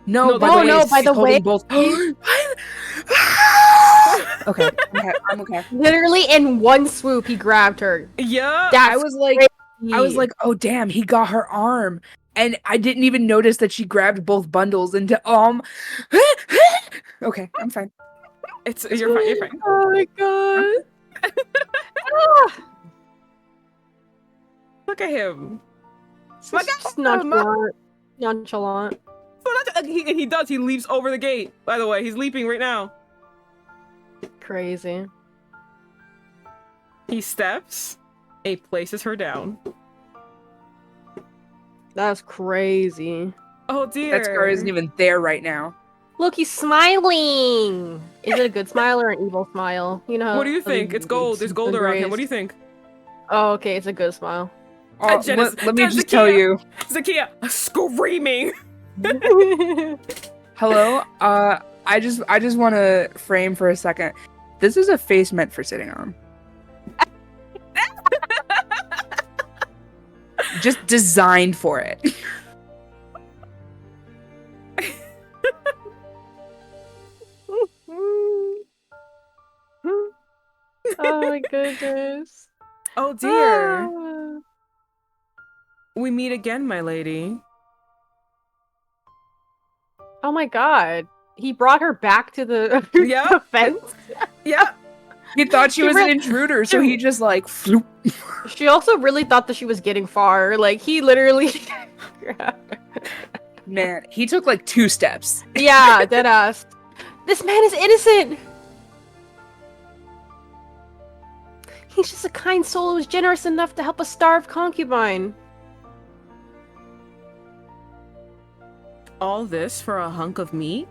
No, by oh, the no, waist. by He's the holding waist. both. Okay, I'm okay. Literally in one swoop, he grabbed her. Yeah. That's I was like, oh damn, he got her arm, and I didn't even notice that she grabbed both bundles into Okay, I'm fine. You're fine. You're fine. Oh my god. Look at him. Just nonchalant. Nonchalant. He does. He leaps over the gate. By the way, he's leaping right now. Crazy. He steps. He places her down. That's crazy. Oh dear. That scar isn't even there right now. Look, he's smiling. Is it a good smile or an evil smile? You know. What do you think? It's gold. There's gold around him. What do you think? Oh, okay, it's a good smile. Oh, let me just tell you. Zakia screaming. Hello. I just want to frame for a second. This is a face meant for sitting on. Just designed for it. Oh my goodness. Oh dear. Ah. We meet again, my lady. Oh my god. He brought her back to the, Yeah. the fence. Yeah. He thought she was an intruder, so he just like floop. She also really thought that she was getting far. Like, he literally... Man, he took like 2 steps. Yeah, deadass. This man is innocent! He's just a kind soul who was generous enough to help a starved concubine. All this for a hunk of meat?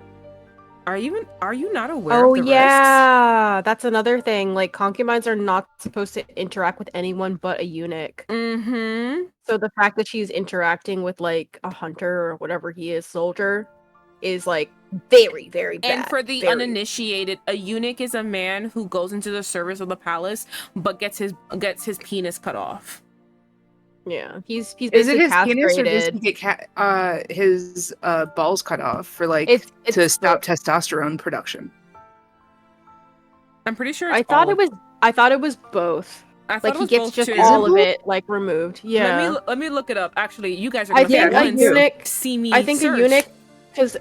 Are you not aware Oh of the risks? yeah, that's another thing. Like, concubines are not supposed to interact with anyone but a eunuch. Mm-hmm. So the fact that she's interacting with like a hunter or whatever he is, soldier, is like very, very bad. And for the very. uninitiated, a eunuch is a man who goes into the service of the palace but gets his penis cut off. Yeah, he's Is basically it his castrated. penis or does he get his balls cut off for like It's to stop testosterone production? I'm pretty sure I thought it was both. I thought Like, it he was gets both just too. all of it like removed. Yeah, Let me look it up. Actually, you guys are I gonna think be the a ones eunuch. see me I think search. a eunuch, because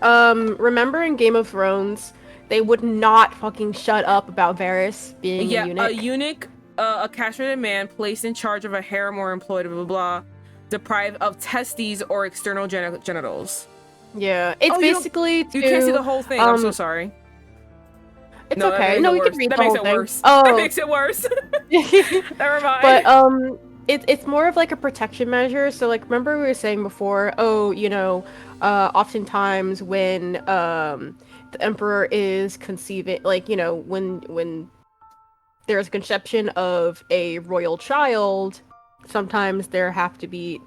remember in Game of Thrones, they would not fucking shut up about Varys being a eunuch. A eunuch, a castrated man placed in charge of a harem or employed, blah blah blah, deprived of testes or external genitals. Yeah, it's Oh, basically You can't see the whole thing. I'm so sorry. It's No, that okay. makes No, it we worse. can read That the makes whole it thing. worse. Oh, That makes it worse. Never mind. but it's more of like a protection measure. So like, remember we were saying before, oftentimes when the emperor is conceiving, like, when there's a conception of a royal child, sometimes there has to be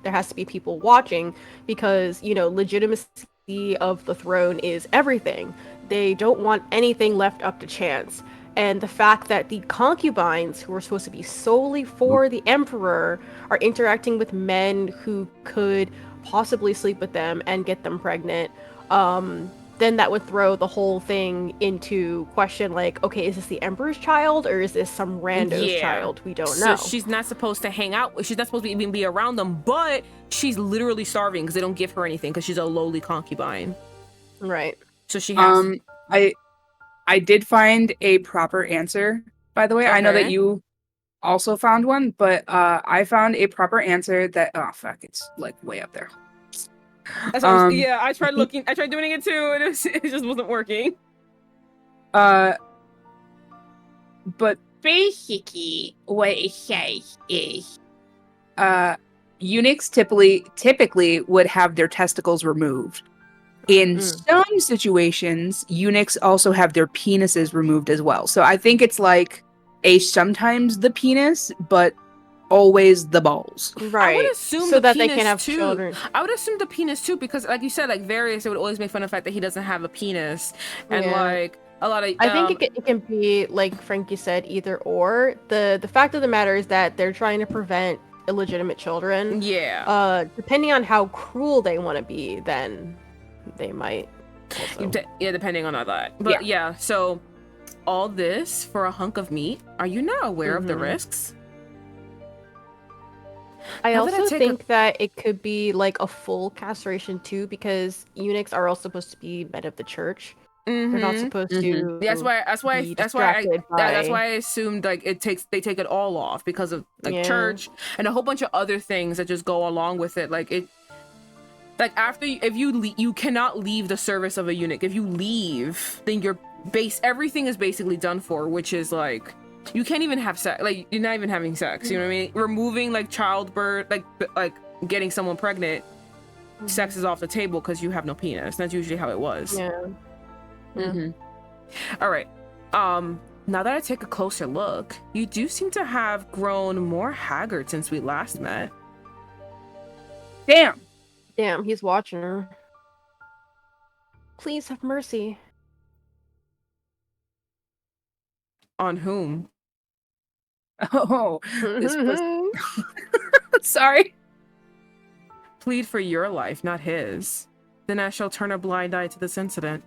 people watching, because legitimacy of the throne is everything. They don't want anything left up to chance. and the fact that the concubines, who were supposed to be solely for the emperor, are interacting with men who could possibly sleep with them and get them pregnant, then that would throw the whole thing into question, like, okay, is this the emperor's child or is this some rando's child? We don't know. So she's not supposed to hang out. She's not supposed to even be around them, but she's literally starving because they don't give her anything because she's a lowly concubine. Right. So she has. I did find a proper answer, by the way. I know that Okay. you also found one, but I found a proper answer that it's like way up there. That's what I tried doing it too, and it just wasn't working. But basically, what it says is, eunuchs typically would have their testicles removed. In some situations, eunuchs also have their penises removed as well. So I think it's like sometimes the penis, but always the balls. Right. I would assume so the that penis they can have too. children. I would assume the penis too, because like you said, like Various, they would always make fun of the fact that he doesn't have a penis, and like a lot of. I think it can be, like Frankie said, either or. The fact of the matter is that they're trying to prevent illegitimate children. Yeah. Depending on how cruel they want to be, then they might. Also. Depending on all that. But yeah, so all this for a hunk of meat. Are you not aware of the risks? I also think that it could be like a full castration too, because eunuchs are all supposed to be men of the church. They're not supposed to. That's why I assumed like they take it all off because of like church and a whole bunch of other things that just go along with it. Like it, like after you cannot leave the service of a eunuch. If you leave, then everything is basically done for, which is like. You can't even have sex. Like you're not even having sex. You know what I mean? Removing like childbirth, like getting someone pregnant, sex is off the table because you have no penis. That's usually how it was. Yeah. All right. Now that I take a closer look, you do seem to have grown more haggard since we last met. Damn, he's watching her. Please have mercy. On whom? Oh, this was. Sorry. Plead for your life, not his. Then I shall turn a blind eye to this incident.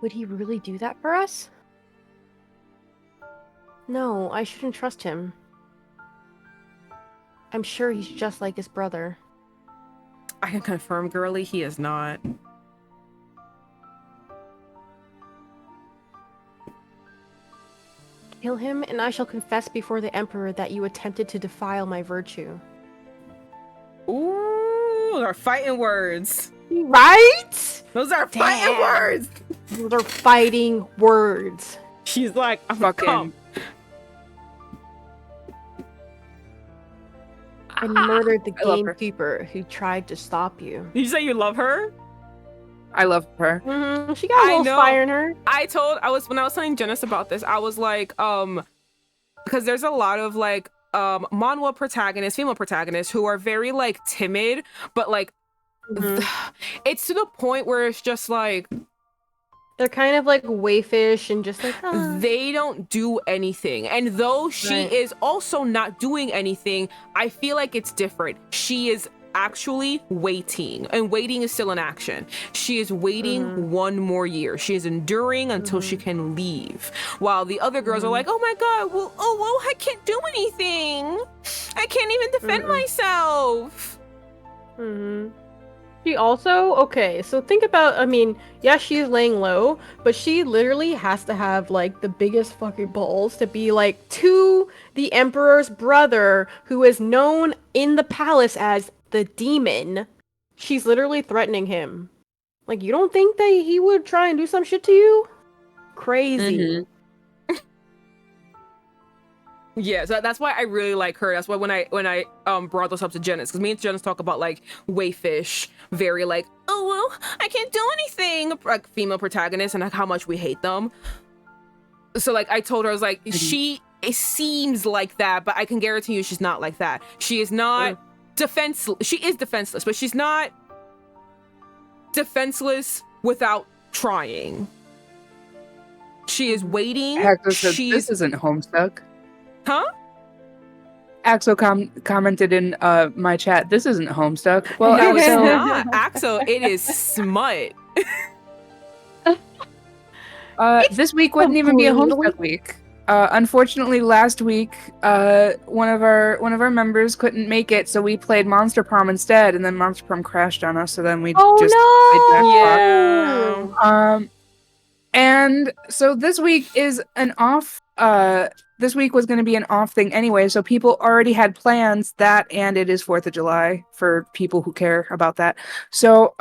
Would he really do that for us? No, I shouldn't trust him. I'm sure he's just like his brother. I can confirm, girly, he is not. Kill him, and I shall confess before the Emperor that you attempted to defile my virtue. Ooh, those are fighting words. Right? Those are fighting words. Those are fighting words. She's like, I'm fucking. I murdered the gamekeeper who tried to stop you. Did you say you love her? I love her. She got a little fire in her. When I was telling Janice about this, I was like, because there's a lot of like manhwa protagonists, female protagonists who are very like timid, but like it's to the point where it's just like they're kind of like wayfish and just like they don't do anything. And though she is also not doing anything, I feel like it's different. She is actually waiting, and waiting is still an action. She is waiting one more year. She is enduring until she can leave, while the other girls are like, oh my god, well I can't do anything, I can't even defend myself. She also, so think about, I mean, yeah, she's laying low, but she literally has to have like the biggest fucking balls to be like to the Emperor's brother, who is known in the palace as the demon. She's literally threatening him. Like, you don't think that he would try and do some shit to you? Crazy. Yeah, so that's why I really like her. That's why when I brought this up to Janice, because me and Janice talk about like wayfish, very like, oh well, I can't do anything, like female protagonists, and like how much we hate them. So like I told her, I was like, it seems like that, but I can guarantee you she's not like that. She is not defenseless. She is defenseless, but she's not defenseless without trying. She is waiting. Axel said, She's "This isn't Homestuck." huh? Axel commented in my chat, "This isn't Homestuck." Well, No, it's Axel, not. Axel, it is smut. this week wouldn't even be a completely- Homestuck week. Unfortunately, last week, one of our members couldn't make it, so we played Monster Prom instead, and then Monster Prom crashed on us, so then we just played Jackpot. Yeah. And so this week is an off. This week was going to be an off thing anyway, so people already had plans. That and it is 4th of July for people who care about that. So,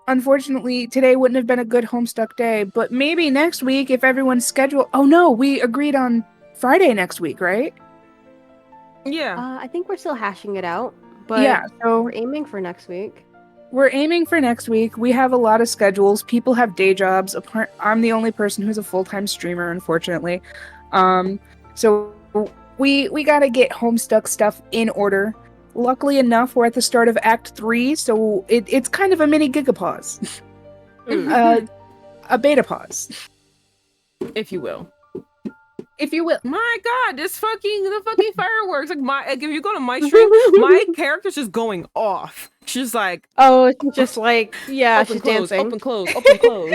unfortunately, today wouldn't have been a good Homestuck day. But maybe next week, if everyone's scheduled. Oh no, we agreed on Friday next week, right? Yeah. I think we're still hashing it out, but Yeah. So we're aiming for next week. we're aiming for next week. We have a lot of schedules. People have day jobs. I'm the only person who's a full-time streamer, unfortunately. So we gotta get Homestuck stuff in order. Luckily enough, we're at the start of Act 3, so it's kind of a mini gigapause. A beta pause, If you will. if you will. My God, the fucking fireworks. Like if you go to my stream, my character's just going off. She's like, Oh, it's just like, yeah, open, she's close, dancing. open, close, open, close.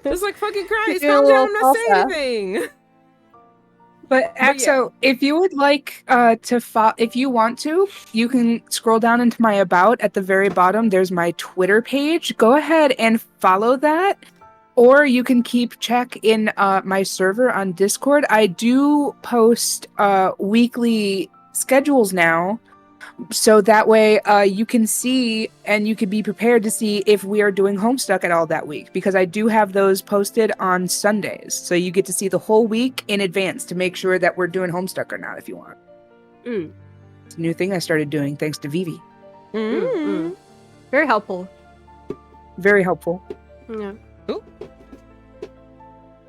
It's like fucking Christ, doing calm a down, little I'm not saying salsa. anything. But Axo, if you would like if you want to, you can scroll down into my about at the very bottom. There's my Twitter page. Go ahead and follow that. Or you can keep check in my server on Discord. I do post weekly schedules now. So that way you can see and you can be prepared to see if we are doing Homestuck at all that week. Because I do have those posted on Sundays. So you get to see the whole week in advance to make sure that we're doing Homestuck or not if you want. It's a new thing I started doing thanks to Vivi. Mm. Very helpful. Very helpful. Yeah. Ooh.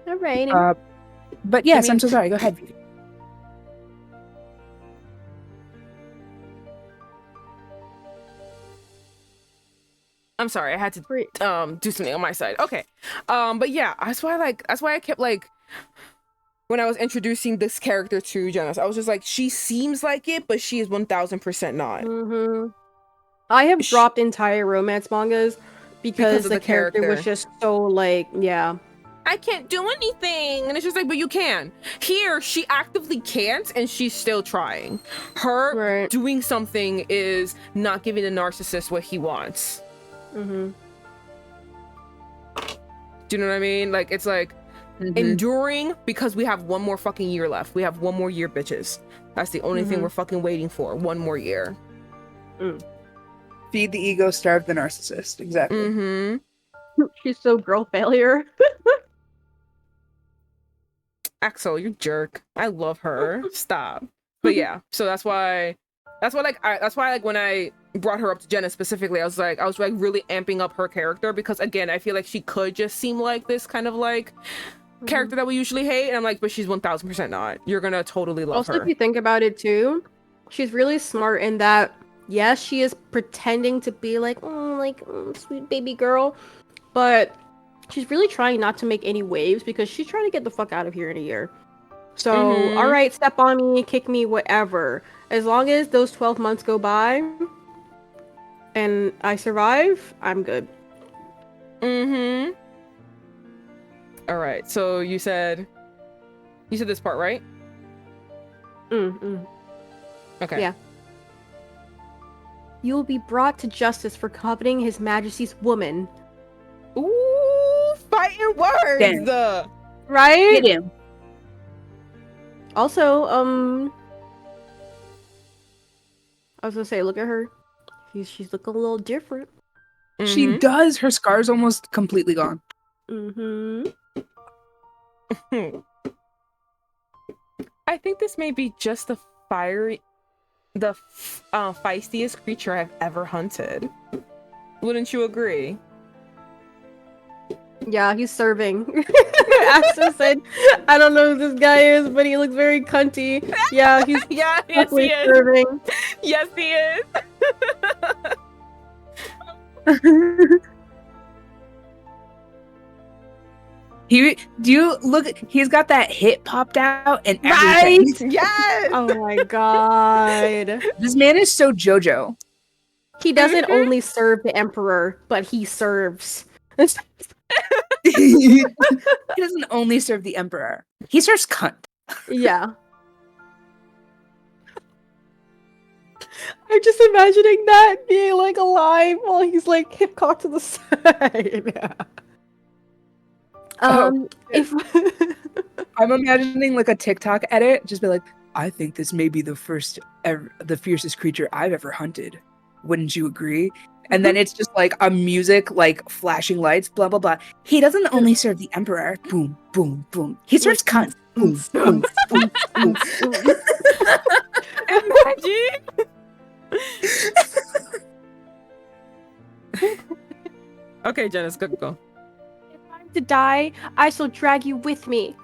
Alrighty. But yes, mean- I'm so sorry. Go ahead, Vivi. I'm sorry, I had to Great. do something on my side. Okay. But yeah, that's why I kept like when I was introducing this character to Janice, I was just like, she seems like it, but she is 1000% not. I have dropped entire romance mangas because of the the character was character. just so like, yeah. I can't do anything. And it's just like, but you can. Here, she actively can't, and she's still trying. Her Right. doing something is not giving the narcissist what he wants. Mm-hmm. Do you know what I mean? Like, it's like enduring because we have one more fucking year left. We have one more year, bitches. That's the only thing we're fucking waiting for. One more year. Feed the ego, starve the narcissist. Exactly. Mm-hmm. She's so girl failure. Axel, you jerk. I love her. Stop. But yeah, so that's why like when I brought her up to Jenna specifically, I was like really amping up her character because again, I feel like she could just seem like this kind of like character that we usually hate, and I'm like, but she's 1000% not. You're gonna totally love Also, her. if you think about it too, she's really smart in that, yes, she is pretending to be like, sweet baby girl, but she's really trying not to make any waves because she's trying to get the fuck out of here in a year. So, all right, step on me, kick me, whatever. As long as those 12 months go by and I survive, I'm good. All right, so you said this part, right? Okay. Yeah. You will be brought to justice for coveting His Majesty's woman. Ooh, fighting words. Damn. Right? Hit him. Also, I was gonna say, look at her. She's looking a little different. She does. Her scar's almost completely gone. I think this may be just the feistiest creature I've ever hunted. Wouldn't you agree? Yeah, he's serving. Axel said, I don't know who this guy is, but he looks very cunty. Yeah, he's Yes, he definitely is. serving. Yes, he is. Do you look? He's got that hit popped out and Right? everything. Yes. Oh my god. This man is so JoJo. He doesn't only serve the emperor, but he serves. He doesn't only serve the emperor. He serves cunt. Yeah. I'm just imagining that being like alive while he's like hip cocked to the side. If I'm imagining like a TikTok edit, just be like, I think this may be the fiercest creature I've ever hunted. Wouldn't you agree? And then it's just like a music, like flashing lights, blah blah blah. He doesn't only serve the emperor. Boom, boom, boom. He serves cunt. Boom, boom, boom, boom. Imagine. Okay, Janice, go. if I'm to die, I shall drag you with me.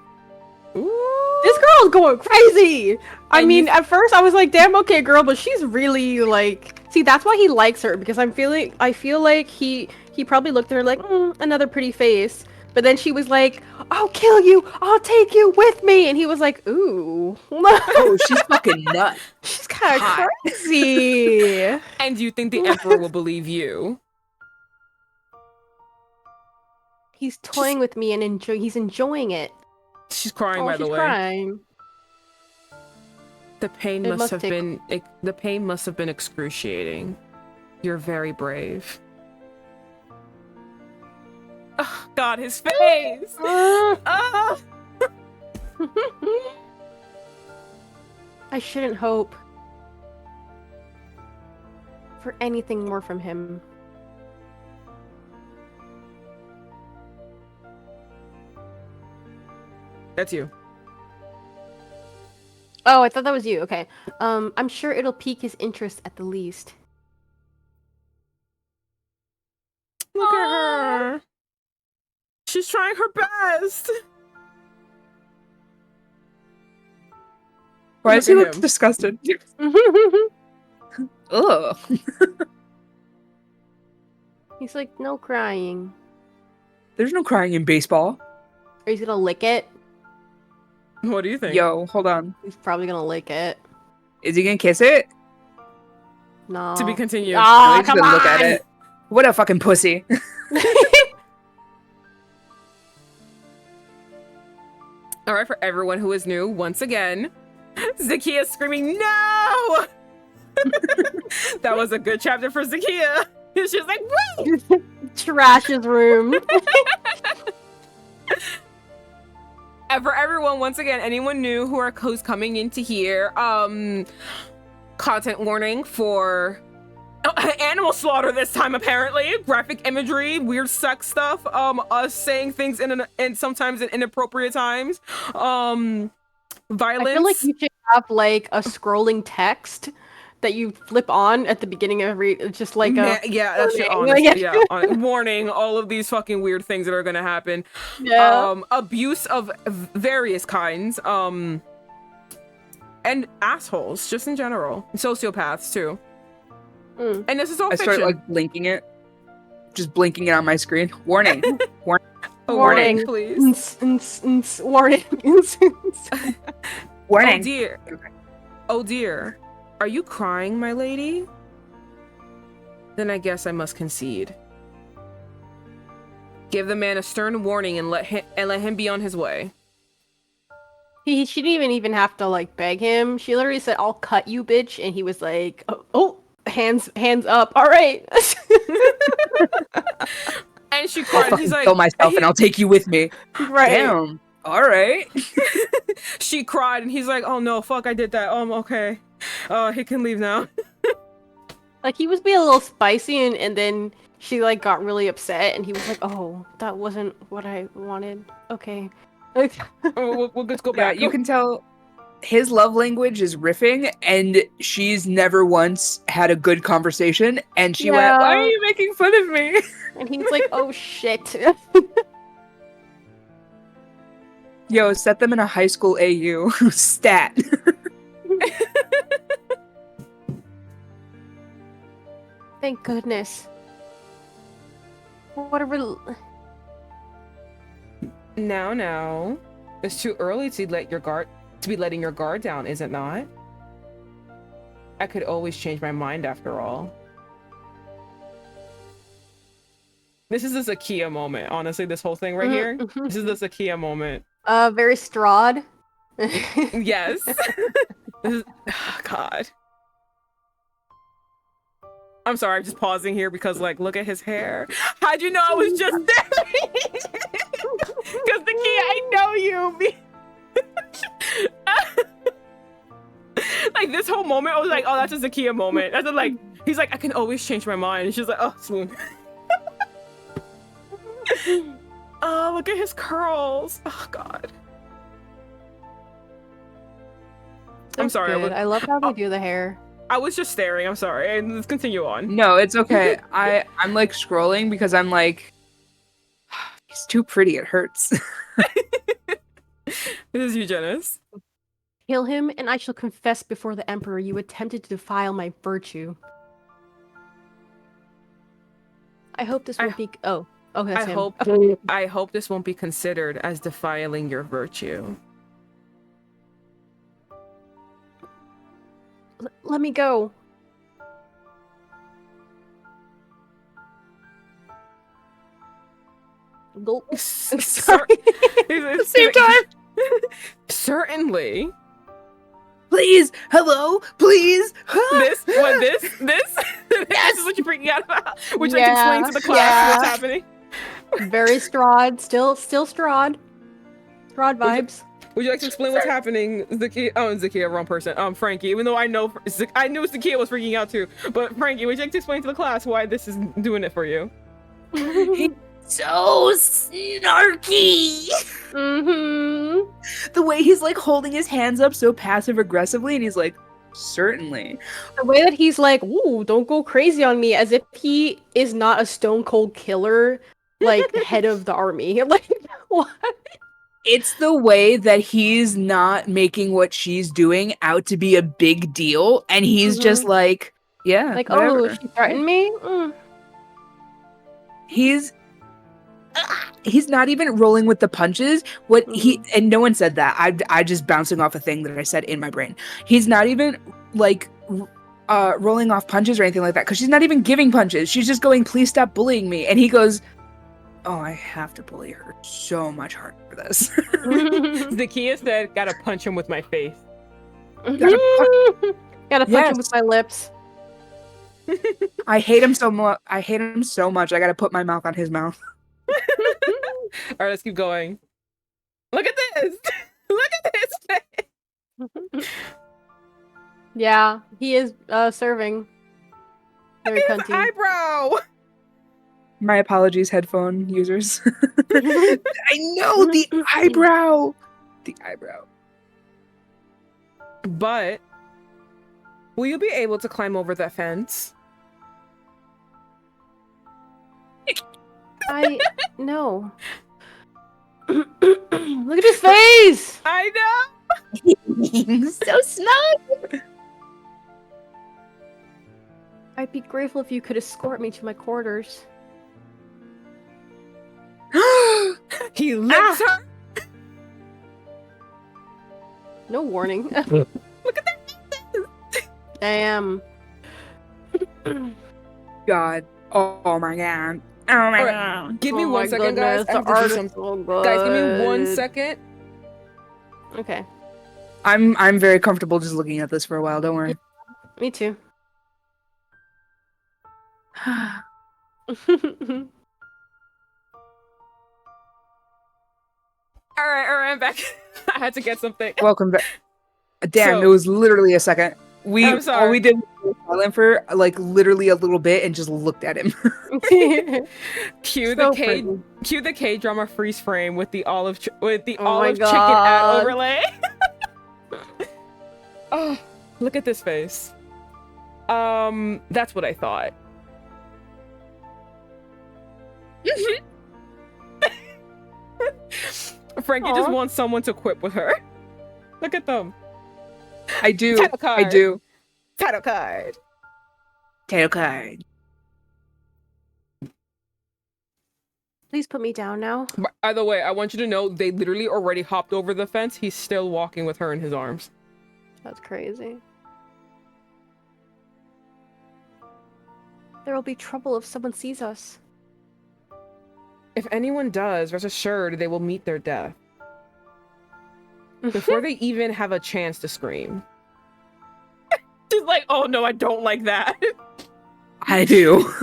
Ooh. This girl's going crazy. I And mean, you- at first I was like, "Damn, okay, girl," but she's really like, see, that's why he likes her because I feel like he probably looked at her like, another pretty face, but then she was like, "I'll kill you, I'll take you with me," and he was like, "Ooh, Oh, she's fucking nuts. she's kind of Hot. crazy." And do you think the emperor will believe you? He's toying with me and he's enjoying it. She's crying, Oh, by the she's way. crying. The pain It must must have take- been the pain must have been excruciating. You're very brave. Oh, God, his face. Oh. I shouldn't hope for anything more from him. That's you. Oh, I thought that was you. Okay. I'm sure it'll pique his interest at the least. Look at her. She's trying her best. Why Look does he at look him. disgusted? Ugh. He's like, no crying. There's no crying in baseball. Or he's gonna lick it. What do you think? Yo, hold on. He's probably gonna lick it. Is he gonna kiss it? No. To be continued. Ah, He's come gonna on! look at it. What a fucking pussy. All right, for everyone who is new, once again, Zakia screaming, "No!" That was a good chapter for Zakia. She's like, "Woo!" Trash his room. And for everyone, once again, anyone new who's coming into here, content warning for animal slaughter this time, apparently. Graphic imagery, weird sex stuff, us saying things in sometimes in inappropriate times, violence. I feel like you should have like a scrolling text that you flip on at the beginning of every, just like yeah, that's shit, warning. honest. Yeah, warning, all of these fucking weird things that are gonna happen. Yeah. Abuse of various kinds, and assholes, just in general. Sociopaths, too. Mm. And this is all I fiction. start like blinking it. Just blinking it on my screen. Warning. Warning. A Warning. please. Warning. Warning. Oh dear. Okay. Oh dear. Are you crying, my lady? Then I guess I must concede. Give the man a stern warning and let him be on his way. She didn't even have to like beg him. She literally said, "I'll cut you, bitch," and he was like, "Oh, hands up. All right." And she I'll cried. fucking He's like, kill myself and I'll take you with me. Right. Damn. All right. She cried, and he's like, "Oh no, fuck, I did that. Okay. He can leave now." Like he was being a little spicy, and then she like got really upset, and he was like, "Oh, that wasn't what I wanted." Okay. We'll just go Yeah, back. you can tell his love language is riffing, and she's never once had a good conversation. And she went, Yeah. "Why are you making fun of me?" And he was like, "Oh shit." Yo, set them in a high school AU. Stat. Thank goodness. What a Now. It's too early to be letting your guard down, is it not? I could always change my mind after all. This is the Zakiya moment, honestly, this whole thing right here. This is the Zakiya moment. Very Strahd. Yes. Oh, God. I'm sorry, I'm just pausing here because, like, look at his hair. How'd you know I was just there? Because Zakiya, I know you. Like, this whole moment, I was like, oh, that's a Zakiya moment. That's like, he's like, I can always change my mind. And she's like, oh, swoon. Oh, look at his curls. Oh, God. I'm sorry. I love how they do the hair. I was just staring. I'm sorry. And let's continue on. No, it's okay. I'm like scrolling because I'm like, he's too pretty. It hurts. This is Eugenics. Kill him, and I shall confess before the Emperor you attempted to defile my virtue. I hope this won't be. Oh, that's him. I hope this won't be considered as defiling your virtue. Let me go. Gulp. Sorry. At the same time. Certainly. Please, hello, please. This is what you're freaking out about. Would you like to explain to the class what's happening? Very Strahd. Still Strahd. Strahd vibes. Would you like to explain what's happening, Zakiya? Oh, Zakiya, wrong person. Frankie. Even though I knew Zakiya was freaking out too, but Frankie, would you like to explain to the class why this is doing it for you? He's so snarky. The way he's like holding his hands up so passive aggressively, and he's like, certainly. The way that he's like, ooh, don't go crazy on me, as if he is not a stone cold killer, like head of the army. Like, what? It's the way that he's not making what she's doing out to be a big deal, and he's just like, yeah, like, whatever. oh, she threatened me. He's not even rolling with the punches. And no one said that. I just bouncing off a thing that I said in my brain. He's not even like rolling off punches or anything like that, because she's not even giving punches. She's just going, please stop bullying me. And he goes, oh, I have to bully her so much harder for this. Zakiya said, gotta punch him with my face. Gotta punch him with my lips. I hate him so much. I gotta put my mouth on his mouth. All right, let's keep going. Look at this. Look at this face. Yeah, he is serving. Very Look at his cunty. eyebrow. My apologies, headphone users. I know, the eyebrow. The eyebrow. But will you be able to climb over that fence? No. Look at his face! I know. So snug. I'd be grateful if you could escort me to my quarters. He licks her. No warning. Look at that. Damn. God. Oh my god. Oh my god. Give me Oh one my second, guys. goodness, I have the to do art is some- so good. Guys, give me 1 second. Okay. I'm very comfortable just looking at this for a while, don't worry. Me too. All right, I'm back. I had to get something. Welcome back. Damn, So- it was literally a second. I'm sorry. All we did was silent for like literally a little bit and just looked at him. Cue So the K drama freeze frame with the olive Oh my chicken ad God. overlay. Oh, look at this face. That's what I thought. Frankie just Aw. wants someone to quip with her. Look at them. I do. Title card. I do. Title card. Tail card. Please put me down now. By the way, I want you to know they literally already hopped over the fence. He's still walking with her in his arms. That's crazy. There will be trouble if someone sees us. If anyone does, rest assured they will meet their death before they even have a chance to scream. She's like, oh no, I don't like that. I do.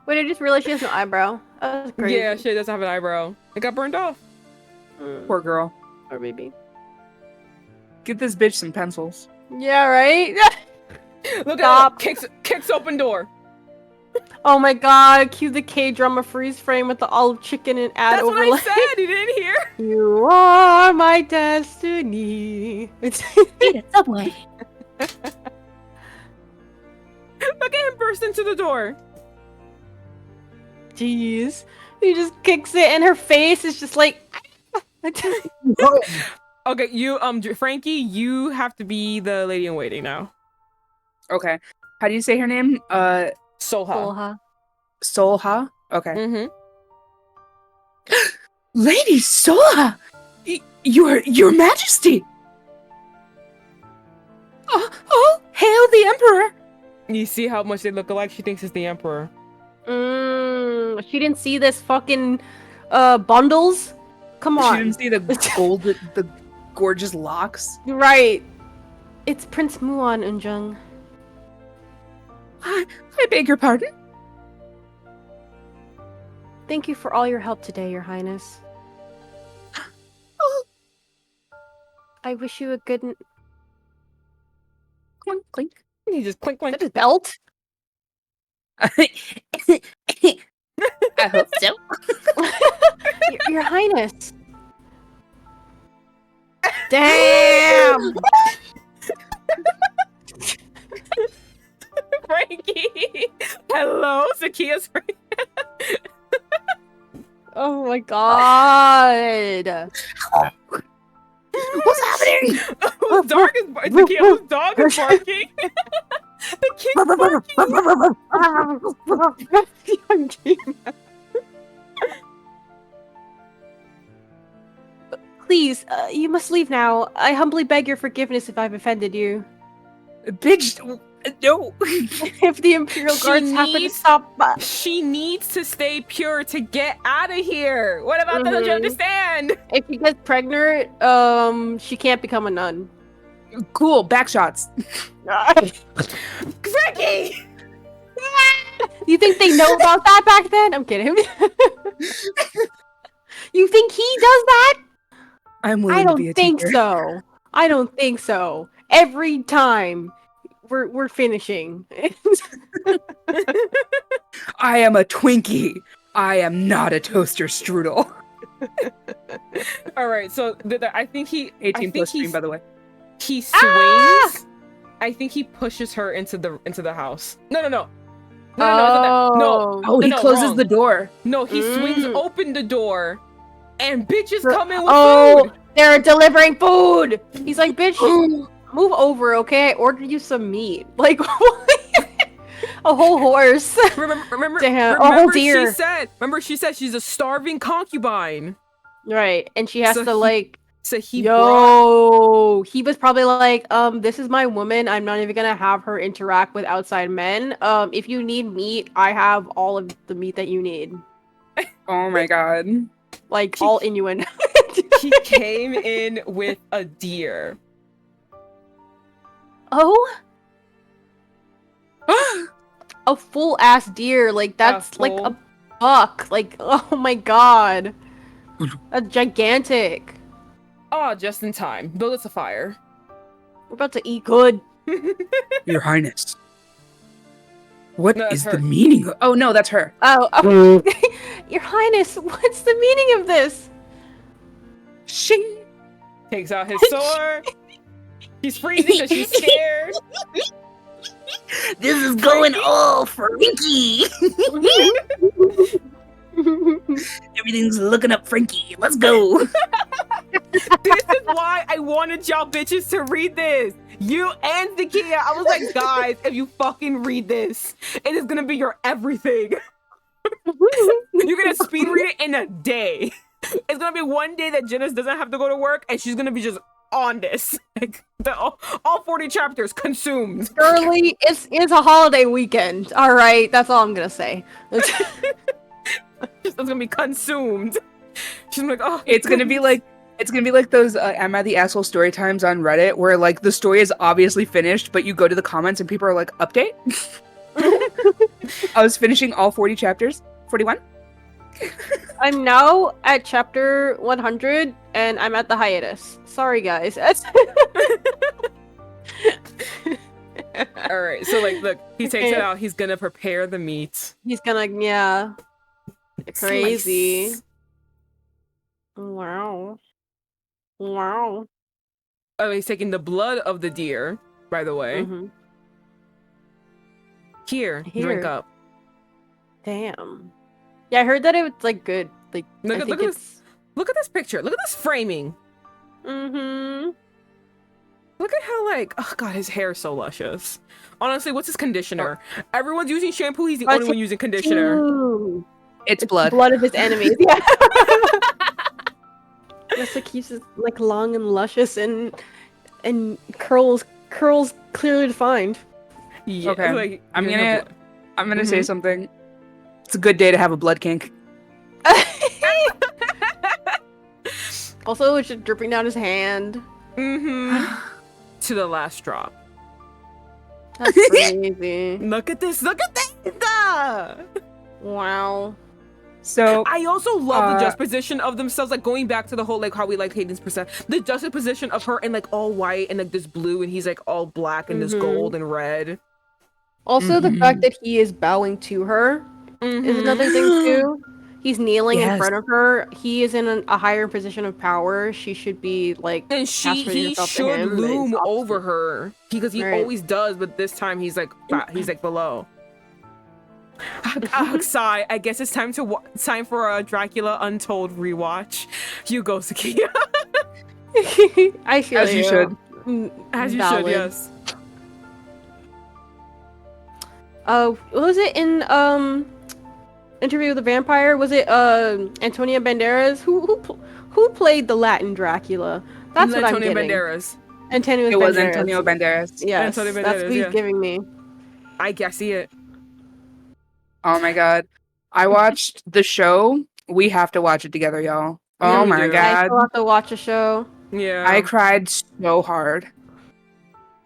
Wait, I just realized she has no eyebrow. That's crazy. Yeah, she doesn't have an eyebrow. It got burned off. Poor girl. Or maybe. Get this bitch some pencils. Yeah, right? Look Stop. at her. Kicks open door. Oh my god, cue the K-drama freeze frame with the olive chicken and ad That's overlay. what I said. You didn't hear? You are my destiny. Eat a Subway. Look at him burst into the door. Jeez. He just kicks it and her face is just like... Okay, you, Frankie, you have to be the lady in waiting now. Okay. How do you say her name? Soha. Solha. Solha? Okay. Mm-hmm. Lady Solha! Your Majesty! Oh, hail the Emperor! You see how much they look alike? She thinks it's the Emperor. She didn't see this fucking bundles? Come She on. didn't see the the gorgeous locks. Right. It's Prince Muon Unjung. I beg your pardon? Thank you for all your help today, Your Highness. Oh, I wish you a good... clink, clink. You just clink, Is clink. that his belt? I hope so. Your Highness. Damn! Frankie! Hello, Zakia's Frankie. Oh my god! What's happening? Whose dog is Zakia, whose dog is barking? The kid's barking. Please, you must leave now. I humbly beg your forgiveness if I've offended you. Bitch, no. If the Imperial She Guards happen to needs- stop... She needs to stay pure to get out of here. What about that? Don't you Mhm. understand? If she gets pregnant, she can't become a nun. Cool, back shots. Frankie! You think they know about that back then? I'm kidding. You think he does that? I'm willing I to be don't a think teacher. so. I don't think so. Every time we're finishing. I am a Twinkie. I am not a toaster strudel. All right, so I think he. 18 plus stream, by the way. He swings. I think he pushes her into the house. No. It's not that. No. Oh, he no, closes wrong. the door. No, he swings Mm. open the door, and bitches come in with Oh, food. they're delivering food. He's like, bitch, move over, okay? I ordered you some meat. Like, a whole horse. Remember, Damn, a whole remember deer. she said she's a starving concubine. Right, and she has So to he- like, So he brought. he was probably like, this is my woman. I'm not even gonna have her interact with outside men. If you need meat, I have all of the meat that you need. Oh my god. Like, all innuendo. He came in with a deer. Oh? A full ass deer. Like, that's like a full- buck. Like, oh my god. That's gigantic. Oh, just in time. Build us a fire. We're about to eat good. Your Highness. What No, that's is her. the meaning of... Oh, no, that's her. Oh, Your Highness, what's the meaning of this? Shing. Takes out his sword. She's freezing because she's scared. This is going all Frankie. Everything's looking up Frankie. Let's go. This is why I wanted y'all bitches to read this. You and Zakia. I was like, guys, if you fucking read this, it is gonna be your everything. You're gonna speed read it in a day. It's gonna be one day that Janice doesn't have to go to work, and she's gonna be just on this. Like all 40 chapters consumed. Girly, it's a holiday weekend. All right, that's all I'm gonna say. It's gonna be consumed. She's like, oh, It's gonna be like those Am I the Asshole story times on Reddit where like the story is obviously finished, but you go to the comments and people are like, update? I was finishing all 40 chapters. 41? I'm now at chapter 100, and I'm at the hiatus. Sorry, guys. all right. So like, look, he takes it out. He's gonna prepare the meat. He's gonna, yeah. Crazy. Slice. Wow. Oh, he's taking the blood of the deer, by the way. Mhm. Here, drink Here. up. Damn. Yeah, I heard that it was like good. Like, Look I at- think look at it's. Look at this picture. Look at this framing. Mm-hmm. Look at how like, oh god, his hair is so luscious. Honestly, what's his conditioner? Everyone's using shampoo. He's the What's only one using conditioner. Ooh. It's blood. Blood of his enemies. Yeah. Just like keeps it like long and luscious and curls clearly defined. Yeah, Okay. like, I'm you're gonna blood. say something. It's a good day to have a blood kink. Also, it's just dripping down his hand. To the last drop. That's crazy. Look at this. Look at this. Ah! Wow. So I also love the juxtaposition of themselves, like going back to the whole like how we like Hayden's percent. The juxtaposition of her in like all white and like this blue, and he's like all black and this gold and red. Also, the fact that he is bowing to her is another thing too. He's kneeling in Yes. front of her. He is in a higher position of power. She should be like, And castrating he herself to should him, but it's loom opposite. over her because he Right. always does, but this time he's like below. Sigh. I guess it's time time for a Dracula Untold rewatch. You go, Sakia. I feel as you should. As you Valid. should, yes. What was it in Interview with the Vampire? Was it Antonio Banderas? Who played the Latin Dracula? That's what I'm Antonio getting. Banderas. Antonio It was Banderas. Antonio Banderas. Yes, Antonio that's Banderas, what he's yeah. giving me. I see it. Oh my god. I watched the show. We have to watch it together, y'all. Yeah, Oh we my do. I god. still have to watch a show. Yeah. I cried so hard.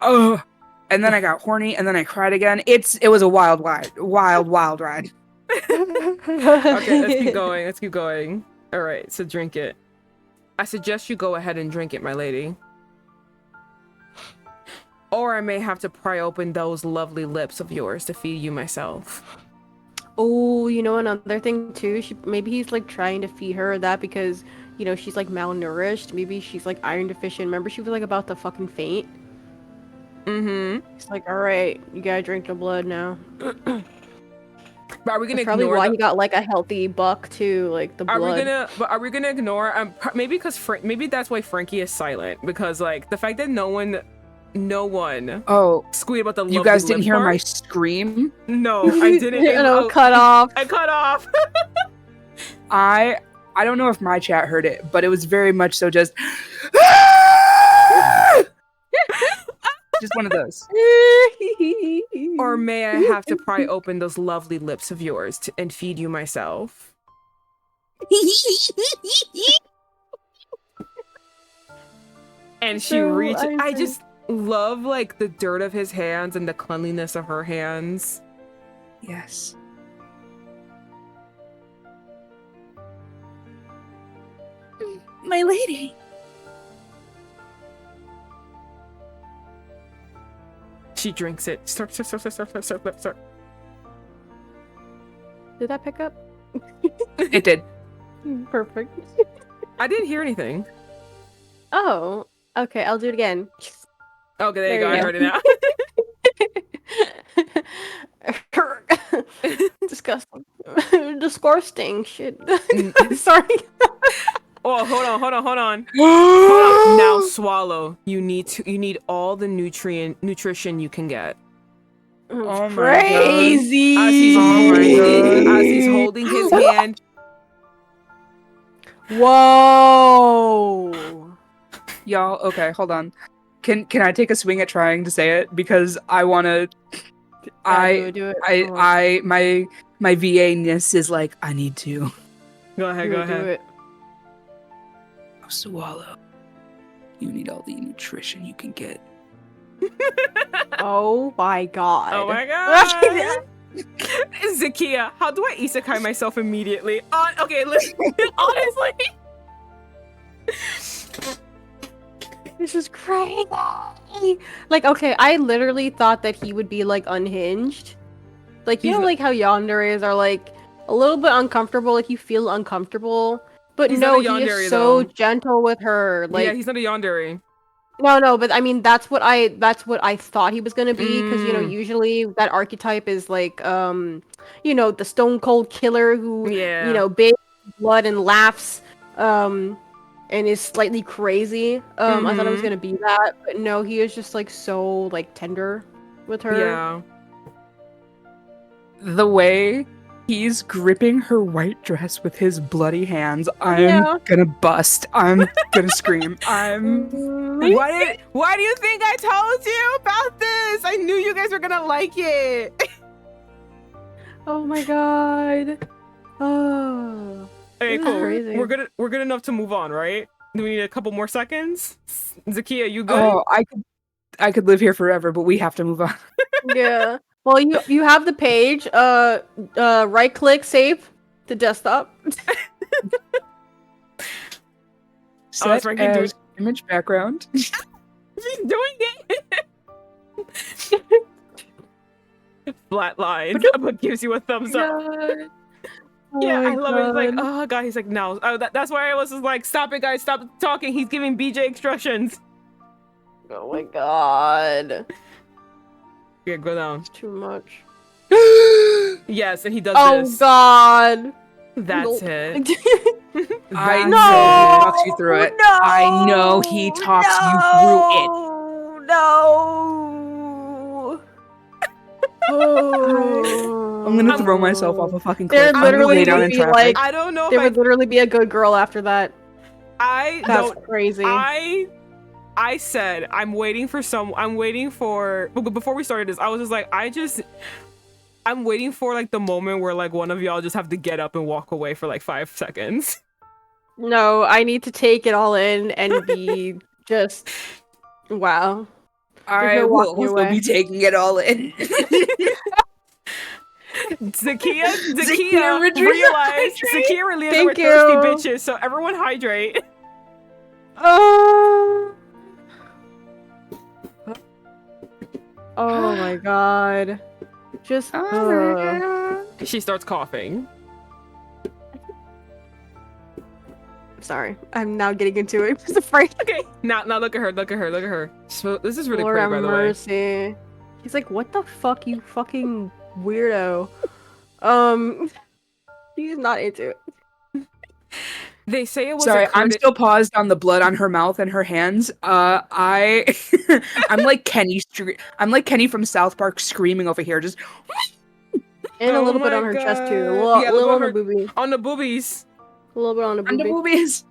Oh, and then I got horny, and then I cried again. It was a wild ride. Okay, let's keep going. Let's keep going. All right, so drink it. I suggest you go ahead and drink it, my lady. Or I may have to pry open those lovely lips of yours to feed you myself. Oh, you know another thing too. Maybe he's like trying to feed her that because she's like malnourished. Maybe she's like iron deficient. Remember, she was like about to fucking faint. It's like, all right, you gotta drink the blood now. But are we gonna That's probably ignore why he got like a healthy buck too, like the Are blood. we gonna ignore? Maybe because maybe that's why Frankie is silent, because like the fact that no one Oh, squealed about the you lovely guys didn't lip hear my part. scream? No, I didn't. Oh, Cut off. I cut off. I don't know if my chat heard it, but it was very much so just just one of those. Or may I have to pry open those lovely lips of yours and feed you myself? And she So reached. I Isaac. just love like the dirt of his hands and the cleanliness of her hands. Yes. My lady. She drinks it. Slurp, slurp, slurp, slurp, slurp, slurp, slurp. Did that pick up? It did. Perfect. I didn't hear anything. Oh, okay. I'll do it again. Okay, there you There go. I you heard it now. Disgusting. Disgusting shit. Sorry. Oh, hold on. Now swallow. You need all the nutrition you can get. Oh my Crazy. As he's holding his hand Whoa. Y'all, okay, hold on. Can I take a swing at trying to say it? Because I wanna Do it. Come on. my VA-ness is like, I need to Go ahead, Do go it, do ahead. it. swallow. You need all the nutrition you can get. Oh my god. Oh my god. Zakia, how do I isekai myself immediately? Okay, listen, honestly. This is crazy. Like, okay, I literally thought that he would be like unhinged. Like, you He's know, not- like how yanderes are like a little bit uncomfortable, like you feel uncomfortable. But He's no, not a he is yandere, so though. gentle with her. Like, Yeah, he's not a yandere. no, but I mean that's what I thought he was gonna be, because you know, Mm. usually that archetype is like you know, the stone cold killer who, Yeah. you know, bathes in blood and laughs and is slightly crazy. I thought it was Mhm. gonna be that, but no, he is just like so like tender with her. Yeah. The way he's gripping her white dress with his bloody hands, I'm Yeah. gonna bust. I'm gonna scream. I'm Why do you think I told you about this? I knew you guys were gonna like it. Oh my god. Oh. Okay, This is cool. crazy. We're good enough to move on, right? Do we need a couple more seconds? Zakia, you good? Oh, I could live here forever, but we have to move on. Yeah. Well, you have the page. Right click, save to desktop. Set Frankie, do as image background. She's doing it. Flat lines, but gives you a thumbs up. God. Yeah, Oh I my love it. He's like, God. oh god. He's like, no. That's why I was just like, stop it, guys. Stop talking. He's giving BJ instructions. Oh my god. Yeah, go down. It's too much. Yes, and he does Oh this. god. That's Nope. it. I That's know it. he talks you through it. I know he talks you through it. No. Oh. I'm gonna throw myself off a fucking There cliff. I'm gonna literally lay down would in be traffic. like, I don't know there if would literally be a good girl after that. I That's don't. crazy. I said I'm waiting for before we started this, I was just like, I'm waiting for like the moment where like one of y'all just have to get up and walk away for like 5 seconds. No, I need to take it all in and be just wow. I no will walking also away. be taking it all in. Zakia Zakia realized Thank we're thirsty you. bitches, so everyone hydrate. Oh. Oh my god. Just She starts coughing. sorry. I'm now getting into it. I'm just afraid. Okay, now look at her. So, this is really Lord pretty, have by the way. mercy. He's like, what the fuck, you fucking weirdo. He's not into it. They say it was Sorry, a I'm still paused on the blood on her mouth and her hands. I'm like Kenny. I'm like Kenny from South Park screaming over here. Just And a Oh little bit my on her chest too. A God. little Yeah, on look the boobies. on the boobies. A little bit on the on the boobie. movies.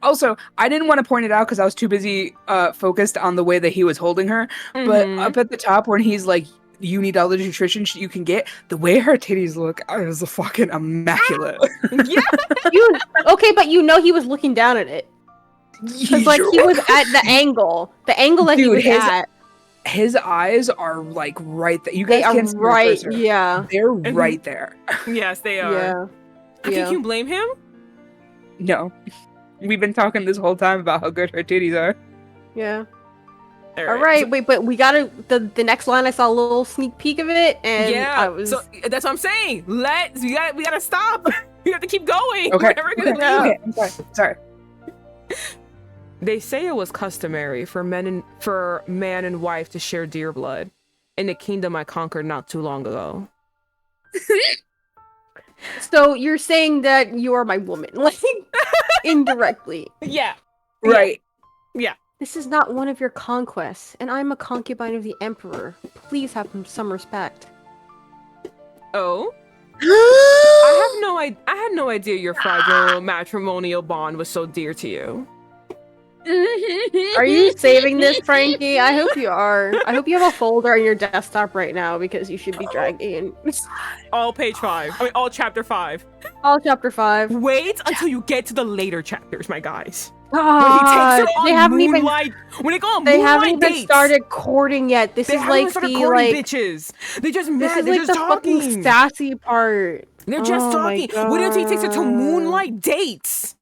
Also, I didn't want to point it out because I was too busy focused on the way that he was holding her. But Mhm. up at the top when he's like, you need all the nutrition you can get, the way her titties look is fucking immaculate. Yeah. Okay, but you know he was looking down at it. Because like he was at the angle. The angle that he Dude, was at. his eyes are like right there. You They guys are can't see my right, cursor. yeah. They're right there. Yes, they are. Yeah. Can Yeah. you blame him? No. We've been talking this whole time about how good her titties are. Yeah. All Alright, wait, but we gotta the next line I saw a little sneak peek of it and Yeah. I was So that's what I'm saying. We gotta stop. We have to keep going. Okay. We're never gonna leave. Okay. I'm sorry. They say it was customary for man and wife to share deer blood in the kingdom I conquered not too long ago. So you're saying that you are my woman, like indirectly. Yeah. Right. Yeah. This is not one of your conquests, and I'm a concubine of the Emperor. Please have some respect. Oh. I have had no idea your fragile matrimonial bond was so dear to you. Are you saving this, Frankie? I hope you are. I hope you have a folder on your desktop right now because you should be dragging All page 5. I mean, all chapter 5. all chapter 5. Wait until you get to the later chapters, my guys. God, they haven't even When they go on they moonlight haven't even dates, started courting yet. This they is haven't like even started the courting like bitches. They just this met. is They're like just the talking. fucking sassy part. They're just Oh my talking. Wait until he takes her to God. moonlight dates.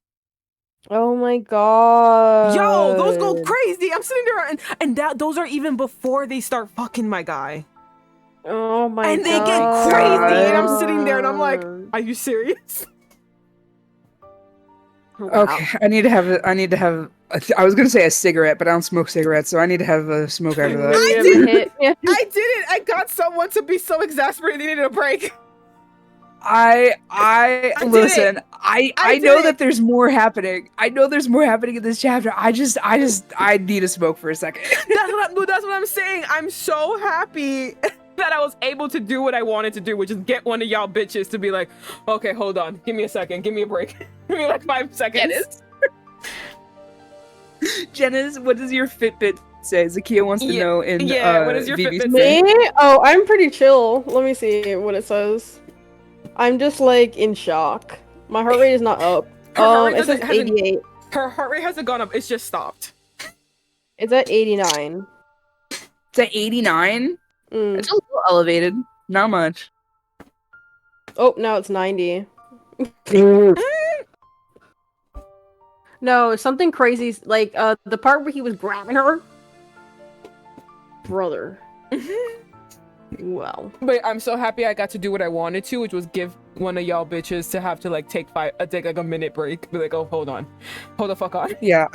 Oh my god. Yo, those go crazy. I'm sitting there, and those are even before they start fucking, my guy. Oh my god. And they get crazy, and I'm sitting there, and I'm like, are you serious? Wow. Okay, I need to have. I was gonna say a cigarette, but I don't smoke cigarettes, so I need to have a smoke after that. I Give him a hit. Yeah. I did it. I got someone to be so exasperated they needed a break. I did listen. it. I I know did that it. there's more happening. I know there's more happening in this chapter. I need to smoke for a second. That's what I'm saying. I'm so happy that I was able to do what I wanted to do, which is get one of y'all bitches to be like, okay, hold on, give me a second, give me a break, give me like 5 seconds. Janice, what does your Fitbit say? Zakia wants to know in what does your Vivi's Fitbit thing. Me? Oh, I'm pretty chill. Let me see what it says. I'm just like in shock. My heart rate is not up. Her heart rate It says hasn't- 88. Her heart rate hasn't gone up, it's just stopped. It's at 89. It's at 89. Mm. It's a little elevated. Not much. Oh, now it's 90. No, something crazy. Like the part where he was grabbing her. Brother. Well. But I'm so happy I got to do what I wanted to, which was give one of y'all bitches to have to like take like a minute break. Be like, oh, hold the fuck on. Yeah,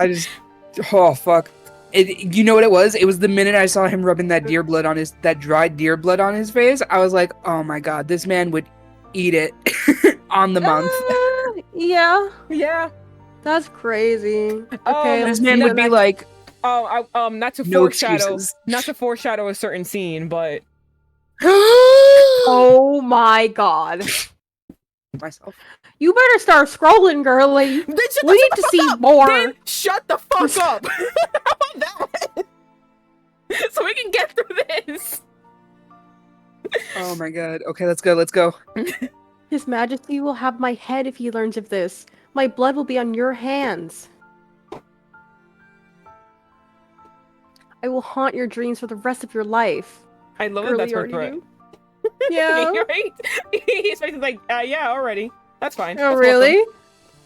oh fuck. You know what it was? It was the minute I saw him rubbing that dried deer blood on his face. I was like, oh my god, this man would eat it on the month. Yeah. That's crazy. Okay, This man would be like, not to no foreshadow, excuses. not to foreshadow a certain scene, but oh my god. myself. You better start scrolling, girlie. then shut We the need fuck to see up. more. Then shut the fuck up. How about that? So we can get through this. Oh my god. Okay, let's go. His Majesty will have my head if he learns of this. My blood will be on your hands. I will haunt your dreams for the rest of your life. I love that Girlie, that's you her already threat. knew? Yeah. Right? His face is like, yeah, already. That's fine. Oh, That's really? welcome.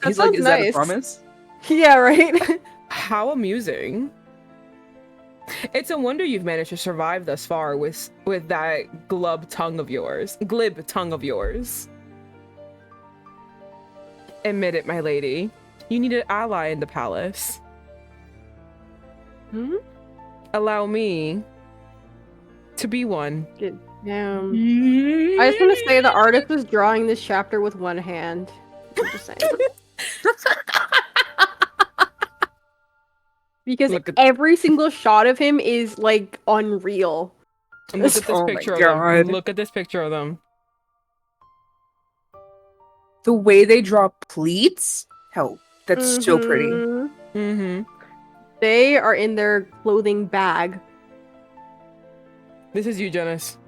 That He's like, sounds is that a nice. promise? Yeah, right? How amusing. It's a wonder you've managed to survive thus far with that glib tongue of yours. Admit it, my lady. You need an ally in the palace. Hmm? Allow me to be one. Damn. I just want to say the artist was drawing this chapter with one hand. I'm just saying. Because Look at- every single shot of him is like unreal. Look at this Oh my picture of God. them. Look at this picture of them. The way they draw pleats? Hell, that's so pretty. Mhm. Mm-hmm. They are in their clothing bag. This is you, Janice.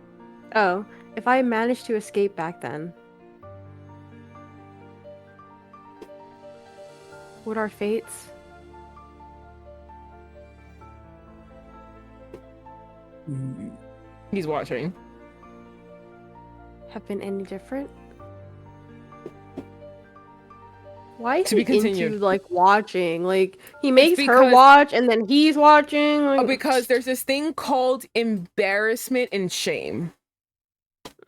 Oh, if I managed to escape back then. What are fates? Mm. He's watching. Have been any different? Why is To he be continued. into like watching? Like he makes her because- watch and then he's watching. Like, Because there's this thing called embarrassment and shame.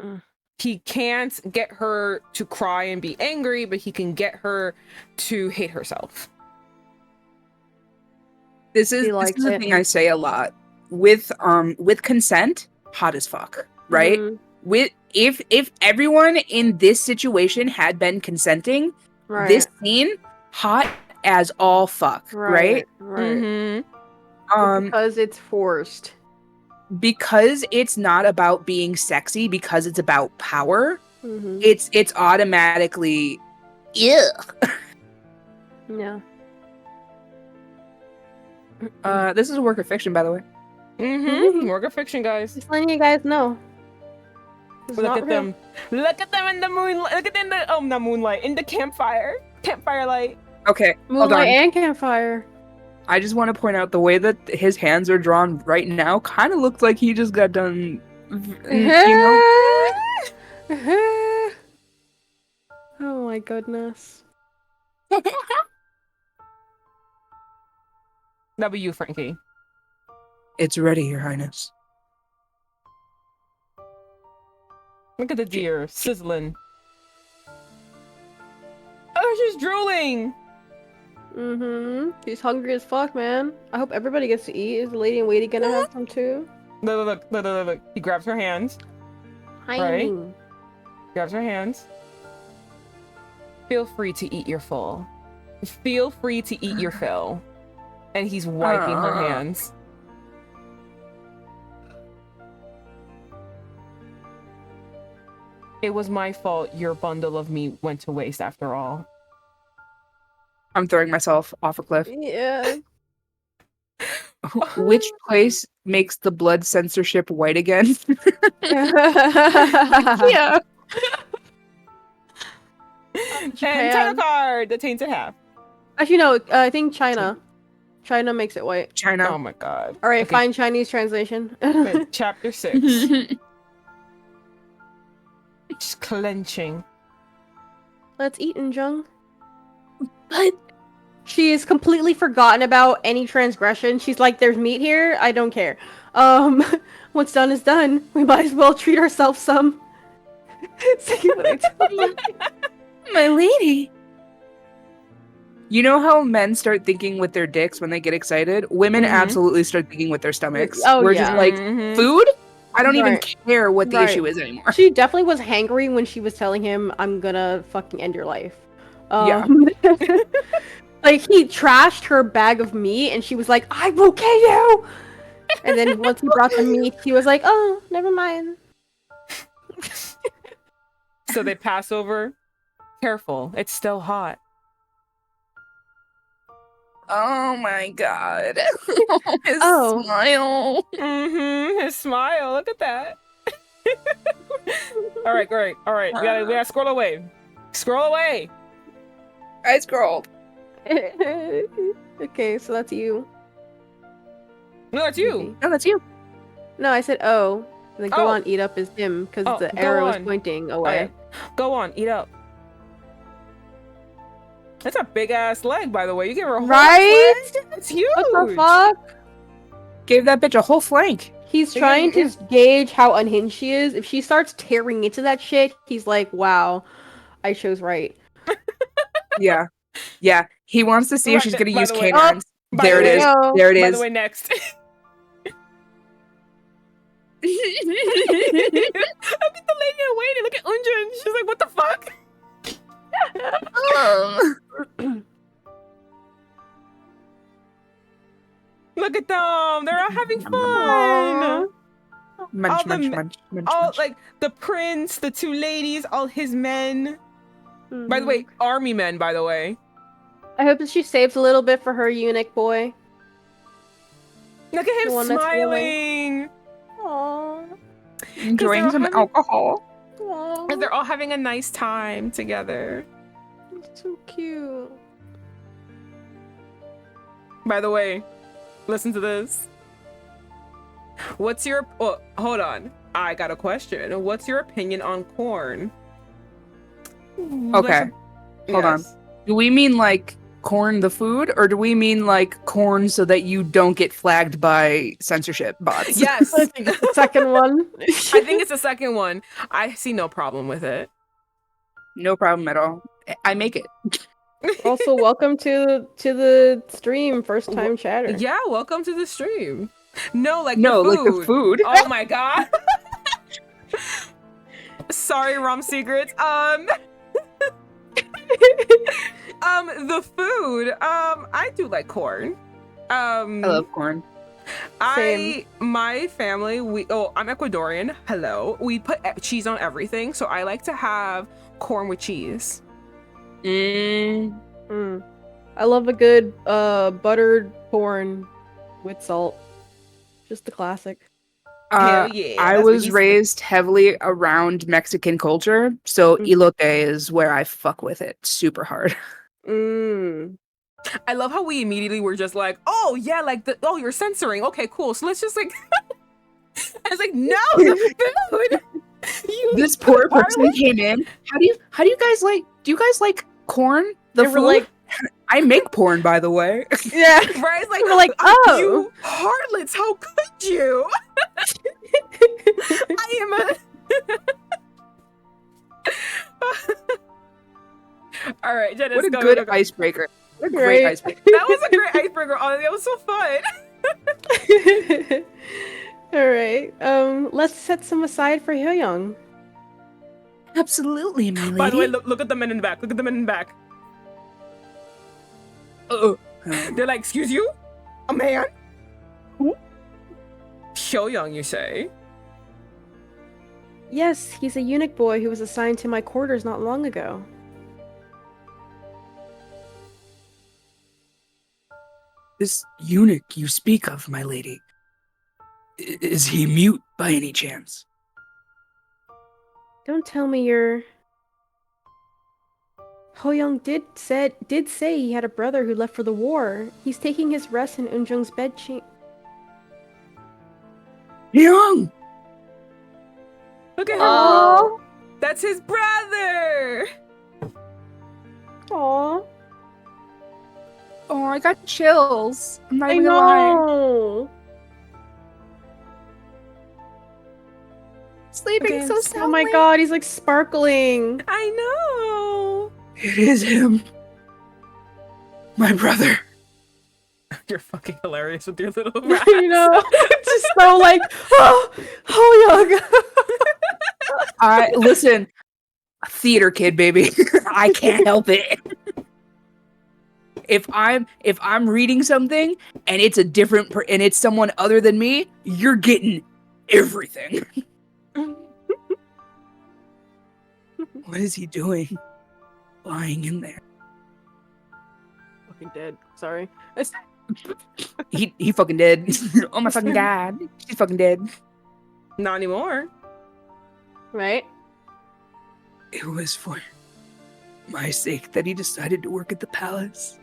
Mm. He can't get her to cry and be angry, but he can get her to hate herself. This is likes the it. thing I say a lot. With consent, hot as fuck, right? Mhm. With if everyone in this situation had been consenting, Right. this scene hot as all fuck, right? Right. Mm-hmm. Because it's forced. Because it's not about being sexy, because it's about power. Mm-hmm. it's automatically ew. Yeah. This is a work of fiction, by the way. Work of fiction, guys. Just letting you guys know. It's Look not at real. them. Look at them in the moonlight. Look at them in the not moonlight, in the campfire light. Okay, hold Moonlight on. and campfire. I just want to point out the way that his hands are drawn right now kind of looks like he just got done, Oh my goodness. That'll be you, Frankie. It's ready, Your Highness. Look at the deer sizzling. Oh, she's drooling. Mm-hmm. She's hungry as fuck, man. I hope everybody gets to eat. Is the lady in waiting gonna have some too? Look. He grabs her hands. Right. Grabs her hands. Feel free to eat your full. Feel free to eat your fill. And he's wiping her hands. It was my fault your bundle of meat went to waste after all. I'm throwing myself off a cliff. Yeah. Which place makes the blood censorship white again? Yeah. And title card, the Tainted Half. Actually, no. I think China. China makes it white. China. Oh my god. All right, Okay. find Chinese translation. Wait, chapter 6. Just clenching. Let's eat, Injung. But She is completely forgotten about any transgression. She's like, "There's meat here. I don't care. What's done is done. We might as well treat ourselves some." See what I tell you? my lady. You know how men start thinking with their dicks when they get excited? Women absolutely start thinking with their stomachs. Oh, We're yeah. just like, food? I don't even Right. care what the Right. issue is anymore. She definitely was hangry when she was telling him, "I'm gonna fucking end your life." Yeah. Like, he trashed her bag of meat, and she was like, "I will kill you!" And then once he brought the meat, he was like, "Oh, never mind." So they pass over. Careful, it's still hot. Oh my god. His Oh. smile. His smile. Look at that. All right, great. All right, we gotta scroll away. Scroll away. I scrolled. Okay, so that's you. No, it's you. No, that's you. No, I said "oh," and then go Oh. on, eat up is him because Oh, the go arrow is on. pointing away. Okay. Go on, eat up. That's a big ass leg, by the way. You give her a whole Right? ass leg? It's huge. What the fuck? Gave that bitch a whole flank. He's Yeah, trying yeah. to gauge how unhinged she is. If she starts tearing into that shit, he's like, "Wow, I chose right." Yeah. Yeah. He wants to see if she's gonna By use the way- canines. By There the it way- is. go. There it By is. the way, next. Look at the lady in waiting. Look at Unjun. She's like, what the fuck? Look at them. They're all having fun. Munch, All the munch, me- munch, munch, All munch. like the prince, the two ladies, all his men. By the way, army men, by the way. I hope that she saves a little bit for her eunuch boy. Look at The him one that's smiling. Aww. Enjoying they're some having- alcohol. And they're all having a nice time together. It's so cute. By the way, listen to this. What's your... Oh, hold on. I got a question. What's your opinion on corn? Okay. Hold on. Do we mean like corn the food, or do we mean like corn so that you don't get flagged by censorship bots? Yes. I think it's the second one. I think it's the second one. I see no problem with it. No problem at all. I make it. Also, welcome to the stream, first time chatter. Yeah, welcome to the stream. No, like No, the like food. the food. Oh my god. Sorry, Rom Secrets. The food. I do like corn. I love corn. My family, I'm Ecuadorian. Hello. We put cheese on everything, so I like to have corn with cheese. I love a good buttered corn with salt. Just the classic. Hell yeah. I that's what was he said. raised heavily around Mexican culture, so elote is where I fuck with it super hard. I love how we immediately were just like, oh yeah, like you're censoring. Okay, cool. So let's just like I was like, no, the food. This poor person came in. How do you guys like? Do you guys like corn? The food? Like, I make porn, by the way. yeah. Right? It's like, We're like, oh, you harlots, how could you? I am a. All right, Janice, What a go, good go, go. icebreaker. What a great icebreaker. That was a great icebreaker. Honestly, that was so fun. All right. Let's set some aside for Hyoyoung. Absolutely, my lady. By the way, look at the men in the back. Look at the men in the back. They're like, excuse you? A man? Who? Hyoyoung, you say? Yes, he's a eunuch boy who was assigned to my quarters not long ago. This eunuch you speak of, my lady, is he mute by any chance? Don't tell me you're... Hyoyoung did say he had a brother who left for the war. He's taking his rest in Eunjung's bed Young! Look at him. Aww. That's his brother. Aww. Oh, I got chills. I'm not I even gonna lie. know. Sleeping so soundly. Oh my god, he's like sparkling. I know. It is him. My brother. You're fucking hilarious with your little rats. You know, just so like, Hyoyoung. Listen, theater kid, baby. I can't help it. If I'm reading something and it's a different and it's someone other than me, you're getting everything. What is he doing? Lying in there. Fucking dead. Sorry. He fucking dead. Oh my fucking god. She's fucking dead. Not anymore. Right? It was for my sake that he decided to work at the palace.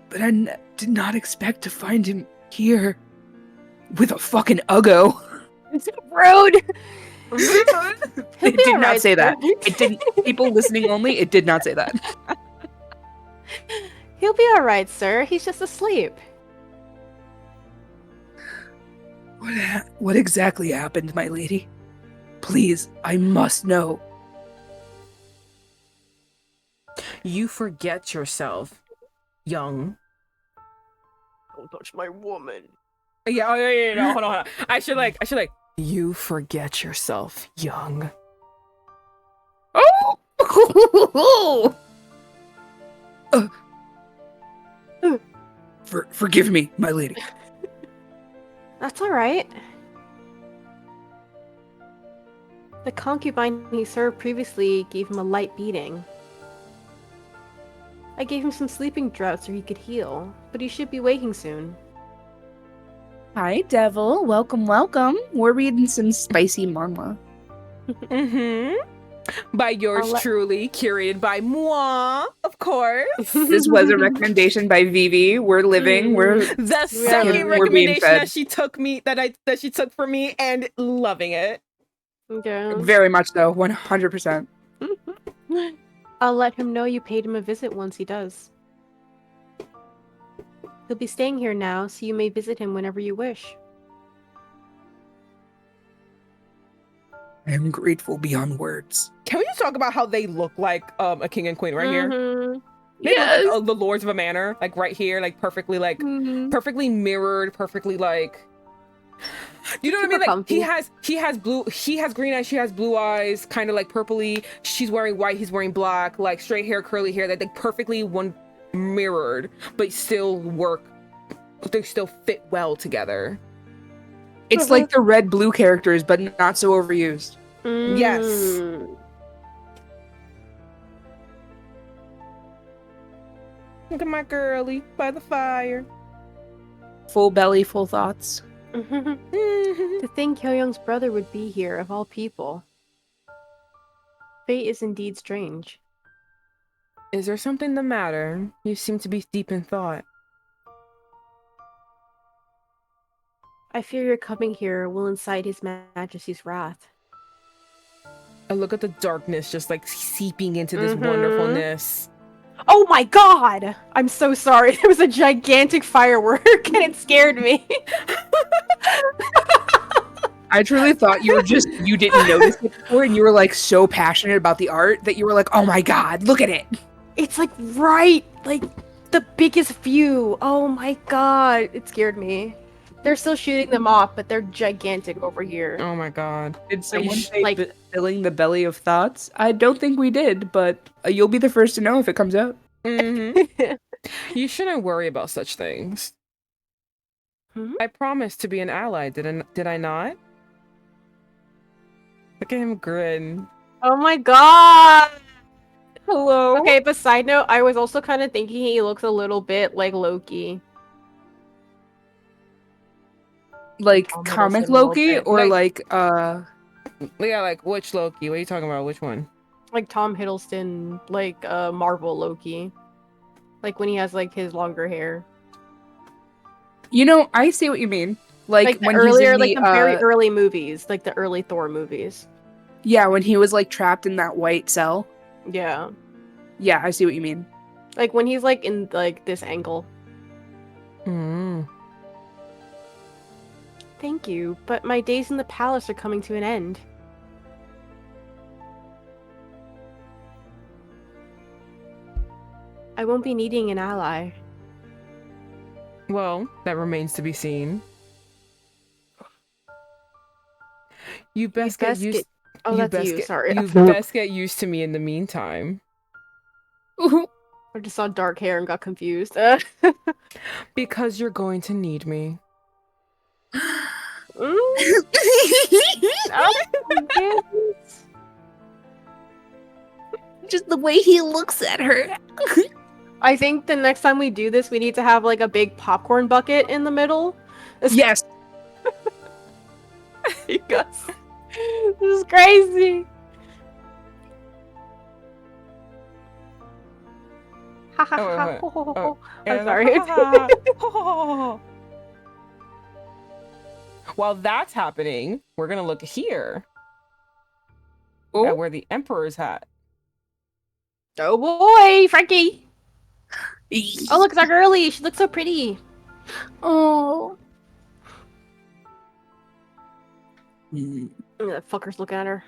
But I did not expect to find him here with a fucking Uggo. It's rude. It did not say that. It didn't. People listening only, it did not say that. He'll be alright, sir. He's just asleep. What exactly happened, my lady? Please, I must know. You forget yourself, young. Don't touch my woman. Yeah, no, hold on. I should like, you forget yourself, young. Oh! Forgive me, my lady. That's alright. The concubine he served previously gave him a light beating. I gave him some sleeping draughts so he could heal, but he should be waking soon. Hi, Devil. Welcome, welcome. We're reading some spicy manhua. By yours truly, curated by moi, of course. This was a recommendation by Vivi. We're living. We're the second we're being recommendation fed. that she took me that she took for me and loving it. Okay. Very much so. 100%. I'll let him know you paid him a visit once he does. He'll be staying here now, so you may visit him whenever you wish. I am grateful beyond words. Can we just talk about how they look like a king and queen right here? They Yes. look like, the lords of a manor, like right here, like perfectly, like perfectly mirrored, perfectly like. You know what I mean? Like comfy. he has green eyes, she has blue eyes, kind of like purpley. She's wearing white, he's wearing black, like straight hair, curly hair. That they perfectly mirrored, but still work. They still fit well together. It's like the red-blue characters, but not so overused. Yes. Mm. Look at my girlie by the fire. Full belly, full thoughts. To think Hyoyoung's brother would be here, of all people. Fate is indeed strange. Is there something the matter? You seem to be deep in thought. I fear your coming here will incite His Majesty's wrath. I look at the darkness just like seeping into this wonderfulness. Oh my god! I'm so sorry. There was a gigantic firework and it scared me. I truly thought you didn't notice it before, and you were like so passionate about the art that you were like, oh my god, look at it. It's like right, like the biggest view. Oh my god, it scared me. They're still shooting them off, but they're gigantic over here. Oh my god. Did someone say like- filling the belly of thoughts? I don't think we did, but you'll be the first to know if it comes out. You shouldn't worry about such things. Hmm? I promised to be an ally, did I not? Look at him grin. Oh my god! Hello. Okay, but side note, I was also kind of thinking he looks a little bit like Loki. Like Tom comic Hiddleston a little Loki, bit. or Yeah, like which Loki? What are you talking about? Which one? Like Tom Hiddleston, like Marvel Loki. Like when he has like his longer hair. you know, I see what you mean. Like the when earlier, he's in like the very early movies, like the early Thor movies. yeah, when he was like trapped in that white cell. Yeah. Yeah, I see what you mean. Like when he's like in like this angle. Mm. Thank you, but my days in the palace are coming to an end. I won't be needing an ally. Well, that remains to be seen. You best get used. Oh, you that's best you. get- Sorry. You best get used to me in the meantime. I just saw dark hair and got confused. Because you're going to need me. Mm? Oh, goodness. Just the way he looks at her. I think the next time we do this, we need to have like a big popcorn bucket in the middle. Yes. This is crazy. Oh, I'm sorry. While that's happening, we're gonna look here Oh, at where the Emperor's at. Oh boy, Frankie! Oh look, it's our girlie. She looks so pretty. oh. That fucker's looking at her.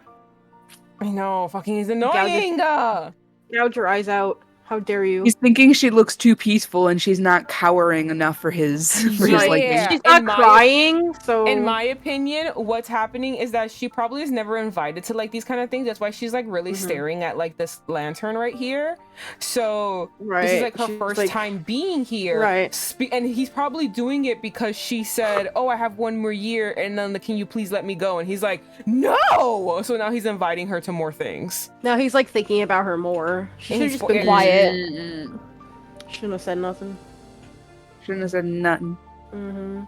I know, fucking he's annoying. Gouge your eyes out. How dare you? He's thinking she looks too peaceful, and she's not cowering enough for his Right. liking. Yeah. She's not in my- crying, so In my opinion, what's happening is that she probably is never invited to like these kind of things. That's why she's like really staring at like this lantern right here. So this is like her She's, first like- time being here. Right. And he's probably doing it because she said, "Oh, I have one more year, and then can you please let me go?" And he's like, "No!" So now he's inviting her to more things. now he's like thinking about her more. She should have He's just been spo- quiet. Mm-mm. Shouldn't have said nothing. Shouldn't have said nothing. Mm-hmm.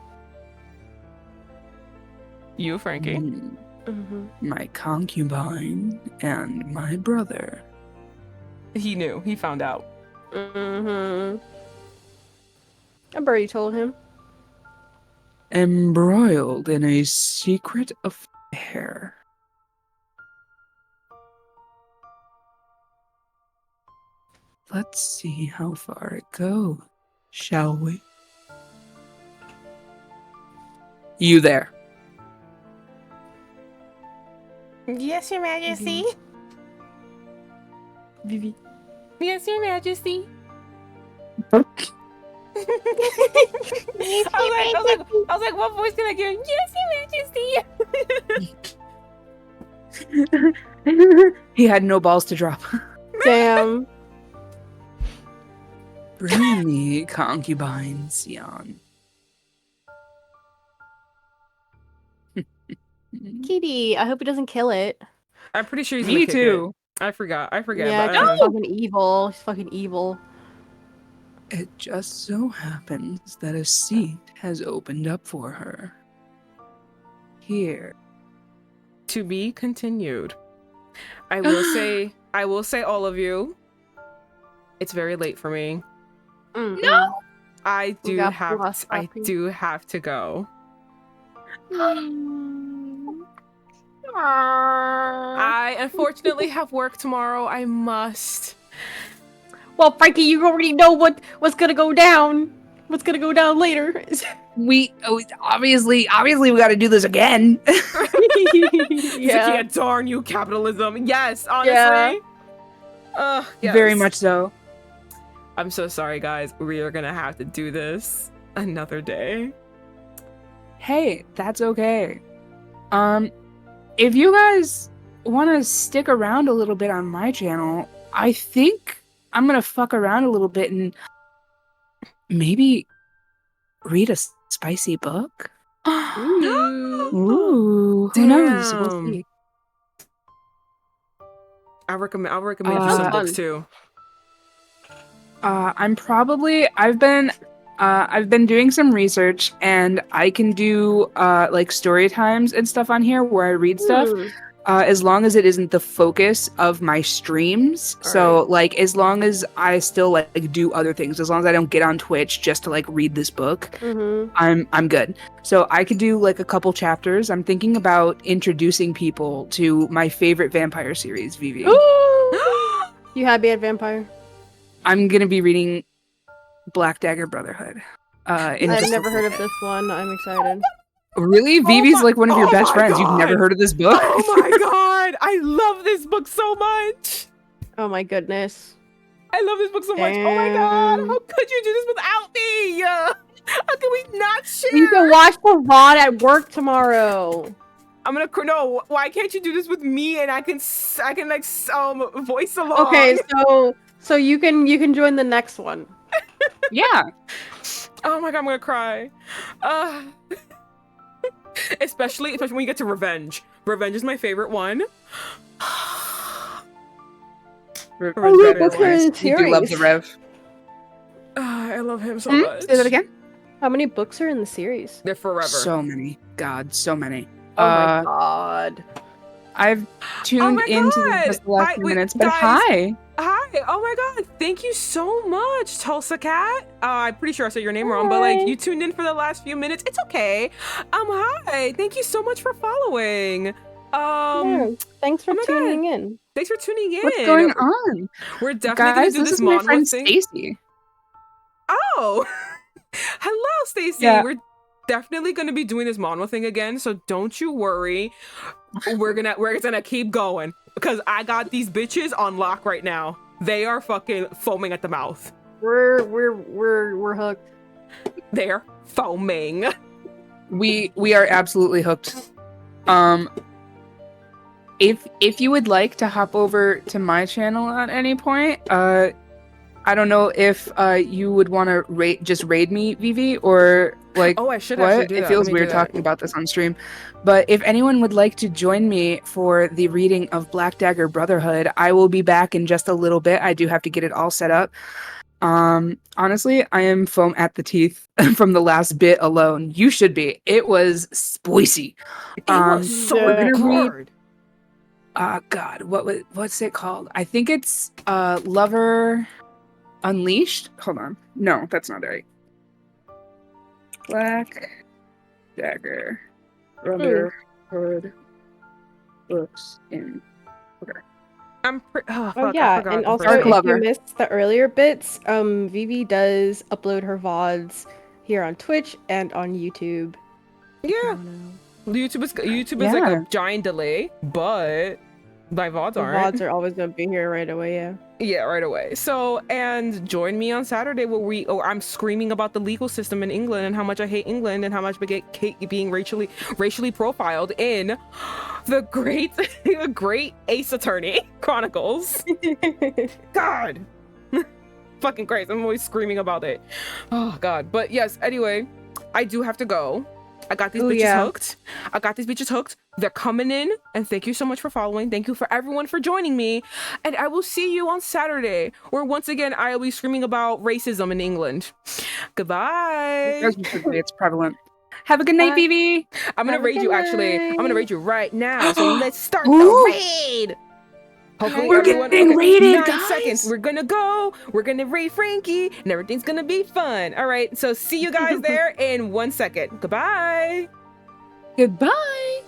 You, Frankie. Mm-hmm. My concubine and my brother. He knew. He found out. Mm-hmm. I already told him. Embroiled in a secret affair. Let's see how far it goes, shall we? You there. Yes, Your Majesty. Vivi. Yes, Your Majesty. Oh, I was like, what voice can I give? Yes, Your Majesty. he had no balls to drop. Damn. Bring me concubine Sion. Kitty, I hope he doesn't kill it. I'm pretty sure he's Me gonna kick too. it. I forgot. Yeah, But, 'cause he's fucking evil. He's fucking evil. It just so happens that a seat has opened up for her. Here. to be continued. I will say all of you, it's very late for me. No! I do got have philosophy. to go. I unfortunately have work tomorrow. I must. Well, Frankie, you already know what's gonna go down. What's gonna go down later? We obviously we got to do this again. Yeah, darn you, capitalism. Yes, honestly. Yeah. Yes. Very much so. I'm so sorry, guys. We are gonna have to do this another day. Hey, that's okay. If you guys want to stick around a little bit on my channel, I think I'm gonna fuck around a little bit and maybe read a spicy book. Ooh, who knows? We'll Damn. see. I'll recommend you some fun. books too. I've been doing some research, and I can do like story times and stuff on here where I read stuff. As long as it isn't the focus of my streams. So like as long as I still like do other things, as long as I don't get on Twitch just to like read this book, I'm good. So I could do like a couple chapters. I'm thinking about introducing people to my favorite vampire series, Vivi. You happy at vampire? I'm gonna be reading Black Dagger Brotherhood. I've never heard of this one. I'm excited. Really? Vivi's like one of your best friends. God. You've never heard of this book? Oh my god! I love this book so much! Oh my goodness. I love this book so much. Oh my god! How could you do this without me? How can we not share? You can watch the VOD at work tomorrow. I'm gonna no. Why can't you do this with me and I can like voice along? Okay, so you can join the next one. Yeah. Oh my god, I'm gonna cry. Especially when you get to Revenge. Revenge is my favorite one. Revenge yeah, is books very are in nice. You do love the series. Rev. I love him so much. Say that again? How many books are in the series? They're forever. So many. God, so many. Oh my god. I've tuned into God. just the last few Wait, minutes, but guys. hi. Hi. Oh my god. Thank you so much, Tulsa Cat. I'm pretty sure I said your name wrong, but like you tuned in for the last few minutes. It's okay. Hi. Thank you so much for following. Yeah, thanks for oh my tuning in. Thanks for tuning in. What's going on? We're definitely Guys, gonna do this this is my manhwa friend thing. Stacy. Oh. Hello, Stacy. Yeah. We're definitely gonna be doing this manhwa thing again, so don't you worry. We're gonna keep going because I got these bitches on lock right now. They are fucking foaming at the mouth. We're hooked. They're foaming. We are absolutely hooked. If you would like to hop over to my channel at any point, I don't know if you would want to raid me, Vivi, or like Oh, I should actually do It that. feels Let me do weird that. talking about this on stream. But if anyone would like to join me for the reading of Black Dagger Brotherhood, I will be back in just a little bit. I do have to get it all set up. Honestly, I am foam at the teeth from the last bit alone. You should be. It was spicy. It was so we're gonna read good. God, what's it called? I think it's Lover Unleashed. Hold on. No, that's not right. Black Dagger Brotherhood books in. Okay. Oh, Oh fuck, I yeah, forgot and the also first Dark if one. Lover. you missed the earlier bits, Vivi does upload her VODs here on Twitch and on YouTube. Yeah. YouTube is like Yeah. a giant delay, but my VODs The aren't. VODs are always gonna be here right away, yeah. Yeah, right away. So, and join me on Saturday where I'm screaming about the legal system in England and how much I hate England and how much I hate being racially profiled in the great Ace Attorney Chronicles. God. Fucking Christ, I'm always screaming about it. Oh God. But yes, anyway, I do have to go. I got these bitches hooked. I got these bitches hooked. they're coming in, and thank you so much for following. Thank you for everyone for joining me, and I will see you on Saturday, where once again I'll be screaming about racism in England. Goodbye. It's prevalent. Have a good night, Bye. Vivi. I'm gonna Have a raid good you actually. I'm gonna night. raid you right now. So let's start Ooh. the raid. Hopefully We're everyone getting raided, 9 guys. seconds. We're gonna go. We're gonna raid Frankie, and everything's gonna be fun. All right. So see you guys there in 1 second. Goodbye. Goodbye.